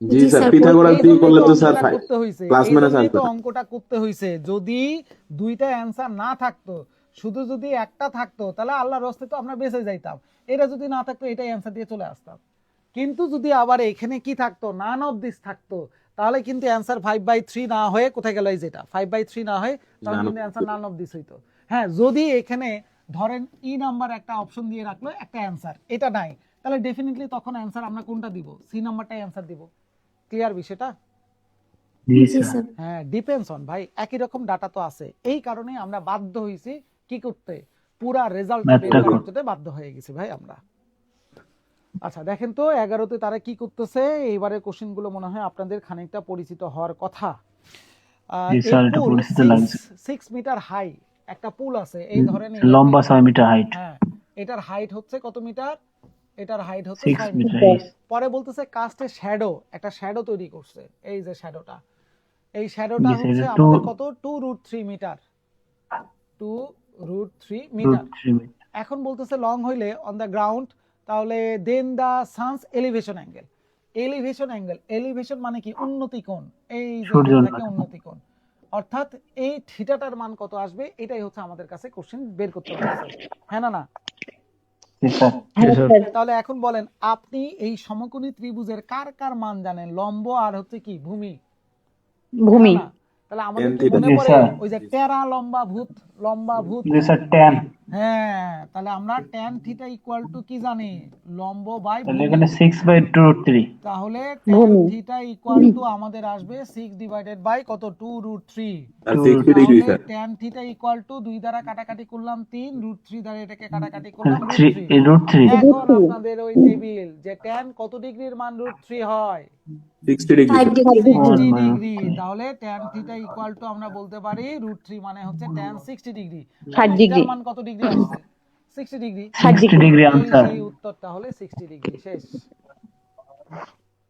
Speaker 2: জি
Speaker 8: জি
Speaker 2: স্যার,
Speaker 8: স্যার।
Speaker 2: পিথাগোরাস
Speaker 1: এই
Speaker 2: দিয়ে
Speaker 1: জন্যই
Speaker 2: করলে
Speaker 1: তো
Speaker 2: তো স্যার
Speaker 1: অঙ্কটা করতে হয়েছে,
Speaker 2: প্লাস
Speaker 1: এই
Speaker 2: মাইনাস
Speaker 1: জন্যই
Speaker 2: আসবে
Speaker 1: তো
Speaker 2: না।
Speaker 1: অঙ্কটা করতে হয়েছে। যদি দুইটা অ্যান্সার না থাকতো, শুধু যদি একটা থাকতো, তাহলে আল্লাহর রাস্তে তো আমরা বেঁচে যাইতাম। এটা যদি না থাকতো, এটাই অ্যান্সার দিয়ে চলে আসতাম। কিন্তু যদি আবার এখানে কি থাকতো, নান অফ দিস থাকতো, তাহলে কিন্তু অ্যান্সার 5/3 না হয়ে কোথায় গেল, এই যেটা 5/3 না হয়ে, তাহলে
Speaker 2: None of
Speaker 1: কিন্তু অ্যান্সার নান অফ দিস হইতো। হ্যাঁ, যদি এখানে ধরেন ই নাম্বার একটা অপশন দিয়ে রাখলো, একটা অ্যান্সার এটা নাই, তাহলে ডেফিনেটলি তখন অ্যান্সার আমরা কোনটা দিব? সি নাম্বারটাই অ্যান্সার দিব। ক্লিয়ার বিষয়টা?
Speaker 6: জি
Speaker 8: জি
Speaker 6: স্যার।
Speaker 8: স্যার।
Speaker 1: হ্যাঁ, ডিপেন্ডস অন ভাই, একই রকম ডাটা তো আছে, এই কারণে আমরা বাধ্য হইছি কি করতে, পুরা রেজাল্ট বের
Speaker 6: ম্যাথটা
Speaker 1: করার জন্য বাধ্য হয়ে গেছি ভাই আমরা। আচ্ছা দেখেন তো 11তে তারা কি করতেছে। এইবারে কোশ্চেন গুলো মনে হয় আপনাদের খানিকটা পরিচিত হওয়ার কথা।
Speaker 6: জি
Speaker 1: এই
Speaker 6: স্যার, এটা
Speaker 1: পুল
Speaker 6: পরিচিত লাগছে।
Speaker 1: 6 মিটার হাই একটা পুল আছে, এই ধরেন
Speaker 6: লম্বা 6 মিটার হাইট।
Speaker 1: হ্যাঁ, এটার হাইট হচ্ছে কত মিটার? এটার হাইট হচ্ছে
Speaker 6: 6
Speaker 1: 6
Speaker 6: মিটার।
Speaker 1: মিটার। পরে বলতেছে কাস্টে শ্যাডো, একটা শ্যাডো তৈরি করছে, এই যে শ্যাডোটা, এই শ্যাডোটা
Speaker 6: জি স্যার,
Speaker 1: হচ্ছে
Speaker 6: এটা
Speaker 1: আমাদের কত, 2√3 মিটার, 2√3 মিটার। এখন বলতেছে লং হইলে অন দ্য গ্রাউন্ড, তাহলে then the sun's elevation angle. Elevation angle, elevation মানে কি? উন্নতি কোণ। এই যে
Speaker 6: সূর্যের
Speaker 1: থাকে উন্নতি কোণ, অর্থাৎ এই থিটাটার মান কত আসবে, এটাই হচ্ছে আমাদের কাছে কোশ্চেন বের করতে বলছে। হ্যাঁ না না?
Speaker 6: জি স্যার।
Speaker 8: হ্যাঁ স্যার।
Speaker 1: তাহলে এখন বলেন, আপনি এই সমকোণী ত্রিভুজের কার কার মান জানেন? লম্ব আর হচ্ছে কি ভূমি।
Speaker 8: ভূমি।
Speaker 1: হ্যাঁ না? তাহলে আমাদের
Speaker 2: Tan
Speaker 1: কি
Speaker 2: theta।
Speaker 1: মনে
Speaker 6: জি
Speaker 1: পড়ে
Speaker 6: স্যার।
Speaker 1: ওই যে টেরা লম্বা ভূত, লম্বা ভূত।
Speaker 6: জি স্যার, tan
Speaker 1: হ্যাঁ, তাহলে আমরা tan থিটা ইকুয়াল টু কি জানি? লম্ব বাই
Speaker 6: তাহলে
Speaker 1: ভূমি।
Speaker 6: এখানে 6/√3।
Speaker 1: তাহলে tan থিটা ইকুয়াল টু আমাদের আসবে 6 ডিভাইডেড বাই কত? 2√3।
Speaker 2: আর 60 ডিগ্রি
Speaker 1: তাহলে
Speaker 2: sir.
Speaker 1: tan theta equal two 2 দ্বারা কাটাকাটি করলাম 3, √3 দ্বারা এটাকে কাটাকাটি করলাম
Speaker 6: তাহলে
Speaker 1: √3।
Speaker 6: √3।
Speaker 1: এখন আপনাদের ওই টেবিল যে tan কত ডিগ্রির মান √3 হয়?
Speaker 2: 60 ডিগ্রি
Speaker 8: 5
Speaker 2: স্যার।
Speaker 8: Degree
Speaker 1: 60
Speaker 6: 1
Speaker 1: degree. তাহলে tan থিটা ইকুয়াল টু আমরা বলতে পারি √3 মানে হচ্ছে tan 60 ডিগ্রি।
Speaker 3: 60 ডিগ্রি।
Speaker 1: এটার মান কত ডিগ্রি আসছে? 60 ডিগ্রি।
Speaker 6: 60 ডিগ্রি
Speaker 1: এই
Speaker 6: আনসার।
Speaker 1: সেই উত্তরটা হলে 60 ডিগ্রি। শেষ।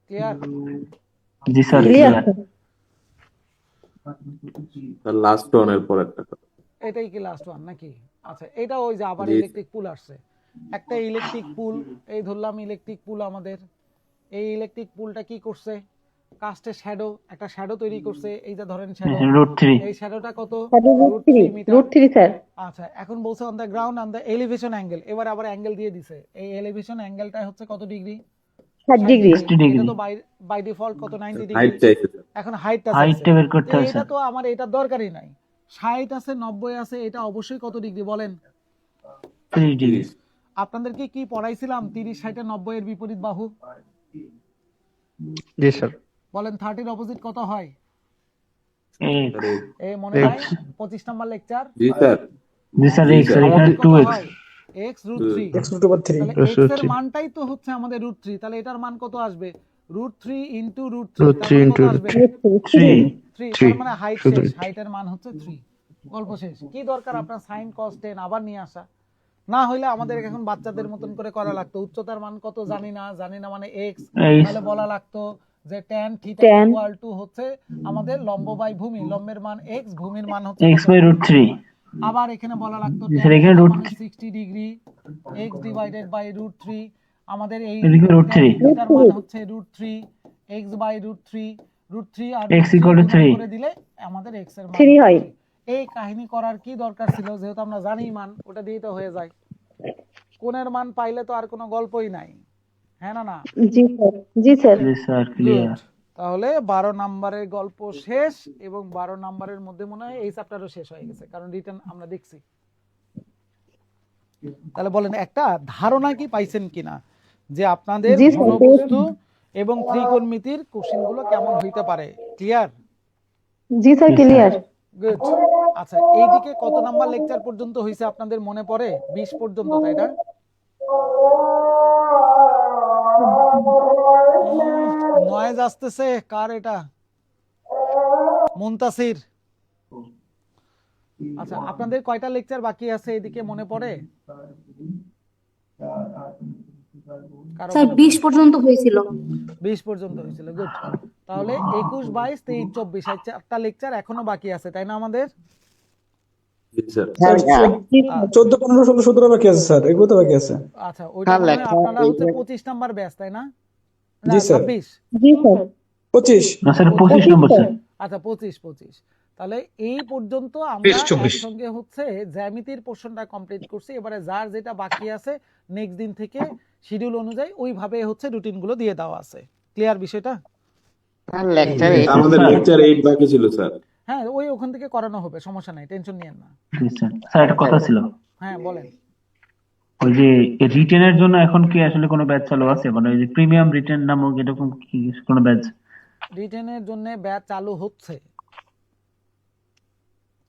Speaker 1: ক্লিয়ার?
Speaker 6: জি স্যার,
Speaker 3: ক্লিয়ার?
Speaker 2: আর লাস্ট ওয়ানের পর একটা কথা।
Speaker 1: এটাই কি লাস্ট ওয়ান নাকি? আচ্ছা, এটা ওই যে আবার
Speaker 2: জি।
Speaker 1: ইলেকট্রিক পুল আসছে। একটা ইলেকট্রিক পুল, এই ধরলাম ইলেকট্রিক পুল আমাদের। এই ইলেকট্রিক পুলটা কি করছে? কাস্টে শ্যাডো, একটা শ্যাডো তৈরি করছে। এই যে ধরেন শ্যাডো,
Speaker 6: √3।
Speaker 1: এই শ্যাডোটা কত?
Speaker 3: √3
Speaker 1: মিটার।
Speaker 3: √3 স্যার।
Speaker 1: আচ্ছা, এখন বলছে on the ground on the elevation angle. এবার আবার অ্যাঙ্গেল দিয়ে দিছে। এই এলিভেশন অ্যাঙ্গেলটা হচ্ছে কত ডিগ্রি?
Speaker 3: 60 ডিগ্রি।
Speaker 6: 60 ডিগ্রি।
Speaker 1: এটা তো বাই ডিফল্ট কত? 90
Speaker 2: হাইট
Speaker 1: ডিগ্রি।
Speaker 2: চাইছে স্যার।
Speaker 1: এখন হাইটটা
Speaker 6: হাইটটা বের করতে হবে
Speaker 1: এটা
Speaker 6: স্যার।
Speaker 1: তো আমার এটা দরকারই নাই। 60 আছে, 90 আছে, এটা অবশ্যই কত ডিগ্রি বলেন?
Speaker 6: 30 ডিগ্রি।
Speaker 1: আপনাদেরকে কি পড়াইছিলাম? 30, 60, 90 এর বিপরীত বাহু।
Speaker 5: জি স্যার।
Speaker 1: বলেন 30 এর অপোজিট কত হয়?
Speaker 6: 8।
Speaker 2: আরে,
Speaker 1: এই মনে নাই? 25 নাম্বার লেকচার।
Speaker 2: জি স্যার।
Speaker 6: জি স্যার,
Speaker 2: জি
Speaker 6: x
Speaker 2: স্যার।
Speaker 6: আর এখানে
Speaker 1: কত
Speaker 6: 2x।
Speaker 1: হয়? x √3।
Speaker 11: x√3
Speaker 1: তাহলে x এর
Speaker 5: √3
Speaker 1: মানটাই তো হচ্ছে আমাদের √3। তাহলে এটার মান কত আসবে? √3 ইনটু √3।
Speaker 5: √3
Speaker 1: তার মানে
Speaker 5: into
Speaker 1: কত আসবে?
Speaker 6: 3।
Speaker 1: 3।
Speaker 5: 3
Speaker 1: তার মানে হাইট
Speaker 5: শুধু
Speaker 1: শেষ। হাইটের মান হচ্ছে 3। গল্প শেষ। কি দরকার আপনার sin cos tan আবার নিয়ে আসা? না হইলে আমাদের এখন বাচ্চাদের মতন করে করা লাগতো। উচ্চতার মান কত জানি না মানে x। তাহলে বলা লাগতো যে tan theta
Speaker 3: Tan
Speaker 1: equal to হচ্ছে আমাদের লম্ব বাই ভূমি। লম্বের মান x, ভূমির মান হচ্ছে
Speaker 6: x বাই √3।
Speaker 1: আবার এখানে বলা লাগতো
Speaker 6: জি
Speaker 1: tan
Speaker 6: স্যার, এখানে
Speaker 1: থিটা
Speaker 6: √3
Speaker 1: মানে 60 ডিগ্রি, x ডিভাইডেড বাই √3। আমাদের এই
Speaker 6: এদিকে
Speaker 1: tan
Speaker 6: √3।
Speaker 1: থিটার মান হচ্ছে √3, x বাই √3। √3 আর
Speaker 6: x equal to 3
Speaker 1: করে দিলে আমাদের x এর মান
Speaker 3: 3 হয়।
Speaker 1: এই কাহিনী করার কি দরকার ছিল? যেহেতু আমরা জানি মান, ওটা দিয়েই তো হয়ে যায়। কোণের মান পাইলে তো আর কোনো গল্পই নাই। হ্যাঁ না?
Speaker 3: জি স্যার। জি স্যার।
Speaker 6: জি স্যার, ক্লিয়ার।
Speaker 1: তাহলে 12 নাম্বারের গল্প শেষ এবং 12 নাম্বারের মধ্যে মনে হয় এই চ্যাপ্টারও শেষ হয়ে গেছে, কারণ রিটার্ন আমরা দেখছি। তাহলে বলেন একটা ধারণা কি পাইছেন কিনা যে আপনাদের
Speaker 3: জি স্যার,
Speaker 1: ঘনবস্তু এবং ত্রিকোণমিতির কোশ্চেনগুলো কেমন হইতে পারে? ক্লিয়ার?
Speaker 3: জি স্যার, ক্লিয়ার।
Speaker 1: গুড। আচ্ছা, এইদিকে কত নাম্বার লেকচার পর্যন্ত হইছে আপনাদের মনে পড়ে? 20 পর্যন্ত, তাই না? নয়েজ আসতেছে, কার এটা? মুনতাসির। আচ্ছা, আপনাদের কয়টা লেকচার বাকি আছে এদিকে মনে পড়ে? কারো
Speaker 8: স্যার
Speaker 1: মনে
Speaker 8: 20
Speaker 1: পড়ে?
Speaker 8: পর্যন্ত হয়েছিল।
Speaker 1: 20 পর্যন্ত হয়েছিল। গুড। তাহলে 21, 22, 23, 24 এই চারটা লেকচার এখনো বাকি আছে, তাই না আমাদের?
Speaker 2: জি স্যার।
Speaker 10: হ্যাঁ, হ্যাঁ।
Speaker 9: 14 15 16 17 বাকি আছে স্যার, এগুলো তো বাকি আছে।
Speaker 1: আচ্ছা, ওইটা
Speaker 10: হ্যাঁ,
Speaker 1: মনে হয়
Speaker 10: লেখা
Speaker 1: আপনারা হচ্ছে
Speaker 10: এইগুলো-
Speaker 1: 25 নাম্বার ব্যাচ, তাই না?
Speaker 9: জি
Speaker 1: না,
Speaker 9: স্যার।
Speaker 1: 26।
Speaker 3: জি স্যার।
Speaker 9: 25
Speaker 6: না স্যার, 25 নম্বর স্যার।
Speaker 1: আচ্ছা, 25। তাহলে এই পর্যন্ত আমরা
Speaker 9: 24
Speaker 1: একসঙ্গে হচ্ছে জ্যামিতির পোর্শনটা কমপ্লিট করছি। এবারে যার যেটা বাকি আছে নেক্সট দিন থেকে শিডিউল অনুযায়ী ওইভাবে হচ্ছে রুটিন গুলো দিয়ে দেওয়া আছে। ক্লিয়ার বিষয়টা?
Speaker 10: স্যার লেকচার
Speaker 2: আমাদের লেকচার 8 বাকি ছিল স্যার।
Speaker 1: হ্যাঁ, ওই ওখান থেকে করানো হবে, সমস্যা নাই, টেনশন নিয়েন না।
Speaker 6: জি স্যার। স্যার, একটা কথা ছিল।
Speaker 1: হ্যাঁ, বলেন।
Speaker 6: ওই যে রিটেনের জন্য এখন কি আসলে কোনো ব্যাচ চালু আছে? মানে ওই যে প্রিমিয়াম রিটেন নামক এরকম কি কোনো ব্যাচ?
Speaker 1: রিটেনের জন্য ব্যাচ চালু হচ্ছে।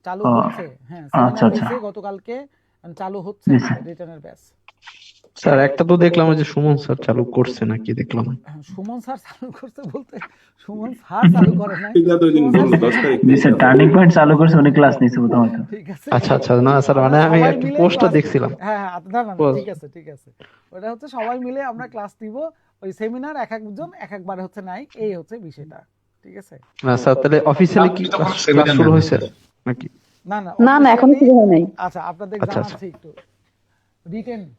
Speaker 6: ও,
Speaker 1: হ্যাঁ,
Speaker 6: আচ্ছা,
Speaker 1: সেমিনার
Speaker 6: আচ্ছা।
Speaker 1: হয়েছে গতকালকে, চালু হচ্ছে
Speaker 6: জি, স্যার।
Speaker 1: রিটেনের ব্যাচ।
Speaker 5: স্যার একটা তো দেখলাম যে সুমন স্যার চালু করছে নাকি দেখলাম।
Speaker 1: সুমন স্যার চালু করছে বলতে সুমন স্যার চালু করে নাই।
Speaker 2: ঠিক আছে, ওই দিন বললো 10 তারিখ
Speaker 6: জি স্যার, টার্নিং পয়েন্ট চালু করছে, উনি ক্লাস নিচ্ছে প্রথমত।
Speaker 1: ঠিক আছে।
Speaker 5: আচ্ছা, না স্যার, মানে আমি
Speaker 1: সবাই
Speaker 5: একটা
Speaker 1: মিলে
Speaker 5: পোস্টটা
Speaker 1: class-
Speaker 5: দেখছিলাম।
Speaker 1: হ্যাঁ, না,
Speaker 5: Post।
Speaker 1: ঠিক আছে। ওটা হচ্ছে সবাই মিলে আমরা ক্লাস দিব। ওই সেমিনার এক একজন এক একবার হচ্ছে নাই, এই হচ্ছে বিষয়টা। ঠিক আছে?
Speaker 5: না স্যার, তাহলে অফিসিয়ালি কি ক্লাস শুরু হয়েছে নাকি?
Speaker 1: না,
Speaker 3: না না, এখনো শুরু হয় নাই।
Speaker 1: আচ্ছা, আপনাদের
Speaker 5: আচ্ছা,
Speaker 1: জানাচ্ছি একটু রিটেন।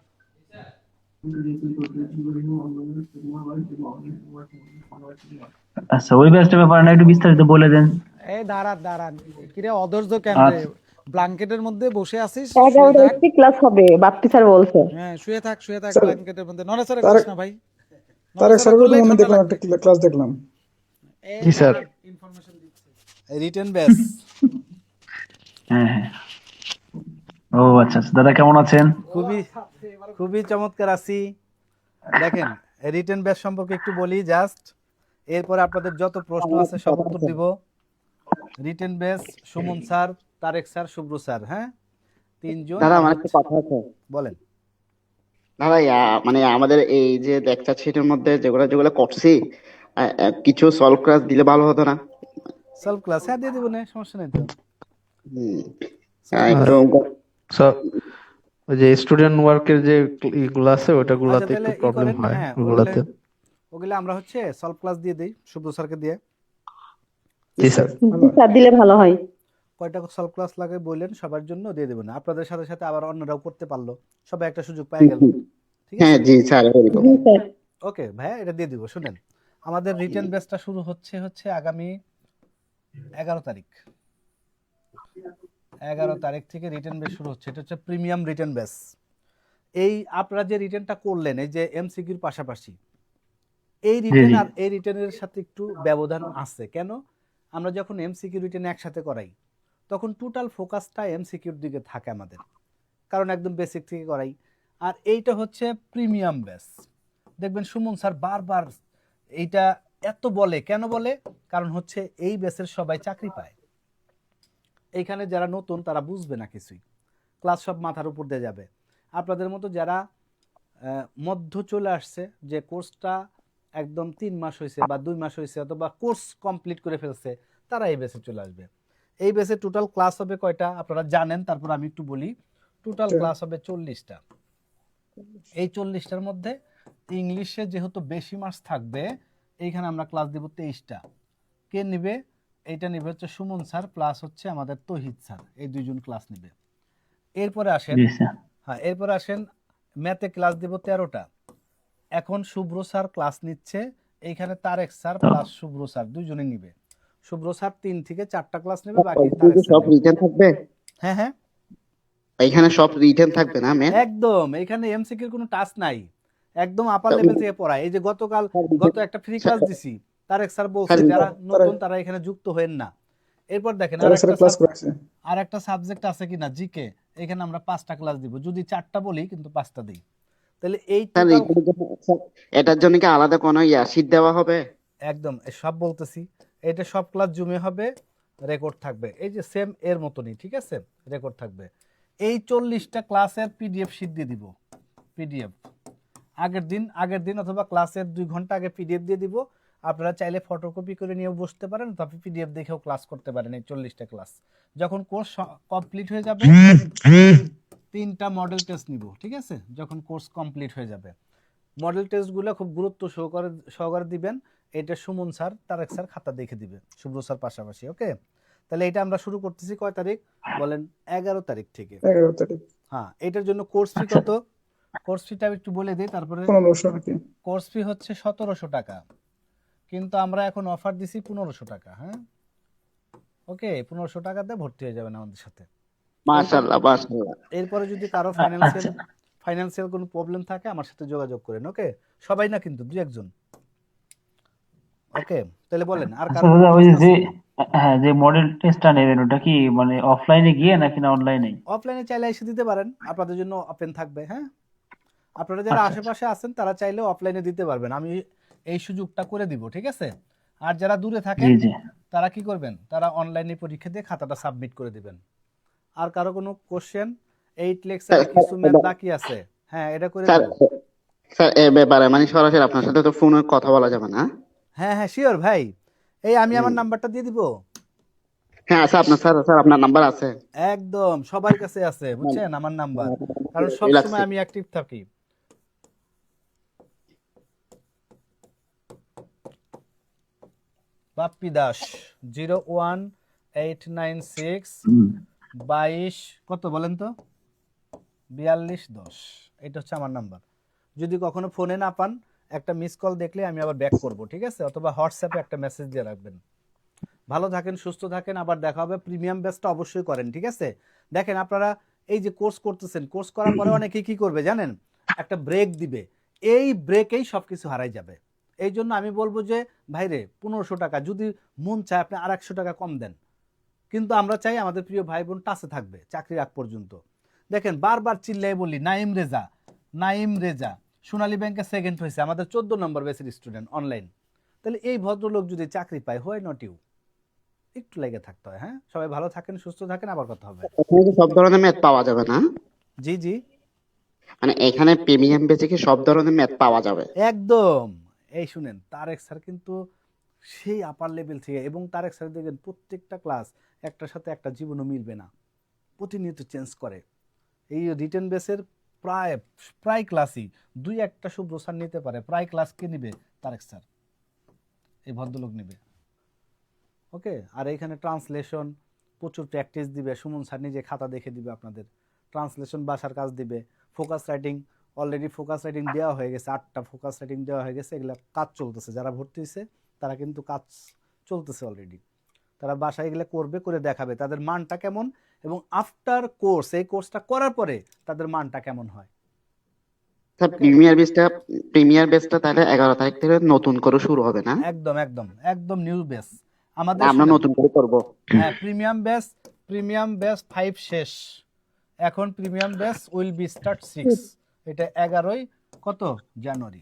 Speaker 6: আচ্ছা, ওই ব্যাচটার ব্যাপারে না একটু বিস্তারিত বলে দেন।
Speaker 1: এই দাঁড়ান, কিরে অধৈর্য কেন রে?
Speaker 6: আচ্ছা।
Speaker 1: ব্ল্যাঙ্কেটের মধ্যে বসে আছিস?
Speaker 3: 11টা ক্লাস হবে, বাপ্পি স্যার বলছে।
Speaker 1: হ্যাঁ, শুয়ে থাক
Speaker 9: স্যার,
Speaker 1: ব্ল্যাঙ্কেটের মধ্যে। নড়াচড়া
Speaker 9: তারেক-
Speaker 1: করিস না ভাই।
Speaker 9: তারেক স্যার
Speaker 1: করলেই
Speaker 9: মনে
Speaker 1: ঠান্ডা
Speaker 9: দেখলাম
Speaker 1: লাগবে।
Speaker 9: একটা ক্লাস দেখলাম।
Speaker 1: এই
Speaker 5: জি, স্যার।
Speaker 1: ইনফরমেশন দিচ্ছে।
Speaker 12: Written batch.
Speaker 6: হ্যাঁ, হ্যাঁ। ও আচ্ছা আচ্ছা, দাদা কেমন আছেন?
Speaker 12: খুবই খুবই চমৎকার আছি। দেখেন, রিটেন ব্যাচ সম্পর্কে একটু বলি জাস্ট, এরপরে আপনাদের যত প্রশ্ন আছে সব উত্তর দিব। Written batch Suman sir, Tarek sir, Shubhra sir, হ্যাঁ, তিনজন।
Speaker 10: দাদা আমার একটা কথা আছে।
Speaker 12: বলেন।
Speaker 10: দাদা মানে আমাদের এই যে লেকচার শিটের মধ্যে যেগুলো যেগুলো করছি, কিছু সলভ ক্লাস দিলে ভালো হতো না?
Speaker 12: সলভ ক্লাস হ্যাঁ দিয়ে দিব, না সমস্যা নেই তো।
Speaker 10: হুম,
Speaker 12: solve
Speaker 10: একটু
Speaker 5: স্যার ওই যে স্টুডেন্ট ওয়ার্কের যে ইগুলো আছে ওটা
Speaker 12: আচ্ছা
Speaker 5: গুলাতে
Speaker 12: তাহলে
Speaker 5: একটু
Speaker 12: ই
Speaker 5: প্রবলেম
Speaker 12: করেন,
Speaker 5: হয়
Speaker 12: হ্যাঁ
Speaker 5: ওগুলাতে।
Speaker 12: ওগুলো আমরা হচ্ছে সলভ ক্লাস দিয়ে দিই শুভ্র স্যারকে দিয়ে।
Speaker 5: জি স্যার।
Speaker 3: স্যার দিলে ভালো হয়।
Speaker 12: কয়টা সলভ ক্লাস লাগে বললেন, সবার জন্য দিয়ে দেবো না, আপনাদের সাথে সাথে আবার অন্যরাও করতে পারলো, সবাই একটা সুযোগ পেয়ে গেল। ঠিক
Speaker 10: হ্যাঁ
Speaker 12: আছে,
Speaker 10: জি স্যার, ওইরকম।
Speaker 12: ওকে ভাইয়া, এটা দিয়ে দিব। শুনেন, আমাদের রিটেন ব্যাচটা শুরু হচ্ছে আগামী 11 তারিখ। 11 তারিখ থেকে রিটেন ব্যাচ শুরু হচ্ছে। এটা হচ্ছে প্রিমিয়াম রিটেন ব্যাচ। এই আপনারা যে রিটেনটা করলেন, এই যে এমসিকিউর পাশাপাশি এই
Speaker 6: জি
Speaker 12: রিটেন
Speaker 6: জি
Speaker 12: আর এই রিটেনের সাথে একটু ব্যবধান আছে। কেন? আমরা যখন এমসিকিউ রিটেন একসাথে করাই তখন টোটাল ফোকাসটা এমসিকিউর দিকে থাকে আমাদের, কারণ একদম বেসিক থেকে করাই। আর এইটা হচ্ছে প্রিমিয়াম ব্যাচ। দেখবেন সুমন স্যার বারবার এইটা এত বলে, কেন বলে? কারণ হচ্ছে এই ব্যাচের সবাই চাকরি পায়। এইখানে যারা নতুন তারা বুঝবে না কিছুই, ক্লাস সব মাথার উপর দিয়ে যাবে। আপনাদের মতো যারা মধ্য চলে আসছে, যে কোর্সটা একদম 3 মাস হয়েছে বা 2 মাস হয়েছে অথবা কোর্স কমপ্লিট করে ফেলছে, তারা এই বেসে চলে আসবে। এই বেসে টোটাল ক্লাস হবে কয়টা আপনারা জানেন, তারপর আমি একটু বলি। টোটাল ক্লাস হবে 40টা। এই 40টার মধ্যে ইংলিশে যেহেতু বেশি মার্কস থাকবে, এইখানে আমরা ক্লাস দিব 23টা। কে নিবে? এইটা নিবে হচ্ছে সুমন স্যার প্লাস হচ্ছে আমাদের তহিদ স্যার, এই দুইজন ক্লাস নিবে। এরপরে আসেন,
Speaker 6: জি স্যার।
Speaker 12: হ্যাঁ এরপরে আসেন, ম্যাথে ক্লাস দিব 13টা। এখন শুভ্র স্যার ক্লাস নিচ্ছে, এইখানে তারেক স্যার
Speaker 6: তো
Speaker 12: প্লাস শুভ্র স্যার দুইজনে নিবে। শুভ্র স্যার 3 থেকে 4টা ক্লাস নেবে, বাকি
Speaker 10: ওইখানে
Speaker 12: তারেক
Speaker 10: কি
Speaker 12: স্যার
Speaker 10: সব
Speaker 12: নেবে।
Speaker 10: রিটেন থাকবে?
Speaker 12: হ্যাঁ হ্যাঁ
Speaker 10: এইখানে সব রিটেন থাকবে না ম্যাম?
Speaker 12: একদম, এখানে এমসিকিউর কোনো টাচ নাই, একদম আপার লেভেল থেকে পড়ায়। এই যে গত একটা ফ্রি ক্লাস দিছি, তারেক স্যার বলছে যারা নতুন তারা এখানে যুক্ত হবেন না। এরপর দেখেন আর একটা সাবজেক্ট আছে কিনা, জিকে, এখানে আমরা 5টা ক্লাস দিব, যদি 4টা বলি কিন্তু 5টা দিই। তাহলে এই
Speaker 10: স্যার
Speaker 12: টোটাল
Speaker 10: এটার জন্য কি আলাদা কোনো শীট দেওয়া হবে?
Speaker 12: একদম সব বলতেছি, এটা সব ক্লাস জুমে হবে, রেকর্ড থাকবে, এই যে সেম এর মতনই, ঠিক আছে, রেকর্ড থাকবে। এই 40টা ক্লাসের পিডিএফ শীট দিয়ে দিব। পিডিএফ আগের দিন অথবা ক্লাসের 2 ঘন্টা আগে পিডিএফ দিয়ে দিব। আপনারা চাইলে ফটোকপি করে নিয়েও বসতে পারেন, তবে পিডিএফ দেখেও ক্লাস করতে পারেন। এই 40টা ক্লাস যখন কোর্স কমপ্লিট হয়ে যাবে, 3টা মডেল টেস্ট নিব, ঠিক আছে, যখন কোর্স কমপ্লিট হয়ে যাবে। মডেল টেস্টগুলো খুব গুরুত্ব সহকারে দিবেন। এটা সুমন স্যার, তারেক স্যার খাতা দেখে দিবে, শুভ্র স্যার পাশাপাশি। ওকে, তাহলে এটা আমরা শুরু করতেছি কয় তারিখ বলেন? 11 তারিখ থেকে।
Speaker 11: 11 তারিখ।
Speaker 12: হ্যাঁ, এটার জন্য কোর্স ফি
Speaker 6: আচ্ছা
Speaker 12: কত? কোর্স ফিটা একটু বলে দিই, তারপরে
Speaker 11: 1500 নাকি?
Speaker 12: কোর্স ফি হচ্ছে 1700 টাকা, কিন্তু আমরা এখন অফার দিছি 1500 টাকা। হ্যাঁ, ওকে, 1500 টাকাতে ভর্তি হয়ে যাবেন আমাদের সাথে।
Speaker 10: মাশাআল্লাহ মাশাআল্লাহ।
Speaker 12: এরপরে যদি কারো
Speaker 6: আচ্ছা
Speaker 12: ফাইন্যান্সিয়াল কোনো প্রবলেম থাকে আমার সাথে যোগাযোগ করেন। ওকে, সবাই না কিন্তু 2-1 জন। ওকে, তাহলে বলেন আর
Speaker 6: আচ্ছা
Speaker 12: কারো কোনো
Speaker 6: দাদা, ওই
Speaker 12: প্রশ্ন
Speaker 6: যে
Speaker 12: আছে?
Speaker 6: হ্যাঁ, যে মডেল টেস্টটা নেবেন ওটা কি মানে অফলাইনে গিয়ে নাকি না অনলাইনে?
Speaker 12: অফলাইনে চাইলে এসে দিতে পারেন, আপনাদের জন্য ওপেন থাকবে। হ্যাঁ, আপনারা যারা
Speaker 6: আচ্ছা আচ্ছা
Speaker 12: আশেপাশে আছেন তারা চাইলে অফলাইনে দিতে পারবেন, আমি এই সুযোগটা করে দিব, ঠিক আছে। আর যারা দূরে
Speaker 6: জি
Speaker 12: থাকেন
Speaker 6: জি
Speaker 12: তারা কি করবেন? তারা অনলাইনে পরীক্ষা দিয়ে খাতাটা সাবমিট করে দিবেন। আর কারো কোনো কোশ্চেন? 8 লেকচারে কিছু ম্যাথ বাকি আছে, হ্যাঁ এটা করে
Speaker 10: স্যার
Speaker 12: দিব।
Speaker 10: স্যার এ ব্যাপারে মানে সরাসরি আপনার সাথে তো ফোনে কথা বলা যাবে না?
Speaker 12: হ্যাঁ হ্যাঁ শিওর ভাই, এই আমি আমার নাম্বারটা দিয়ে দিব।
Speaker 10: হ্যাঁ আচ্ছা, স্যার আপনার নাম্বার আছে?
Speaker 12: একদম সবার কাছে আছে, বুঝছেন আমার নাম্বার, কারণ সব সময় আমি অ্যাক্টিভ থাকি। বাপ্পি দাস 01896 কত বলেন তো 4210, এটা হচ্ছে আমার নাম্বার। যদি কখনো ফোনে না পান, একটা মিস কল দেখলে আমি আবার ব্যাক করব, ঠিক আছে, অথবা হোয়াটসঅ্যাপে একটা মেসেজ দিয়ে রাখবেন। ভালো থাকেন, সুস্থ থাকেন, আবার দেখা হবে। প্রিমিয়াম ব্যাচটা অবশ্যই করেন, ঠিক আছে। দেখেন আপনারা এই যে কোর্স করতেছেন, কোর্স করার পরে অনেকে কি করবে জানেন? একটা ব্রেক দিবে, এই ব্রেকেই সবকিছু হারাই যাবে। এই জন্য আমি বলবো যে ভাইরে 1500 টাকা, যদি মন চায় আপনি আর 100 টাকা কম দেন, কিন্তু আমরা চাই আমাদের প্রিয় ভাই বোন টাচে থাকবে চাকরির আগ পর্যন্ত। দেখেন বারবার চিল্লাই বলি নাইম রেজা সোনালী ব্যাংকে সেকেন্ড হয়েছে, আমাদের 14 নম্বর ব্যাচের স্টুডেন্ট অনলাইন। তাহলে এই ভদ্রলোক যদি চাকরি পায়, হোয়াই নট ইউ? একটু লেগে থাকতে হয়। হ্যাঁ, সবাই ভালো থাকেন, সুস্থ থাকেন, আবার কথা হবে।
Speaker 10: এখানে কি সব ধরনের ম্যাথ পাওয়া যাবে না?
Speaker 12: জি জি,
Speaker 10: মানে এখানে প্রিমিয়াম বেসে কি সব ধরনের ম্যাথ পাওয়া যাবে?
Speaker 12: একদম। এই শুনেন, তারেক স্যার কিন্তু সেই আপার লেভেল থেকে, এবং তারেক স্যার দেখবেন প্রত্যেকটা ক্লাস একটার সাথে একটা জীবনও মিলবে না, প্রতিনিয়ত চেঞ্জ করে। এই রিটেন বেসের প্রায় ক্লাসই 2-1টা শুভ্র স্যার নিতে পারে, প্রায় ক্লাস কে নিবে? তারেক স্যার, এই ভদ্রলোক নিবে। ওকে, আর এইখানে ট্রান্সলেশন প্রচুর প্র্যাকটিস দিবে, সুমন স্যার নিজে খাতা দেখে দিবে আপনাদের, ট্রান্সলেশন বাসার কাজ দিবে, focus writing already focus writing দেওয়া হয়ে গেছে, 8টা ফোকাস রাইটিং দেওয়া হয়ে গেছে, এগুলা কাজ চলতেছে। যারা ভর্তি হয়েছে তারা কিন্তু কাজ চলতেছে অলরেডি, তারা বাসায় এগুলো করবে, করে দেখাবে তাদের মানটা কেমন, এবং আফটার কোর্স, এই কোর্সটা করার পরে তাদের মানটা কেমন হয়।
Speaker 10: স্যার প্রিমিয়ার বেসটা তাহলে 11 তারিখ থেকে নতুন করে শুরু হবে না?
Speaker 12: একদম একদম একদম নিউ বেস আমাদের।
Speaker 10: আমরা নতুন করে করব।
Speaker 12: হ্যাঁ, প্রিমিয়াম বেস 5 শেষ, এখন premium base will be start 6, এটা 11ই কত জানুয়ারি।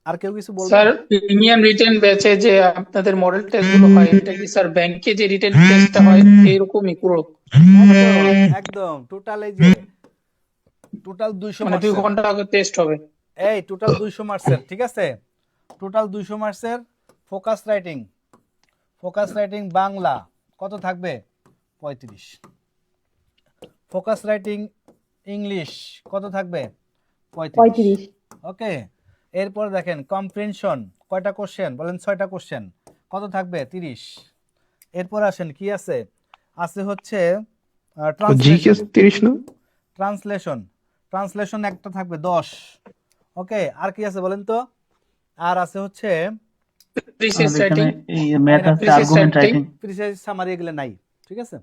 Speaker 12: আর কেউ কিছু বলবেন?
Speaker 4: স্যার প্রিমিয়াম রিটেন ব্যাচে যে আপনাদের মডেল টেস্ট গুলো হয়, এটা কি স্যার ব্যাংকে যে রিটেন টেস্টটা হয় এরকমই পুরো?
Speaker 12: একদম টোটাল, এই যে টোটাল 200
Speaker 4: মানে 2 ঘন্টা আগে টেস্ট হবে?
Speaker 12: এই টোটাল 200 মার্কসের, ঠিক আছে, টোটাল 200 মার্কসের। ফোকাস রাইটিং বাংলা কত থাকবে? 35। ফোকাস রাইটিং ইংলিশ কত থাকবে? 35। ওকে, এরপর দেখেন কম্প্রিহেনশন কয়টা কোশ্চেন বলেন? 6টা কোশ্চেন, কত থাকবে? 30। এরপর আসেন কি আছে হচ্ছে
Speaker 5: জিকে 30 না?
Speaker 12: ট্রান্সলেশন একটা থাকবে 10। ওকে, আর কি আছে বলেন তো? আর আছে হচ্ছে
Speaker 4: প্রিসাইজ রাইটিং,
Speaker 6: এই ম্যাথ আছে, আর্গুমেন্ট রাইটিং,
Speaker 12: প্রিসাইজ সামারি, এগুলো নাই, ঠিক আছে।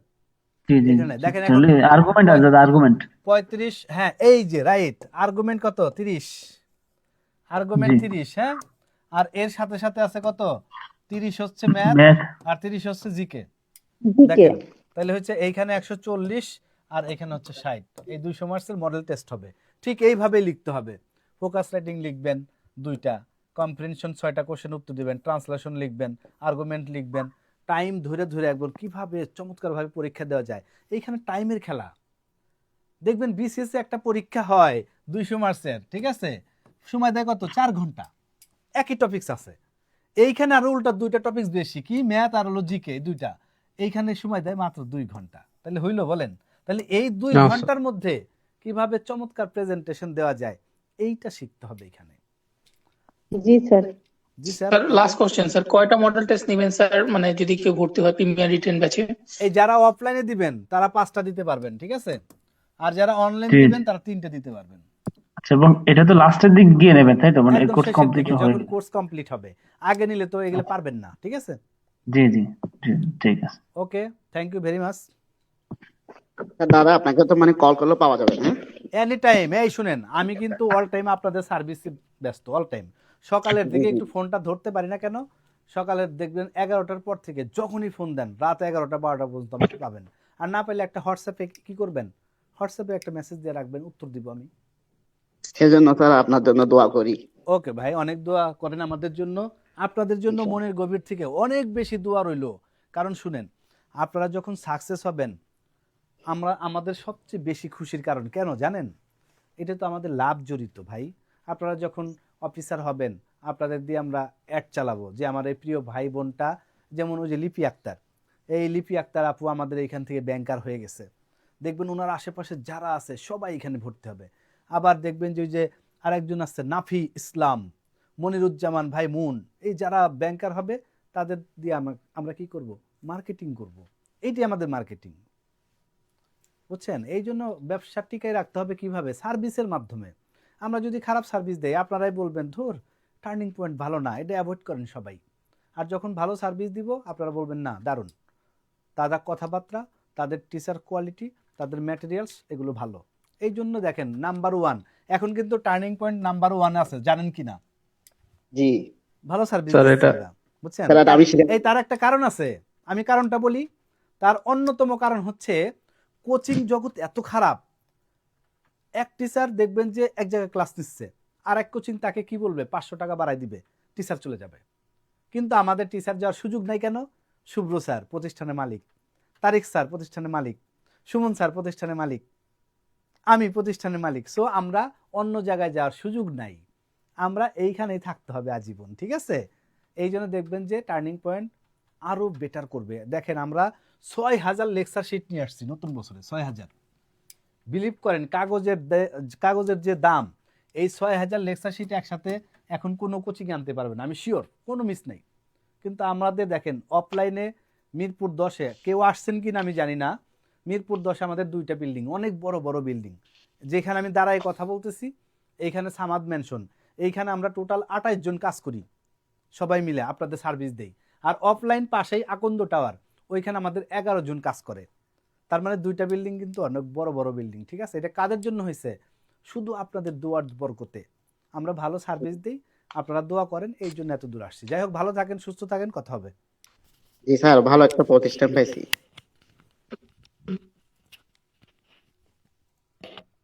Speaker 6: জি জি,
Speaker 12: এখানে দেখেন
Speaker 6: তাহলে আর্গুমেন্ট আছে, আর্গুমেন্ট
Speaker 12: 35। হ্যাঁ, এই যে রাইট, আর্গুমেন্ট কত? 30, আর্গুমেন্ট 30। হ্যাঁ, আর এর সাথে সাথে আছে কত? 30 হচ্ছে ম্যাথ, আর 30 হচ্ছে জিকে। দেখেন তাহলে হচ্ছে এইখানে 140, আর এখানে হচ্ছে 60। এই 200 মার্কসের মডেল টেস্ট হবে। ঠিক এইভাবেই লিখতে হবে। ফোকাস রাইটিং লিখবেন 2টা, কম্প্রিহেনশন 6টা কোশ্চেন উত্তর দিবেন, ট্রান্সলেশন লিখবেন, আর্গুমেন্ট লিখবেন। টাইম ধরে ধরে একবার কিভাবে চমৎকারভাবে পরীক্ষা দেওয়া যায়, এইখানে টাইমের খেলা। দেখবেন বিসিএস একটা পরীক্ষা হয় 200 মার্কসের, ঠিক আছে, সময় দেয় কত? 4 ঘন্টা, একই টপিকস আছে। এইখানে আরো উল্টা 2টা টপিকস বেশি, কি ম্যাথ আর হলো জিকে 2টা, এইখানে সময় দেয় মাত্র 2 ঘন্টা। তাহলে হইলো বলেন? তাহলে এই 2 ঘন্টার মধ্যে কিভাবে চমৎকার প্রেজেন্টেশন দেওয়া যায়, এইটা শিখতে হবে এখানে।
Speaker 13: জি sir.
Speaker 4: Sir last question, sir কয়টা মডেল টেস্ট নেবেন স্যার, মানে যদি কেউ ভর্তি হয় প্রিমিয়াম রিটেন ব্যাচে?
Speaker 12: এই যারা অফলাইনে দিবেন তারা 5টা দিতে পারবেন, ঠিক আছে, আর যারা অনলাইন দিবেন তারা 3টে দিতে পারবেন।
Speaker 6: আচ্ছা, এবং এটা তো লাস্টের দিক গিয়ে নেবেন তাই তো, মানে কোর্স কমপ্লিট হবে?
Speaker 12: যখন কোর্স কমপ্লিট হবে, আগে নিলে তো এগুলো পারবেন না, ঠিক আছে।
Speaker 6: জি জি জি, ঠিক আছে।
Speaker 12: ওকে, থ্যাংক ইউ ভেরি মাচ।
Speaker 10: দাদা আপনাকে তো মানে কল করলে পাওয়া যাবে না?
Speaker 12: Any time. এই শুনেন, আমি কিন্তু অল টাইম আপনাদের সার্ভিসে ব্যস্ত, অল টাইম। সকালের দিকে একটু ফোনটা ধরতে পারি না কেন? সকালের দেখবেন 11টার পর থেকে যখনই ফোন দেন রাত 11টা 12টা পর্যন্ত আমাকে পাবেন। আর না পেলে একটা হোয়াটসঅ্যাপে কি করবেন, হোয়াটসঅ্যাপে একটা মেসেজ দিয়ে রাখবেন, উত্তর দিব আমি।
Speaker 10: সেজন্য স্যার আপনার জন্য দোয়া করি।
Speaker 12: ওকে ভাই, অনেক দোয়া করেন আমাদের জন্য, আপনাদের জন্য মনের গভীর থেকে অনেক বেশি দোয়া রইল। কারণ শুনেন, আপনারা যখন সাকসেস হবেন, আমাদের সবচেয়ে বেশি খুশির কারণ কেন জানেন? এটা তো আমাদের লাভ জড়িত ভাই। আপনারা যখন অফিসার হবেন, আপনাদের দিয়ে আমরা অ্যাড চালাবো যে আমার এই প্রিয় ভাই বোনটা, যেমন ওই যে লিপি আক্তার, এই লিপি আক্তার আপু আমাদের এখান থেকে ব্যাংকার হয়ে গেছে। দেখবেন ওনার আশেপাশে যারা আছে সবাই এখানে ভর্তি হবে। আবার দেখবেন যে ওই যে আরেকজন আছে নাফি ইসলাম, মনিরুজ্জামান ভাই মুন, এই যারা ব্যাংকার হবে তাদের দিয়ে আমরা কি করব? মার্কেটিং করব। এইটাই আমাদের মার্কেটিং, বুঝছেন? এই জন্য ব্যবসা টিকায় রাখতে হবে কিভাবে? সার্ভিসের মাধ্যমে। আমরা যদি খারাপ সার্ভিস দেই, আপনারাই বলবেন ধুর টার্নিং পয়েন্ট ভালো না, এটা অ্যাভয়েড করেন সবাই। আর যখন ভালো সার্ভিস দিব, আপনারা বলবেন না দারুণ, তাদের কথাবার্তা, তাদের টিচার কোয়ালিটি, তাদের ম্যাটেরিয়ালস এগুলো ভালো। এই জন্য দেখেন নাম্বার 1 এখন কিন্তু টার্নিং পয়েন্ট নাম্বার 1 আছে, জানেন কিনা?
Speaker 10: জি,
Speaker 12: ভালো সার্ভিস, বুঝছেন? এই তার একটা কারণ আছে, আমি কারণটা বলি। তার অন্যতম কারণ হচ্ছে কোচিং জগৎ এত খারাপ। এক টিচার দেখবেন যে এক জায়গায় ক্লাস নিচ্ছে, আর এক কোচিং তাকে কি বলবে 500 টাকা বাড়াই দিবে, টিচার চলে যাবে। কিন্তু আমাদের টিচার যাওয়ার সুযোগ নাই কেন? শুভ্র স্যার প্রতিষ্ঠানের মালিক, তারিক স্যার প্রতিষ্ঠানের মালিক, সুমন স্যার প্রতিষ্ঠানের মালিক, আমি প্রতিষ্ঠানের মালিক। সো আমরা অন্য জায়গায় যাওয়ার সুযোগ নাই, আমরা এইখানেই থাকতে হবে আজীবন, ঠিক আছে? এই জন্য দেখবেন যে টার্নিং পয়েন্ট আরো বেটার করবে। দেখেন আমরা 6000 লেকচার শিট নিয়ে আসছি নতুন বছরে, 6000। বিলিভ করেন কাগজের যে দাম, এই 6000 লেকচার শিট একসাথে এখন কোনো কোচিং আনতে পারবে না, আমি শিওর, কোনো মিস নেই। কিন্তু আমাদের দেখেন অফলাইনে মিরপুর 10-এ কেউ আসছেন কিনা আমি জানি না, মিরপুর 10-এ আমাদের 2টা বিল্ডিং, অনেক বড় বড় বিল্ডিং, যেখানে আমি দাঁড়ায় কথা বলতেছি। এইখানে সামাদ মেনশন, এইখানে আমরা টোটাল 28 জন কাজ করি, সবাই মিলে আপনাদের সার্ভিস দেই। আর অফলাইন পাশেই আকন্দ টাওয়ার, ওইখানে আমাদের 11 জন কাজ করে। তার মানে 2টা বিল্ডিং কিন্তু অনেক বড় বড় বিল্ডিং, ঠিক আছে? এটা কাদের জন্য হয়েছে? শুধু আপনাদের দোয়ার বরকতে। আমরা ভালো সার্ভিস দিই, আপনারা দোয়া করেন, এই জন্য এত দূর আসছি। যাই হোক, ভালো থাকেন, সুস্থ থাকেন, কথা হবে।
Speaker 10: জি স্যার, ভালো একটা প্রতিষ্ঠান পাইছি।